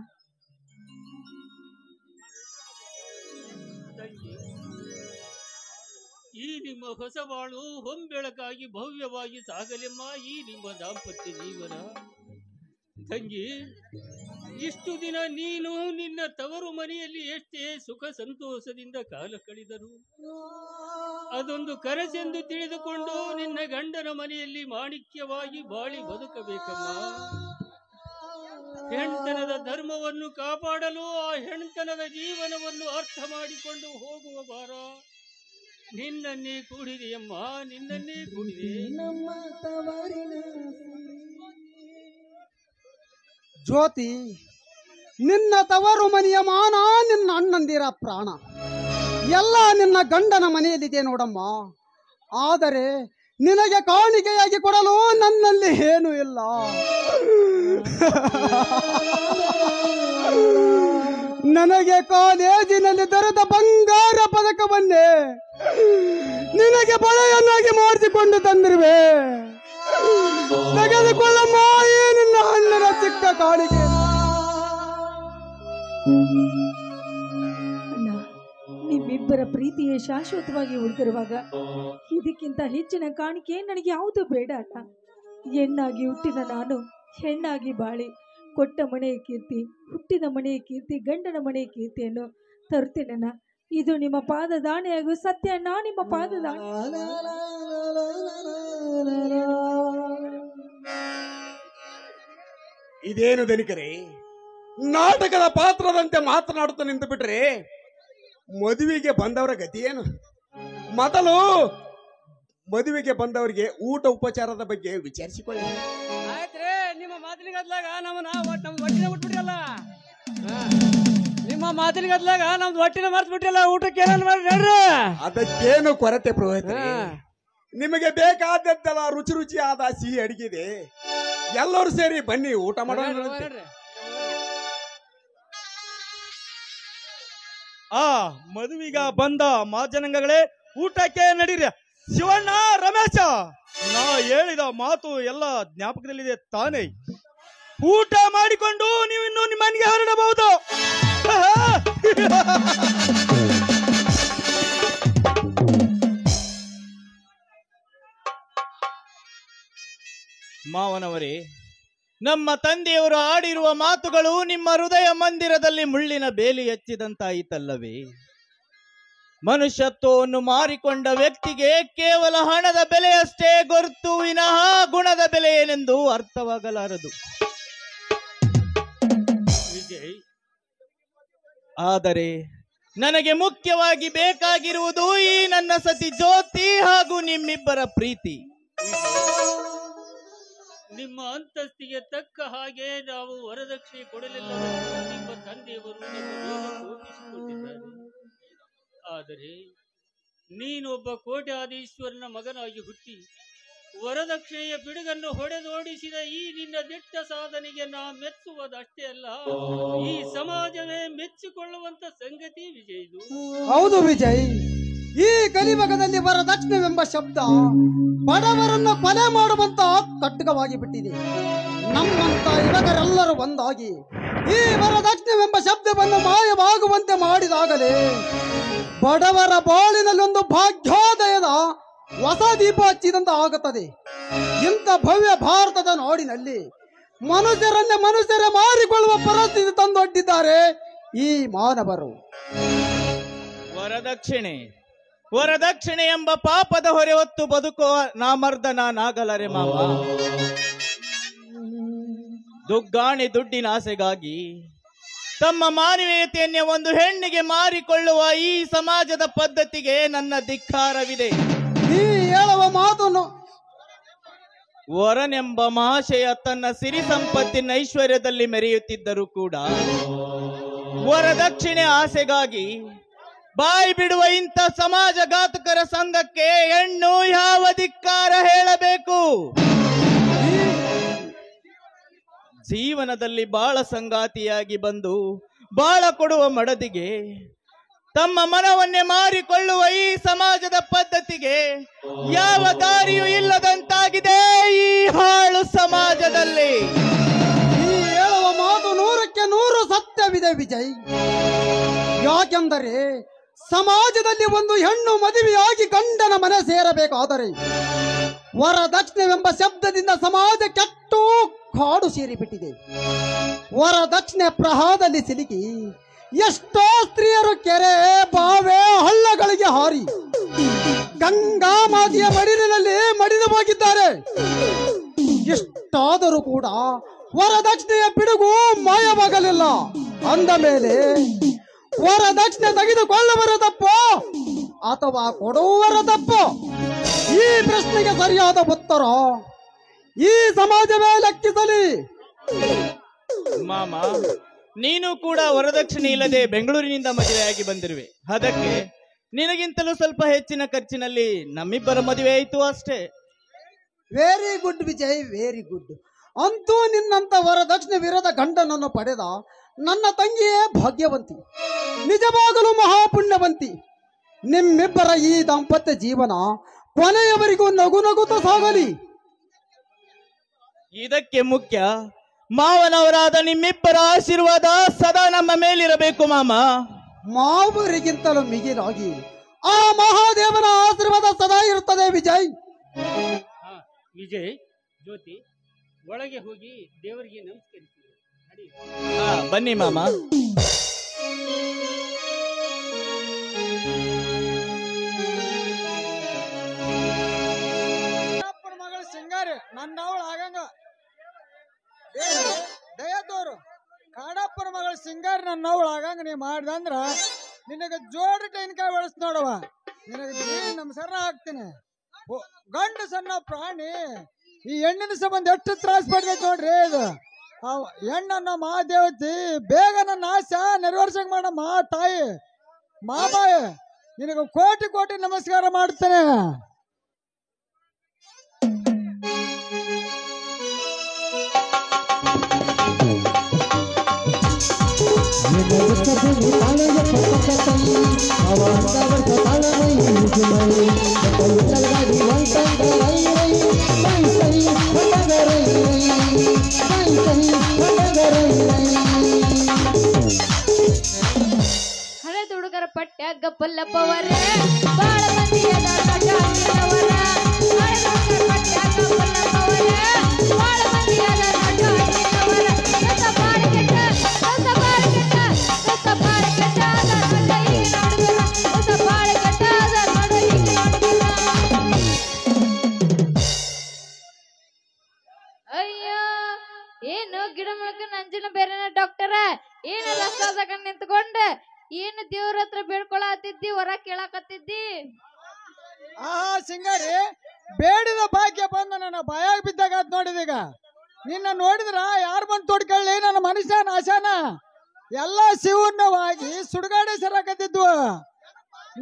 Speaker 1: ಈ ನಿಮ್ಮ ಹೊಸ ಬಾಳು ಹೊಂಬೆಳಕಾಗಿ ಭವ್ಯವಾಗಿ ಸಾಗಲೆಮ್ಮ ಈ ನಿಮ್ಮ ದಾಂಪತ್ಯ ಜೀವನ. ತಂಗಿ, ಇಷ್ಟು ದಿನ ನೀನು ನಿನ್ನ ತವರು ಮನೆಯಲ್ಲಿ ಎಷ್ಟೇ ಸುಖ ಸಂತೋಷದಿಂದ ಕಾಲ ಕಳೆದರು ಅದೊಂದು ಕನಸೆಂದು ತಿಳಿದುಕೊಂಡು ನಿನ್ನ ಗಂಡನ ಮನೆಯಲ್ಲಿ ಮಾಣಿಕ್ಯವಾಗಿ ಬಾಳಿ ಬದುಕಬೇಕಮ್ಮ. ಹೆಣ್ತನದ ಧರ್ಮವನ್ನು ಕಾಪಾಡಲು ಆ ಹೆಣ್ತನದ ಜೀವನವನ್ನು ಅರ್ಥ ಮಾಡಿಕೊಂಡು ಹೋಗುವ ಭಾರ ನಿನ್ನನ್ನೇ ಕೂಡಿದೆಯಮ್ಮ, ನಿನ್ನನ್ನೇ ಕೂಡಿದೆ.
Speaker 4: ಜ್ಯೋತಿ, ನಿನ್ನ ತವರು ಮನೆಯ ಮಾನ, ನಿನ್ನ ಅಣ್ಣಂದಿರ ಪ್ರಾಣ ಎಲ್ಲ ನಿನ್ನ ಗಂಡನ ಮನೆಯಲ್ಲಿದೆ ನೋಡಮ್ಮ. ಆದರೆ ನಿನಗೆ ಕಾಣಿಕೆಯಾಗಿ ಕೊಡಲು ನನ್ನಲ್ಲಿ ಏನೂ ಇಲ್ಲ. ನನಗೆ ಕಾಲೇಜಿನಲ್ಲಿ ದೊರೆತ ಬಂಗಾರ ಪದಕವನ್ನೇ ನಿನಗೆ ಬಳೆಯನ್ನಾಗಿ ಮಾಡಿಸಿಕೊಂಡು ತಂದಿರುವೆ. ತೆಗೆದುಕೊಳ್ಳಮ್ಮ ಈ ನಿನ್ನ ಅಣ್ಣನ ಚಿಕ್ಕ ಕಾಣಿಕೆ.
Speaker 3: ಅಣ್ಣ, ನಿಮ್ಮಿಬ್ಬರ ಪ್ರೀತಿಯೇ ಶಾಶ್ವತವಾಗಿ ಉಳಿದಿರುವಾಗ ಇದಕ್ಕಿಂತ ಹೆಚ್ಚಿನ ಕಾಣಿಕೆ ನನಗೆ ಯಾವುದು ಬೇಡ ಅಣ್ಣ. ಹೆಣ್ಣಾಗಿ ಹುಟ್ಟಿದ ನಾನು ಹೆಣ್ಣಾಗಿ ಬಾಳಿ ಕೊಟ್ಟ ಮನೆಯ ಕೀರ್ತಿ, ಹುಟ್ಟಿದ ಮನೆಯ ಕೀರ್ತಿ, ಗಂಡನ ಮನೆಯ ಕೀರ್ತಿಯನ್ನು ತರುತ್ತೇನಣ್ಣ. ಇದು ನಿಮ್ಮ ಪಾದದಾಣೆಯಾಗೂ ಸತ್ಯ ಅಣ್ಣ, ನಿಮ್ಮ ಪಾದದಾಣೆ.
Speaker 14: ಇದೇನು ದನಿಕರೇ, ನಾಟಕದ ಪಾತ್ರದಂತೆ ಮಾತನಾಡುತ್ತಾ ನಿಂತು ಬಿಟ್ರೆ ಮದುವೆಗೆ ಬಂದವರ ಗತಿ ಏನು? ಮೊದಲು ಮದುವೆಗೆ ಬಂದವರಿಗೆ ಊಟ ಉಪಚಾರದ ಬಗ್ಗೆ ವಿಚಾರಿಸಿಕೊಳ್ಳಿ.
Speaker 6: ಆಯ್ತ್ರಿ, ನಿಮ್ಮ ಮಾತಿನಗದ್ಲಾಗ ನಮ್ಮನ್ನ ನಮ್ದು ಹೊಟ್ಟಿನ ಬಿಟ್ಬಿಟ್ರಲ್ಲ. ನಿಮ್ಮ ಮಾತಿನಗದ್ಲಾಗ ನಮ್ದು ಹೊಟ್ಟಿನ ಮರ್ತು ಬಿಟ್ಟಿಲ್ಲ. ಊಟಕ್ಕೆ ಏನೇನು ಮಾಡ್ರಿ?
Speaker 14: ಅದಕ್ಕೇನು ಕೊರತೆ ಪುರೋಹಿತರೆ? ನಿಮಗೆ ಬೇಕಾದದ್ದೆಲ್ಲ ರುಚಿ ರುಚಿಯಾದ ಸಿಹಿ ಅಡಿಗೆ ಎಲ್ಲರೂ ಸೇರಿ ಬನ್ನಿ ಊಟ ಮಾಡೋಣ.
Speaker 11: ಮದುವಿಗ ಬಂದ ಮಾಜನಂಗಗಳೇ, ಊಟಕ್ಕೆ ನಡೀರಿ. ಶಿವಣ್ಣ, ರಮೇಶ, ನಾ ಹೇಳಿದ ಮಾತು ಎಲ್ಲ ಜ್ಞಾಪಕದಲ್ಲಿದೆ ತಾನೇ? ಊಟ ಮಾಡಿಕೊಂಡು ನೀವಿನ್ನು ನಿಮ್ಮ ಮನೆಗೆ ಹೊರಡಬಹುದು.
Speaker 2: ಮಾವನವರೇ, ನಮ್ಮ ತಂದೆಯವರು ಆಡಿರುವ ಮಾತುಗಳು ನಿಮ್ಮ ಹೃದಯ ಮಂದಿರದಲ್ಲಿ ಮುಳ್ಳಿನ ಬೇಲಿ ಹಚ್ಚಿದಂತಾಯಿತಲ್ಲವೇ? ಮನುಷ್ಯತ್ವವನ್ನು ಮಾರಿಕೊಂಡ ವ್ಯಕ್ತಿಗೆ ಕೇವಲ ಹಣದ ಬೆಲೆಯಷ್ಟೇ ಗೊತ್ತು ವಿನಃ ಗುಣದ ಬೆಲೆ ಏನೆಂದು ಅರ್ಥವಾಗಲಾರದು. ಆದರೆ ನನಗೆ ಮುಖ್ಯವಾಗಿ ಬೇಕಾಗಿರುವುದು ಈ ನನ್ನ ಸತಿ ಜ್ಯೋತಿ ಹಾಗೂ ನಿಮ್ಮಿಬ್ಬರ ಪ್ರೀತಿ.
Speaker 1: ನಿಮ್ಮ ಅಂತಸ್ತಿಗೆ ತಕ್ಕ ಹಾಗೆ ನಾವು ವರದಕ್ಷಿಣೆ ಕೊಡಲಿಲ್ಲ. ನಿಮ್ಮ ತಂದೆಯವರು ನಮ್ಮ ಮೇಲೆ ಕೋಪಿಸಿಕೊಂಡಿದ್ದಾರೆ. ಆದರೆ ನೀನೊಬ್ಬ ಕೋಟ್ಯಾಧೀಶ್ವರನ ಮಗನಾಗಿ ಹುಟ್ಟಿ ವರದಕ್ಷಿಣೆಯ ಪಿಡುಗನ್ನು ಹೊಡೆದೋಡಿಸಿದ ಈ ನಿನ್ನ ದಿಟ್ಟ ಸಾಧನೆಗೆ ನಾ ಮೆಚ್ಚುವುದಷ್ಟೇ ಅಲ್ಲ, ಈ ಸಮಾಜವೇ ಮೆಚ್ಚಿಕೊಳ್ಳುವಂತ ಸಂಗತಿ ವಿಜಯ್. ಇದು
Speaker 4: ಹೌದು ವಿಜಯ್, ಈ ಕಲಿಯುಗದಲ್ಲಿ ವರದಕ್ಷಿಣೆವೆಂಬ ಶಬ್ದ ಬಡವರನ್ನು ಕೊಲೆ ಮಾಡುವಂತ ಕಟ್ಟುಕವಾಗಿ ಬಿಟ್ಟಿದೆ. ನಮ್ಮಂತ ಯುವಕರೆಲ್ಲರೂ ಒಂದಾಗಿ ಈ ವರದಕ್ಷಿಣೆವೆಂಬ ಶಬ್ದವನ್ನು ಮಾಯವಾಗುವಂತೆ ಮಾಡಿದಾಗಲೇ ಬಡವರ ಬಾಳಿನಲ್ಲಿ ಒಂದು ಭಾಗ್ಯೋದಯದ ಹೊಸ ದೀಪ ಹಚ್ಚಿದಂತ ಆಗುತ್ತದೆ. ಇಂಥ ಭವ್ಯ ಭಾರತದ ನಾಡಿನಲ್ಲಿ ಮನುಷ್ಯರೇ ಮಾರಿಕೊಳ್ಳುವ ಪರಿಸ್ಥಿತಿ ತಂದೊಡ್ಡಿದ್ದಾರೆ ಈ ಮಾನವರು.
Speaker 2: ವರದಕ್ಷಿಣೆ ಎಂಬ ಪಾಪದ ಹೊರೆ ಹೊತ್ತು ಬದುಕುವ ನಾಮರ್ದನಾಗಲರೆ ಮಾವ. ದುಡ್ಡಿನ ಆಸೆಗಾಗಿ ತಮ್ಮ ಮಾನವೀಯತೆಯನ್ನೇ ಒಂದು ಹೆಣ್ಣಿಗೆ ಮಾರಿಕೊಳ್ಳುವ ಈ ಸಮಾಜದ ಪದ್ಧತಿಗೆ ನನ್ನ ಧಿಕ್ಕಾರವಿದೆ.
Speaker 4: ನೀ ಹೇಳುವ ಮಾತನ್ನು
Speaker 2: ವರನೆಂಬ ಮಹಾಶಯ ತನ್ನ ಸಿರಿ ಸಂಪತ್ತಿನ ಐಶ್ವರ್ಯದಲ್ಲಿ ಮೆರೆಯುತ್ತಿದ್ದರೂ ಕೂಡ ವರದಕ್ಷಿಣೆ ಆಸೆಗಾಗಿ ಬಾಯಿ ಬಿಡುವ ಇಂಥ ಸಮಾಜಘಾತುಕರ ಸಂಘಕ್ಕೆ ಹೆಣ್ಣು ಯಾವ ಧಿಕ್ಕಾರ ಹೇಳಬೇಕು? ಜೀವನದಲ್ಲಿ ಬಾಳ ಸಂಗಾತಿಯಾಗಿ ಬಂದು ಬಾಳ ಕೊಡುವ ಮಡದಿಗೆ ತಮ್ಮ ಮನವನ್ನೇ ಮಾರಿಕೊಳ್ಳುವ ಈ ಸಮಾಜದ ಪದ್ಧತಿಗೆ ಯಾವ ದಾರಿಯೂ ಇಲ್ಲದಂತಾಗಿದೆ ಈ ಹಾಳು ಸಮಾಜದಲ್ಲಿ.
Speaker 4: ಈ ಹೇಳುವ ಮಾತು 100ಕ್ಕೆ 100 ಸತ್ಯವಿದೆ ವಿಜಯ್. ಯಾಕೆಂದರೆ ಸಮಾಜದಲ್ಲಿ ಒಂದು ಹೆಣ್ಣು ಮದುವೆಯಾಗಿ ಗಂಡನ ಮನೆ ಸೇರಬೇಕಾದರೆ ವರದಕ್ಷಿಣೆವೆಂಬ ಶಬ್ದದಿಂದ ಸಮಾಜ ಕೆಟ್ಟು ಕಾಡು ಸೇರಿಬಿಟ್ಟಿದೆ. ವರದಕ್ಷಿಣೆ ಪ್ರಹಾರದಲ್ಲಿ ಸಿಲುಕಿ ಎಷ್ಟೋ ಸ್ತ್ರೀಯರು ಕೆರೆ, ಬಾವೆ, ಹಳ್ಳಗಳಿಗೆ ಹಾರಿ ಗಂಗಾ ಮಾತೆಯ ಮಡಿಲಿನಲ್ಲಿ ಮಡಿದು ಹೋಗಿದ್ದಾರೆ. ಎಷ್ಟಾದರೂ ಕೂಡ ವರದಕ್ಷಿಣೆಯ ಪಿಡುಗು ಮಾಯವಾಗಲಿಲ್ಲ. ಅಂದ ಮೇಲೆ ವರದಕ್ಷಿಣೆ ತೆಗೆದುಕೊಳ್ಳುವರ ತಪ್ಪು ಅಥವಾ ಕೊಡುವವರ ತಪ್ಪು? ಈ ಪ್ರಶ್ನೆಗೆ ಸರಿಯಾದ ಉತ್ತರ ಈ ಸಮಾಜವೇ ಲೆಕ್ಕಿಸಲಿ.
Speaker 2: ಮಾಮ, ನೀನು ಕೂಡ ವರದಕ್ಷಿಣೆ ಇಲ್ಲದೆ ಬೆಂಗಳೂರಿನಿಂದ ಮದುವೆಯಾಗಿ ಬಂದಿರುವೆ. ಅದಕ್ಕೆ ನಿನಗಿಂತಲೂ ಸ್ವಲ್ಪ ಹೆಚ್ಚಿನ ಖರ್ಚಿನಲ್ಲಿ ನಮ್ಮಿಬ್ಬರ ಮದುವೆ ಆಯಿತು ಅಷ್ಟೇ.
Speaker 4: Very good Vijay, very good. ಅಂತೂ ನಿನ್ನಂತ ವರದಕ್ಷಿಣೆ ವಿರದ ಗಂಡನನ್ನು ಪಡೆದ ನನ್ನ ತಂಗಿಯೇ ಭಾಗ್ಯವಂತಿ, ನಿಜವಾಗಲೂ ಮಹಾಪುಣ್ಯವಂತಿ. ನಿಮ್ಮಿಬ್ಬರ ಈ ದಾಂಪತ್ಯ ಜೀವನ ಕೊನೆಯವರೆಗೂ ನಗು ನಗುತ್ತಾ ಸಾಗಲಿ.
Speaker 2: ಇದಕ್ಕೆ ಮುಖ್ಯ ಮಾವನವರಾದ ನಿಮ್ಮಿಬ್ಬರ ಆಶೀರ್ವಾದ ಸದಾ ನಮ್ಮ ಮೇಲಿರಬೇಕು ಮಾಮ.
Speaker 4: ಮಾವರಿಗಿಂತಲೂ ಮಿಗಿಲಾಗಿ ಆ ಮಹಾದೇವನ ಆಶೀರ್ವಾದ ಸದಾ ಇರುತ್ತದೆ ವಿಜಯ್.
Speaker 1: ವಿಜಯ್, ಜ್ಯೋತಿ, ಒಳಗೆ ಹೋಗಿ ದೇವರಿಗೆ ನಮಸ್ಕರಿಸಿ.
Speaker 2: ಬನ್ನಿ ಮಾಮ.
Speaker 16: ಮಗಳ ಸಿಂಗಾರಿ ನನ್ನ ಅವಳು ಆಗಂಗ ದಯದೋರು ಕಾಡಪ್ಪನ ಮಗಳ ಸಿಂಗಾರಿ ನನ್ನ ಅವಳು ಆಗಂಗ ನೀ ಮಾಡ್ದಂದ್ರ ನಿನಗೆ ಜೋಡಿ ಟೈನ್ಕಾಯಿ ಬೆಳೆಸ್ ನೋಡವ. ನಿನಗೆ ನಮಸ್ಕಾರ ಹಾಕ್ತೀನಿ. ಗಂಡು ಸಣ್ಣ ಪ್ರಾಣಿ ಈ ಹೆಣ್ಣಿನ ಸಂಬಂಧ ಎಷ್ಟು ತ್ರಾಸ ಪಡ್ಬೇಕು ನೋಡ್ರಿ. ಇದು ಹೆಣ್ಣನ್ನ ಮಹಾದೇವತಿ ಬೇಗ ನನ್ನ ಆಸೆ ನೆರವೇರ್ಸಕ್ ಮಾಡ ಮಾ ತಾಯಿ ಮಾಬಾಯಿ ನಿನಗೆ ಕೋಟಿ ಕೋಟಿ ನಮಸ್ಕಾರ ಮಾಡ್ತೇನೆ.
Speaker 8: ಹಳದ ಹುಡುಗರ ಪಟ್ಟ್ಯಾಗ ಪಲ್ಲಪ್ಪವರ ಬಾಳ ಮಂದಿ ಅದಾರ ಜಾತಿಯವರ. ಹಳದ ಹುಡುಗರ ಪಟ್ಟ್ಯಾಗ ಪಲ್ಲಪ್ಪವರ ಬಾಳ ಮಂದಿ ಅದಾರ ಜಾತಿಯವರ. ಕಸ ಬಾಳ ಕೆಟ್ಟ, ಕಸ ಬಾಳ ಕೆಟ್ಟ, ಕಸ ಬಾಳ ಕೆಟ್ಟ ಅದ ನೋಡ ಈಗ ನೋಡುಗರ. ಕಸ ಬಾಳ ಕೆಟ್ಟ ಅದ ನೋಡ ಈಗ ನೋಡುಗರ. ಅಯ್ಯೋ, ಏನು ಗಿಡ ಮುಳಕ ನಂಜಿನ ಬೇರೆನ ಡಾಕ್ಟರ? ಏನು ರಸ್ತಾದಾಗ ನಿಂತ್ಕೊಂಡ ಏನು ದೇವ್ರ ಹತ್ರ ಬೇಡ್ಕೊಳತ್ತಿದ್ದಿ, ಹೊರ ಕೇಳಾಕತ್ತಿದ್ದಿ?
Speaker 16: ಸಿಂಗಾರಿ, ಬೇಡಿದ ಭಾಗ್ಯ ಬಂದು ನನ್ನ ಬಾಯಾಗ ಬಿದ್ದಾಗ ಅದ್ ನೋಡಿದೀಗ. ನಿನ್ನ ನೋಡಿದ್ರ ಯಾರು ಬಂದು ತೋಡ್ಕೊಳ್ಳಿ ನನ್ನ ಮನುಷ್ಯ ನಾಶನ ಎಲ್ಲ ಶಿವನ್ನವಾಗಿ ಸುಡುಗಾಡೆ ಸರಾಕತ್ತಿದ್ವು.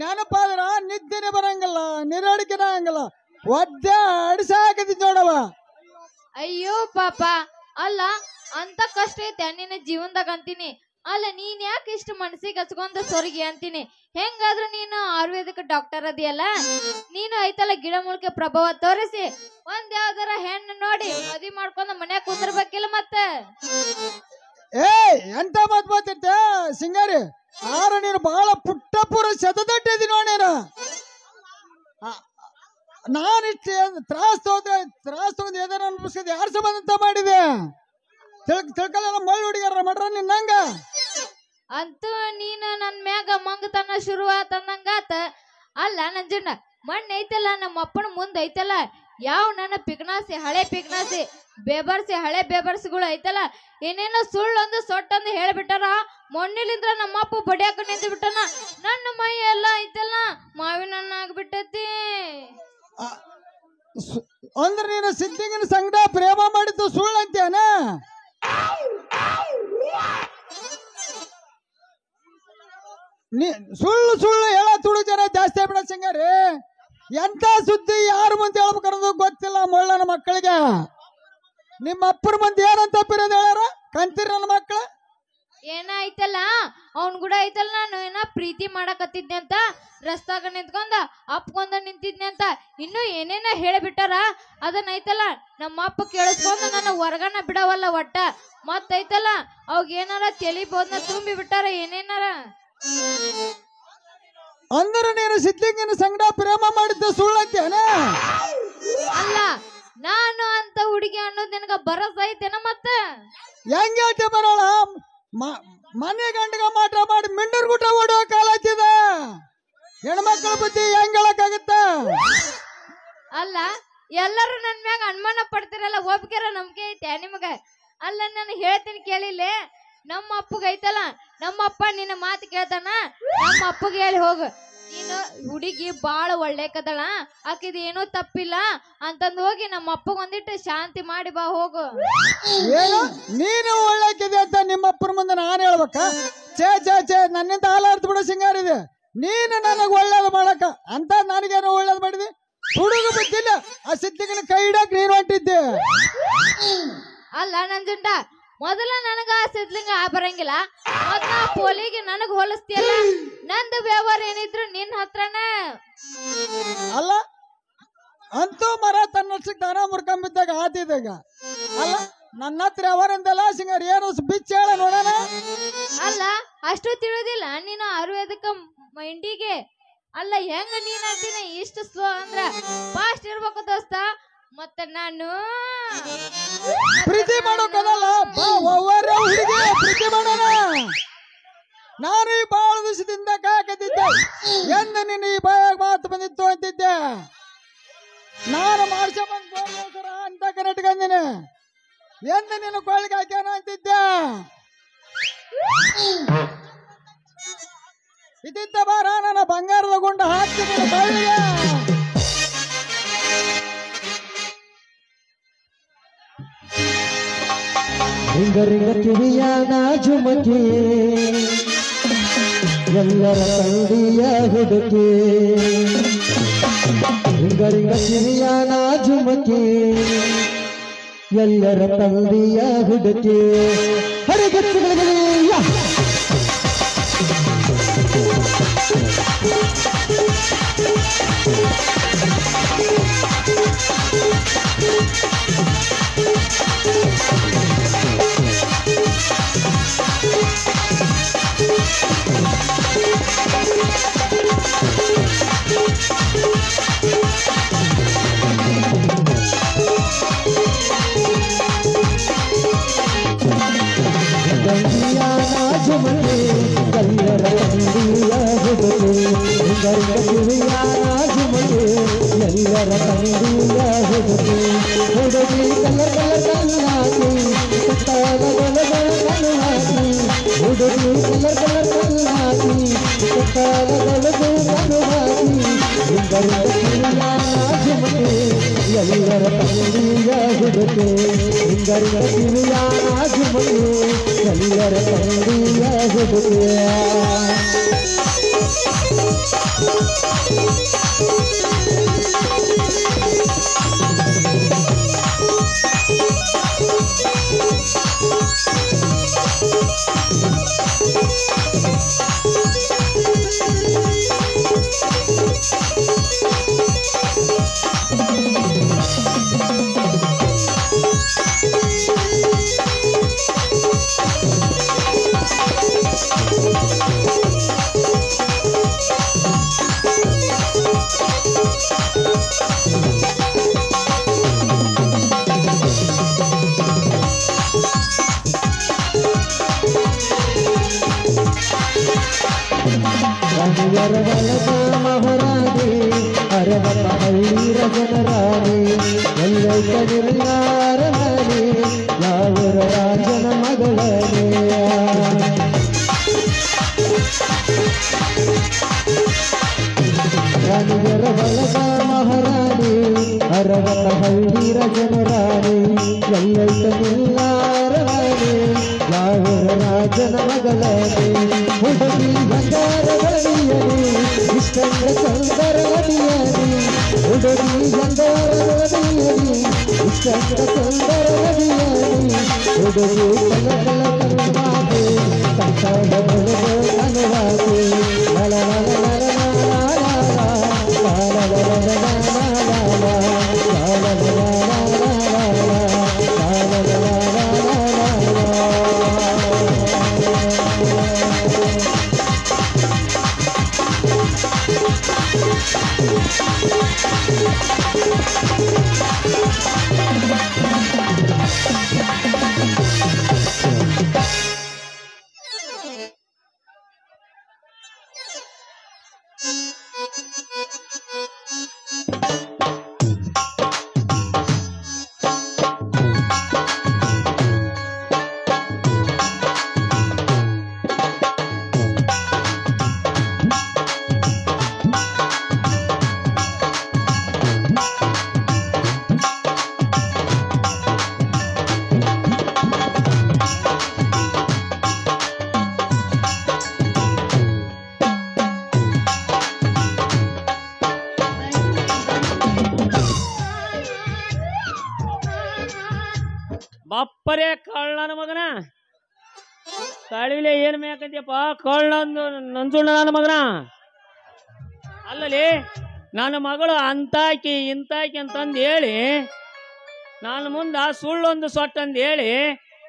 Speaker 16: ನೆನಪಾದ್ರ ನಿದ್ದೆನೆ ಬರಂಗಿಲ್ಲ, ನಿರಡಿಕೆನ ಹಂಗಿಲ್ಲ, ಒದ್ದೆ ಅಡಿಸಾಕತ್ತಿದ್ ನೋಡವ.
Speaker 8: ಅಯ್ಯೋ ಪಾಪ, ಅಲ್ಲ ಅಂತ ಕಷ್ಟ ಐತೆ ನಿನ್ನ ಜೀವನದಾಗ ಅಂತೀನಿ. ಅಲ್ಲ ನೀನ್ ಯಾಕೆ ಇಷ್ಟು ಮನಸ್ಸಿಗೆ ಹಚ್ಕೊಂಡ ಸೊರಗಿ ಅಂತೀನಿ. ಹೆಂಗಾದ್ರೂ ನೀನು ಆಯುರ್ವೇದಿಕ್ ಡಾಕ್ಟರ್ ಅದಿಯಲ್ಲ, ನೀನು ಐತಲ್ಲ ಗಿಡ ಮೂಲಿಕೆ ಪ್ರಭಾವ ತೋರಿಸಿ ಒಂದ್ ಯಾವ್ದಾರ ಹೆಣ್ಣು ನೋಡಿ ಮದ್ವಿ ಮಾಡ್ಕೊಂಡ ಮನ್ಯಾಗ ಕುಂದಿರ್ಬೇಕಿಲ್ಲ ಮತ್ತೆ.
Speaker 16: ಏ ಎಂತ ಮತ್ ಮಾತಿರ್ತೆ ಸಿಂಗಾರಿ, ಆರ ನೀನು ಬಹಳ ಪುಟ್ಟ ಪುರ ಶತದಟ್ಟಿದಿ ನೋಡಿ. ನಾನಿಷ್ಟು ತ್ರಾಸ ತಗೊಂಡು ಏನಾರ ಅನ್ಪಿಸ್ಕೊಂಡು ಯಾರು ಸಂಬಂಧ ಅಂತ ಮಾಡಿದೆ ತಿಳ್ಕಲ್ಲ. ಮಳ್ಳಿ ಹುಡುಗಿಯರ ಮಾಡ್ರ ನಿನ್ನಂಗ
Speaker 8: ಅಂತೂ ನೀನು ನನ್ ಮ್ಯಾಗ ಮಂಗತನ ಶುರು ಆತಂದಂಗಾತ. ಅಲ್ಲ ನಂಜಣ್ಣ, ಮಣ್ಣು ಐತಲ್ಲ ನಮ್ಮ ಅಪ್ಪನ ಮುಂದೆ ಐತಲ್ಲ, ಯಾವ ನನ್ನ ಪಿಗ್ನಾಸಿ ಹಳೆ ಪಿಗ್ನಾಸಿ ಬೇಬರ್ಸಿ ಹಳೆ ಬೇಬರ್ಸಿಗಳು ಐತಲ್ಲ, ಏನೇನೋ ಸುಳ್ಳೊಂದು ಸೊಟ್ಟೊಂದು ಹೇಳ್ಬಿಟ್ಟಾರ. ಮೊನ್ನಿಲಿಂದ್ರ ನಮ್ಮಪ್ಪ ಬಡಿಯಾಕ ನಿಂತು ಬಿಟ್ಟನ. ನನ್ನ ಮೈ ಎಲ್ಲ ಐತಲ್ಲ ಮಾವಿನ ಹಣ್ಣು ಆಗ್ಬಿಟ್ಟೈತಿ.
Speaker 16: ಅಂದ್ರೆ ನೀನು ಸಿದ್ಧಿಂಗಿನ ಸಂಗಡ ಪ್ರೇಮ ಮಾಡಿದ್ದು ಸುಳ್ಳು ಅಂತೇನ? ಸುಳ್ಳು ಸುಳ್ಳು ಹೇಳ ತುಳು ಜನ ಜಾಸ್ತಿ ಆಗ್ಬಿಡ ಸಿಂಗಾರಿ. ಎಂತ ಸುದ್ದಿ ಯಾರ ಮುಂದೆ ಹೇಳ್ಬೇಕನ್ನೋದು ಗೊತ್ತಿಲ್ಲ ಮೊಳ್ಳನ ಮಕ್ಕಳಿಗೆ. ನಿಮ್ಮ ಅಪ್ಪನ ಮುಂದೆ ಏನಂತ ತಪ್ಪಿರೋದು ಹೇಳ್ಯಾರ ಕಂತೀರ ನನ್ನ ಮಕ್ಕಳ?
Speaker 8: ಏನಾಯ್ತಲ್ಲ ಅವ್ನ್ ಕೂಡ ಐತಲ್ಲ, ನಾನು ಏನ ಪ್ರೀತಿ ಮಾಡಕತ್ತಿದ್ದೆ ಅಂತ ರಸ್ತಾಗ ನಿಂತ್ಕೊಂಡ ಅಪ್ಕೊಂಡ ನಿಂತಿದ್ನೆ ಅಂತ ಇನ್ನು ಏನೇನ ಹೇಳಿಬಿಟ್ಟಾರ. ಅದನ್ನ ಐತಲ್ಲ ನಮ್ಮ ಅಪ್ಪ ಕೇಳಿಸ್ಕೊಂಡ ನನ್ನ ಹೊರಗನ ಬಿಡವಲ್ಲ ಒಟ್ಟ. ಮತ್ತೈತಲ್ಲ ಅವಾಗ ಏನಾರ ತಲಿ ಬೋದ್ನ ತುಂಬಿ ಬಿಟ್ಟಾರ ಏನೇನಾರ.
Speaker 16: ಅಂದ್ರೆ ನೀನು ಸಿದ್ಧಿಂಗಿನ ಸಂಗಡ ಪ್ರೇಮ ಮಾಡಿದ್ದು ಸುಳ್ಳು ಅಂತೇನ?
Speaker 8: ಅಲ್ಲ, ನಾನು ಅಂತ ಹುಡುಗಿ ಅನ್ನೋದು ನಿನಗ ಬರಸ ಐತೇನ? ಮತ್ತ
Speaker 16: ಹೆಂಗ ಹೇಳ್ತೆ ಬರೋಳ? ಮನೆ ಗಂಡಗ ಮಾಟ ಮಾಡಿ ಮಿಂಡರ್ ಗುಟ ಓಡುವ ಕಾಲ ಹಚ್ಚಿದ ಹೆಣ್ಮಕ್ಳ ಬುದ್ಧಿ ಹೆಂಗ್ ಹೇಳಕ್ಕಾಗತ್ತ?
Speaker 8: ಅಲ್ಲ, ಎಲ್ಲರೂ ನನ್ ಮ್ಯಾಗ ಅನುಮಾನ ಪಡ್ತಿರಲ್ಲ, ಒಬ್ಗೆರ ನಂಬಿಕೆ ಐತೆ ನಿಮಗ? ಅಲ್ಲ ನಾನು ಹೇಳ್ತೀನಿ ಕೇಳಿಲ್ಲ, ನಮ್ಮ ಅಪ್ಪಗ ಐತಲ್ಲ, ನಮ್ಮ ಅಪ್ಪ ನಿನ್ನ ಮಾತು ಕೇಳ್ತಾನ, ನಮ್ಮ ಅಪ್ಪಗೆ ಹೇಳಿ ಹೋಗು, ನೀನು ಹುಡುಗಿ ಬಾಳ ಒಳ್ಳೆಕದಳ, ಆಕಿದ ಏನೂ ತಪ್ಪಿಲ್ಲ ಅಂತಂದು ಹೋಗಿ ನಮ್ಮ ಅಪ್ಪಗ ಒಂದಿಟ್ಟು ಶಾಂತಿ ಮಾಡಿ ಬಾ ಹೋಗು.
Speaker 16: ಏನು ನೀನು ಒಳ್ಳೆಕಿದೆ ಅಂತ ನಿಮ್ಮ ಅಪ್ಪನ ಮುಂದೆ ನಾನು ಹೇಳ್ಬೇಕ? ಛೇ ಛೇ ಛೇ, ನನ್ನಿಂದ ಹಾಲಾರ್ದು ಬಿಡೋ ಸಿಂಗಾರಿದೆ. ನೀನು ನನಗೆ ಒಳ್ಳೇದು ಮಾಡಕ ಅಂತ ನನಗೇನು ಒಳ್ಳೇದು ಮಾಡಿದಿ? ಹುಡುಗ ಬುದ್ಧಿಲ್ಲ ಆ ಸಿದ್ಧಿಗನ ಕೈ ಹಿಡಕ್ ನೀನು ಹೊಂಟಿದ್ದೆ.
Speaker 8: ಅಲ್ಲ ನಂಜುಂಡ, ಮೊದಲ ನನಗ ಆ ಸಿದ್ಲಿಂಗ ಬರಂಗಿಲ್ಲ, ಮತ್ತ ಪೋಲಿಗೆ ನನಗ್ ಹೋಲಿಸ್ತಿಯಲ್ಲ. ನಂದು ವ್ಯವಹಾರ ಏನಿದ್ರು ನಿನ್ ಹತ್ರನ.
Speaker 16: ಅಲ್ಲ ಅಂತೂ ಮರ ತನ್ನಷ್ಟಕ್ಕೆ ದನ ಮುರ್ಕೊಂಬಿದ್ದಾಗ ಆತಿದ್ದಾಗ ಅಲ್ಲ ನನ್ನ ಹತ್ರ ಅವರಂದಲ್ಲ ಸಿಂಗರ್ ಏನು ಬಿಚ್ಚ ಹೇಳ ನೋಡೋಣ.
Speaker 8: ಅಲ್ಲ ಅಷ್ಟು ತಿಳಿದಿಲ್ಲ ನೀನು ಆಯುರ್ವೇದಿಕ ಮಂಡಿಗೆ. ಅಲ್ಲ ಹೆಂಗ ನೀನ್ ಅಂತೀನಿ ಇಷ್ಟು ಸ್ಲೋ ಅಂದ್ರ ಫಾಸ್ಟ್ ಇರ್ಬೇಕು ದೋಸ್ತ. ಮತ್ತೆ ನಾನು
Speaker 16: ಪ್ರೀತಿ ಮಾಡೋಕದಲ್ಲ ಹುಡುಗಿ ಪ್ರೀತಿ ಮಾಡೋಣ. ನಾನು ಈ ಬಾಳ ದಿವಸದಿಂದ ಕಾಕತಿದ್ದೆ ಎಂದು ನಿನ್ನ ಈ ಬಾಯಾಗ ಮಾತು ಬಂದಿತ್ತು ಅಂತಿದ್ದೆ. ನಾನು ಮಾಡ್ಸಬಂದ್ ಅಂತ ಕರೆಟ್ಕಂದಿನಿ ಎಂದು ನಿನ್ನ ಕೊಳ್ಳಿಗೆ ಹಾಕ್ಯಾನ ಅಂತಿದ್ದೆ. ಇದ್ದಿದ್ದ ಬಾರ ನನ್ನ ಬಂಗಾರದ ಗುಂಡ ಹಾಕ್ತೀನಿ ಕೊಳ್ಳಿಗೆ.
Speaker 7: ರಿಂಗ ರಿಂಗ ಕಿವಿಯಾನ ಜುಮಕಿ ಎಲ್ಲರ ತಂದಿಯ ಹುಡುಕಿ. ರಿಂಗ ರಿಂಗ ಕಿವಿಯಾನ ಜುಮಕಿ ಎಲ್ಲರ ತಂದಿಯ ಹುಡುಕಿ. ಹರಿಗಚ್ಚಗಳಿಗೆ ಜುಮಕೆ ಕಲ್ಲರ ತಂದಿಯ ಹುಡುಗಿ. ಗಂಗ ಕಿವಿಯಾನ ಜುಮಕೆ ಎಲ್ಲರ ತಂದಿಯ ಹುಡುಗಿ. ಹುಡುಗಿ ಕಲ್ಲರ್ ಕಲ್ಲರ್ ಕಲ್ಲಾಕಿ ಕತ್ತಾಲಗೊಳಗಳ ಕಲ್ಲಾಕಿ. ಹುಡುಗಿ ಕಲ್ಲರ್ ಕಲ್ಲರ್ ಕಲ್ಲಾಕಿ ಕತ್ತಾಲಗೊಳಗು ಕಲ್ಲಾಕಿ. ಗಂಗ ಕಿವಿಯಾನ ಜುಮಕೆ ಎಲ್ಲರ ತಂದಿಯ ಹುಡುಗಿ. ಗಂಗ ಕಿವಿಯಾನ ಜುಮಕೆ ಎಲ್ಲರ ತಂದಿಯ ಹುಡುಗಿ. ಅರವಲದ ಮಹಾರಾಣಿ ಅರವಲ ಹಳ್ಳಿರ ಜನರಾಣಿ ಎಲ್ಲೈಕ ನಿರ್ಯಾರಮಣಿ ಯಾವರ ರಾಜನ ಮಗಳನೇ. ರಾಣಿಯರ ಬಲದ ಮಹಾರಾಣಿ ಅರವಲ ಹಳ್ಳಿರ ಜನರಾಣಿ ಎಲ್ಲೈಕ ನಿರ್ಯಾರಮಣಿ ಯಾವರ ರಾಜನ ಮಗಳನೇ. ಹುಡುಗಿ ಬಂಗಾರ ಬಡಿಯಲಿ ಇಷ್ಟಂದ್ರ ಸುಂದರ ಬಡಿಯಲಿ. ಹುಡುಗಿ ಬಂಗಾರ ಬಡಿಯಲಿ ಇಷ್ಟಂದ್ರ ಸುಂದರ ಬಡಿಯಲಿ. ಹುಡುಗಿ ಕಲ ಕಲ ಕಲವಾಗೆ ಕಂಠದ ಬೆಳಗು ಕಲವಾಗೆ ಲಲ ಲಲ ಲಲ
Speaker 1: ಬಪ್ಪರೇ ಕಳ್ಳ ನನ್ನ ಮಗನ ಕಳಿಲೆ ಏನ್ ಮೇಕಂತೀಯಪ್ಪ ಕಳ್ಳ ನಂಜುಂಡ ನನ್ನ ಮಗನ ಅಲ್ಲಲ್ಲಿ ನನ್ನ ಮಗಳು ಅಂತಾಕಿ ಇಂತಾಕಿ ಅಂತಂದು ಹೇಳಿ ನಾನು ಮುಂದ ಸುಳ್ಳೊಂದು ಸೊಟ್ಟಂದು ಹೇಳಿ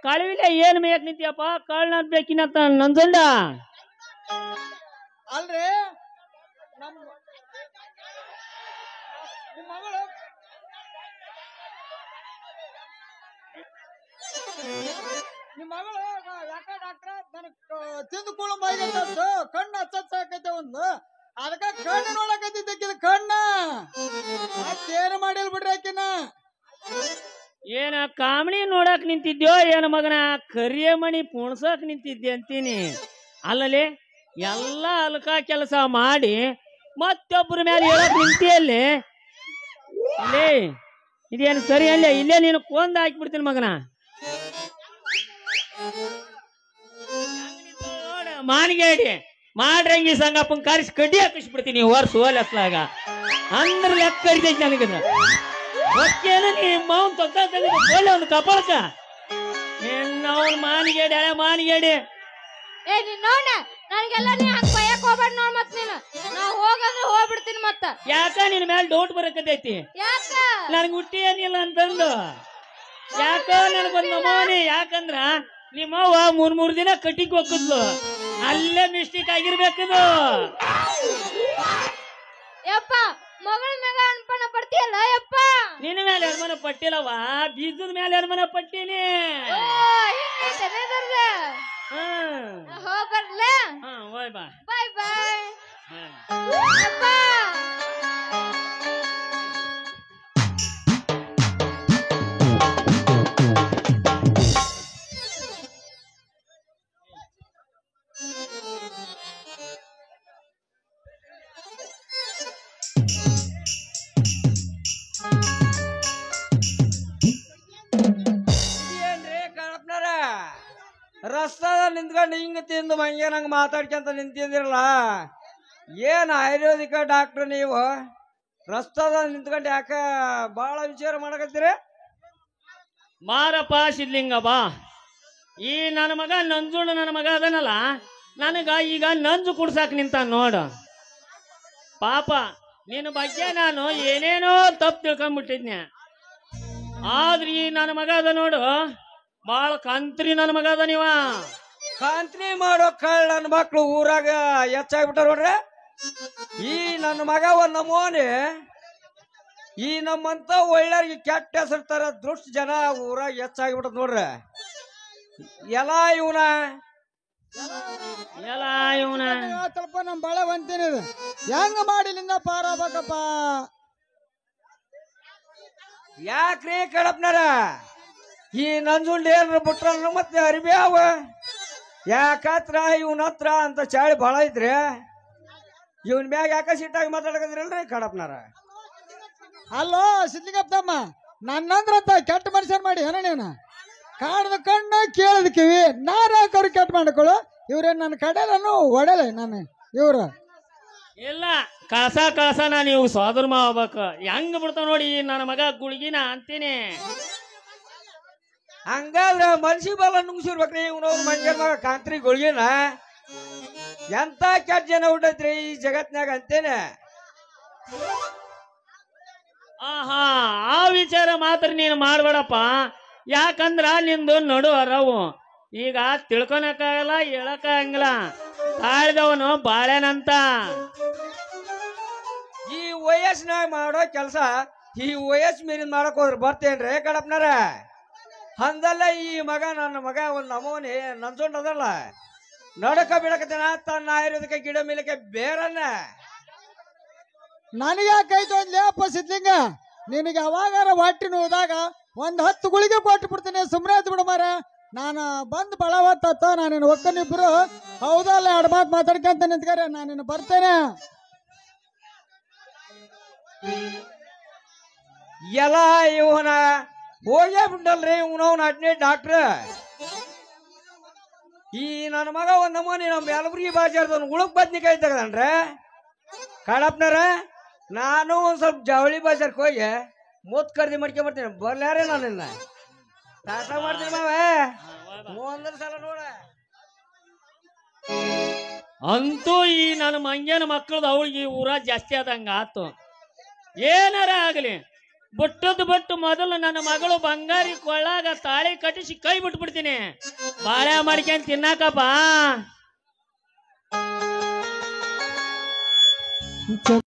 Speaker 1: ಕಳಿಲೆ ಏನ್ ಮೇಯಕ್ ನಿಂತಿಯಪ್ಪ ಕಳ್ಳ ಬೇಕಿನಂತ ನಂಜುಂಡ
Speaker 16: ಅಲ್ರಿ ಮಗಳು ನಿಮ್ಮ ಮಗಳು ಯಾಕ ಡಾಕ್ಟ್ರ ನನಗ್ ತಿಂದು ಕೂಳು ಬಾಯಿಗೆ ಕಣ್ಣು ಹಚ್ಚೈತೆ ಒಂದು ಅದಕ್ಕ ಕಣ್ಣು ನೋಡಕತ್ತಿದ್ದಕ್ಕಿದ ಕಣ್ಣ ಮತ್ತೇನು ಮಾಡಿಲ್ ಬಿಡ್ರಿ ಆಕಿನ
Speaker 1: ಏನ ಕಾಮಣಿ ನೋಡಕ್ ನಿಂತಿದ್ಯೋ ಏನ ಮಗನ ಕರಿಯ ಮಣಿ ಪುಣ್ಸಕ್ ನಿಂತಿದ್ದೆ ಅಂತೀನಿ ಅಲ್ಲಲ್ಲಿ ಎಲ್ಲ ಅಲ್ಕ ಕೆಲಸ ಮಾಡಿ ಮತ್ತೊಬ್ಬರ ಮೇಲೆ ಹೇಳಕ್ ನಿಂತಿಯಲ್ಲಿ ಇಲ್ಲೇ ಇದೇನು ಸರಿ ಅಲ್ಲೇ ಇಲ್ಲೇ ನೀನು ಕೊಂದ್ ಹಾಕಿಬಿಡ್ತೀನಿ ಮಗನ ಮಾನಿಗೇಡಿ ಮಾಡ್ರಂಗಿ ಸಂಗಪ್ಪನ್ ಕಾರಿಸಿ ಕಡ್ಡಿ ಹಾಕಿಸ್ಬಿಡ್ತೀನಿ ವರ್ಷ ಹೋಲತ್ಲಾಗ ಅಂದ್ರ ಲೆಕ್ಕ ಕರಿತೈತಿ ನನಗದ ಒಕ್ಕೇನು ನೀ ಮಾವನ್ ತೊಕ್ಕ ಒಳ್ಳೆ ಒಂದು ಕಪಾಳಕ ಅವನ್ ಮಾನಿಗೇಡಿ ಹಳೆ ಮಾನಿಗೇಡಿ
Speaker 8: ಏ ನೀನ್ ನೋಡ ನನಗೆಲ್ಲ ನೀ ಹಂಗ ಬಯಕ್ ಹೋಗ್ಬೇಡ ನೋಡ್ ಮತ್ ನೀನು ನಾ ಹೋಗಂದ್ರೆ ಹೋಗ್ಬಿಡ್ತೀನಿ ಮತ್ತ
Speaker 1: ಯಾಕ ನಿನ್ ಮೇಲೆ ಡೌಟ್ ಬರಕತೈತಿ
Speaker 8: ಯಾಕ
Speaker 1: ನನ್ಗ ಹುಟ್ಟಿ ಏನಿಲ್ಲ ಅಂತಂದು ಯಾಕ ನನಗೊಂದು ನಮೋನಿ ಯಾಕಂದ್ರ ನಿಮ್ಮವ್ವ ಮೂರ್ ದಿನ ಕಟ್ಟಿಗೆ ಹೋಗಿದ್ಲು ಅಲ್ಲೇ ಮಿಸ್ಟೇಕ್ ಆಗಿರ್ಬೇಕದು
Speaker 8: ಯಪ್ಪ ಮಗಳ ಮ್ಯಾಗ ಅನ್ಪಣ ಪಡ್ತೀಯಲ್ಲ ಯಪ್ಪ
Speaker 1: ನಿನ್ನ ಮೇಲೆ ಅನುಮಾನ ಪಟ್ಟಿಲ್ಲವ ಬೀಜದ ಮೇಲೆ ಅನುಮಾನ ಪಟ್ಟೀನಿ
Speaker 8: ಹೋಗ್ಬರ್ಲ
Speaker 1: ಹೋಯ್ ಬಾ
Speaker 8: ಬಾಯ್ ಬಾಯ್ ಯಪ್ಪ
Speaker 6: ರಸ್ತಾದಲ್ಲಿ ನಿಂತ್ಕೊಂಡು ಹಿಂಗ ತಿಂದು ಮಂಗೆ ನಂಗೆ ಮಾತಾಡ್ಕೊಂತ ನಿಂತಿದಿರಲ್ಲ ಏನ್ ಆಯುರ್ವೇದಿಕ ಡಾಕ್ಟರ್ ನೀವು ರಸ್ತಾದಲ್ಲಿ ನಿಂತ್ಕೊಂಡು ಯಾಕ ಬಾಳ ವಿಚಾರ ಮಾಡಕತ್ತೀರಿ
Speaker 1: ಮಾರಪ್ಪ ಸಿದ್ಲಿಂಗ ಬಾ ಈ ನನ್ನ ಮಗ ನಂಜುಂಡ ನನ್ನ ಮಗ ಅದನಲ್ಲ ನನಗ ಈಗ ನಂಜು ಕುಡ್ಸಾಕ್ ನಿಂತ ನೋಡು ಪಾಪ ನಿನ್ನ ಬಗ್ಗೆ ನಾನು ಏನೇನೋ ತಪ್ಪು ತಿಳ್ಕೊಂಡ್ಬಿಟ್ಟಿದ್ನೆ ಆದ್ರೆ ಈ ನನ್ನ ಮಗ ಅದ ನೋಡು ಬಾಳ ಕಂತ್ರಿ ನನ್ನ ಮಗ ಅದ ನೀವ
Speaker 6: ಕಾಂತ್ರಿ ಮಾಡೋ ಕಳ್ಳ ನನ್ನ ಮಕ್ಳು ಊರಾಗ ಹೆಚ್ಚಾಗ್ಬಿಟ್ಟಾರ ನೋಡ್ರಿ ಈ ನನ್ನ ಮಗ ಒಂದ್ ನಮೂನಿ ಈ ನಮ್ಮಂತ ಒಳ್ಳೆಯವ್ರಿಗೆ ಕೆಟ್ಟ ಹೆಸರು ತರ ದುಷ್ಟ ಜನ ಊರಾಗ ಹೆಚ್ಚಾಗ್ಬಿಟ್ಟದ ನೋಡ್ರಿ ಎಲ್ಲ ಇವನ
Speaker 16: ಸ್ವಲ್ಪ ನಮ್ ಬಾಳ ಬಂತೀನಿ ಹೆಂಗ ಮಾಡಿಲಿಂದ ಪಾರಾಗಬೇಕಪ್ಪ
Speaker 6: ಯಾಕ್ರಿ ಕಡಪ್ನಾರ ಈ ನಂಜುಂಡ್ ಏನ್ರ ಬಿಟ್ರ ಮತ್ತೆ ಅರಿಬಿ ಅವ ಯಾಕತ್ರ ಇವನ ಹತ್ರ ಅಂತ ಚಾಳಿ ಬಾಳ ಐತ್ರಿ ಇವನ್ ಮ್ಯಾಗ ಯಾಕ ಸಿಟ್ಟಾಗಿ ಮಾತಾಡಕದ್ರಲ್ರಿ ಕಡಪ್ನಾರ
Speaker 16: ಅಲ್ಲೋ ಸಿದ್ಲಿಂಗಪ್ಪಮ್ಮ ನನ್ನಂದ್ರ ಕೆಟ್ಟ ಮನುಷ್ಯನ್ ಮಾಡಿ ಏನ ನೀನು ಕಾಣದ ಕಣ್ಣು ಕೇಳದ ಕಿವಿ ನಾರ ಅವ್ರು ಕೆಟ್ಟ ಮಾಡ್ಕೊಳ್ಳು ಇವ್ರೇನ್ ನನ್ನ ಕಡೆಲನು ಒಡಲೆ ನಾನು ಇವ್ರು
Speaker 1: ಇಲ್ಲ ಕಳಸ ನಾನು ಇವ್ ಸೋದರ ಮಾಡ್ಬೇಕು ಹೆಂಗ್ ಬಿಡ್ತಾವ ನೋಡಿ ನನ್ನ ಮಗ ಗುಳಿಗಿನ ಅಂತೀನಿ
Speaker 6: ಹಂಗಾದ್ರ ಮನ್ಸಿ ಬಲ ನುಂಗ್ಸಿರ್ಬೇಕ್ರಿ ಇವ್ನವ್ರ ಮಂಜರ್ ಮಗ ಕಾಂತ್ರಿ ಗುಳಿಗಿನ ಎಂತ ಕೆಟ್ಟ ಜನ ಹುಟ್ಟೈತ್ರಿ ಈ ಜಗತ್ನಾಗ ಅಂತೇನೆ
Speaker 1: ಆಹಾ ಆ ವಿಚಾರ ಮಾತ್ರ ನೀನು ಮಾಡ್ಬೇಡಪ್ಪ ಯಾಕಂದ್ರ ನಿಂದು ನಡು ಅರವು ಈಗ ತಿಳ್ಕೊಳಕ್ಕಾಗಲ್ಲ ಹೇಳಕ್ಕಾಗಂಗಿಲ್ಲ ತಾಳ್ದವನು ಬಾಳೆನಂತ
Speaker 6: ಈ ವಯಸ್ಸಿನಾಗ ಮಾಡೋ ಕೆಲಸ ಈ ವಯಸ್ಸು ಮೀರಿನ ಮಾಡಕ್ ಹೋದ್ರ ಬರ್ತೇನ್ರಿ ಕಡಪ್ನಾರ ಹಂದಲ್ಲ ಈ ಮಗ ನನ್ನ ಮಗ ಒಂದ್ ನಮೂನಿ ನಂಜುಂಡ್ ಅದಲ್ಲ ನಡಕ ಬಿಡಕತ್ತೇನ ತನ್ನ ಆಯುರ್ವೇದಿಕ ಗಿಡ ಮೇಲಕ್ಕೆ ಬೇರನ್ನ
Speaker 16: ನನಗೆ ಕೈತು ಅಂದ್ಲೇ ಅಪ್ಪ ಸಿದ್ಲಿಂಗ ನಿನಗೆ ಅವಾಗಾರ ಹೊಟ್ಟಿ ನೋದಾಗ ಒಂದ್ 10 ಗುಳಿಗೆ ಕೊಟ್ಟು ಬಿಡ್ತೀನಿ ಸುಮ್ಮನೆ ಆಯ್ತು ಬಿಡು ಮಾರ ನಾನು ಬಂದ್ ಬಳ ಹೊತ್ತ ನಾನಿನ್ ಒಕ್ಕನಿಬ್ರು ಹೌದಲ್ಲ ಎರಡು ಮಾತು ಮಾತಾಡ್ಕೊಂತ ನಿಂತ್ಕರೆ ನಾನಿನ್ ಬರ್ತೇನೆ
Speaker 6: ಎಲ್ಲ ಇವನ ಹೋಗೇ ಬಿಟ್ಟಲ್ರಿ ಇವನವನ ಅಡ್ನೇ ಡಾಕ್ಟ್ರ ಈ ನನ್ನ ಮಗ ಒಂದ್ ನಮೂನಿ ನಮ್ ಯಲಬುರ್ಗಿ ಬಾಜಾರ್ದವ್ನ ಉಳುಕ್ ಬದ್ನಿಕಾಯಿ ತೆಗದನ್ರ ಕಡಪ್ನಾರ ನಾನು ಒಂದ್ ಸ್ವಲ್ಪ ಜವಳಿ ಬಾಜಾರ್ಕ್ ಹೋಗಿ ಮೂತ್ ಖರೀದಿ ಮಾಡ್ಕೊಂಡ್ ಬರ್ತೀನಿ ಬರ್ಲ್ಯಾರೆ ನಾನಿನ್ನ ಟಾಟ ಮಾಡ್ತೀನಿ ಮಾವ ಮುಂದಿನ ಸಲ ನೋಡ.
Speaker 1: ಅಂತೂ ಈ ನನ್ನ ಮಂಗ್ಯನ ಮಕ್ಕಳದ ಅವಳಿಗೆ ಈ ಊರ ಜಾಸ್ತಿ ಆದಂಗ ಆತು. ಏನಾರ ಆಗಲಿ ಬಿಟ್ಟು ಮೊದಲು ನನ್ನ ಮಗಳು ಬಂಗಾರಿ ಕೊಳ್ಳಾಗ ತಾಳಿ ಕಟ್ಟಿಸಿ ಕೈ ಬಿಟ್ಬಿಡ್ತೀನಿ. ಬಾಳೆ ಮಾಡ್ಕೊಂಡ್ ತಿನ್ನಾಕಪ್ಪ.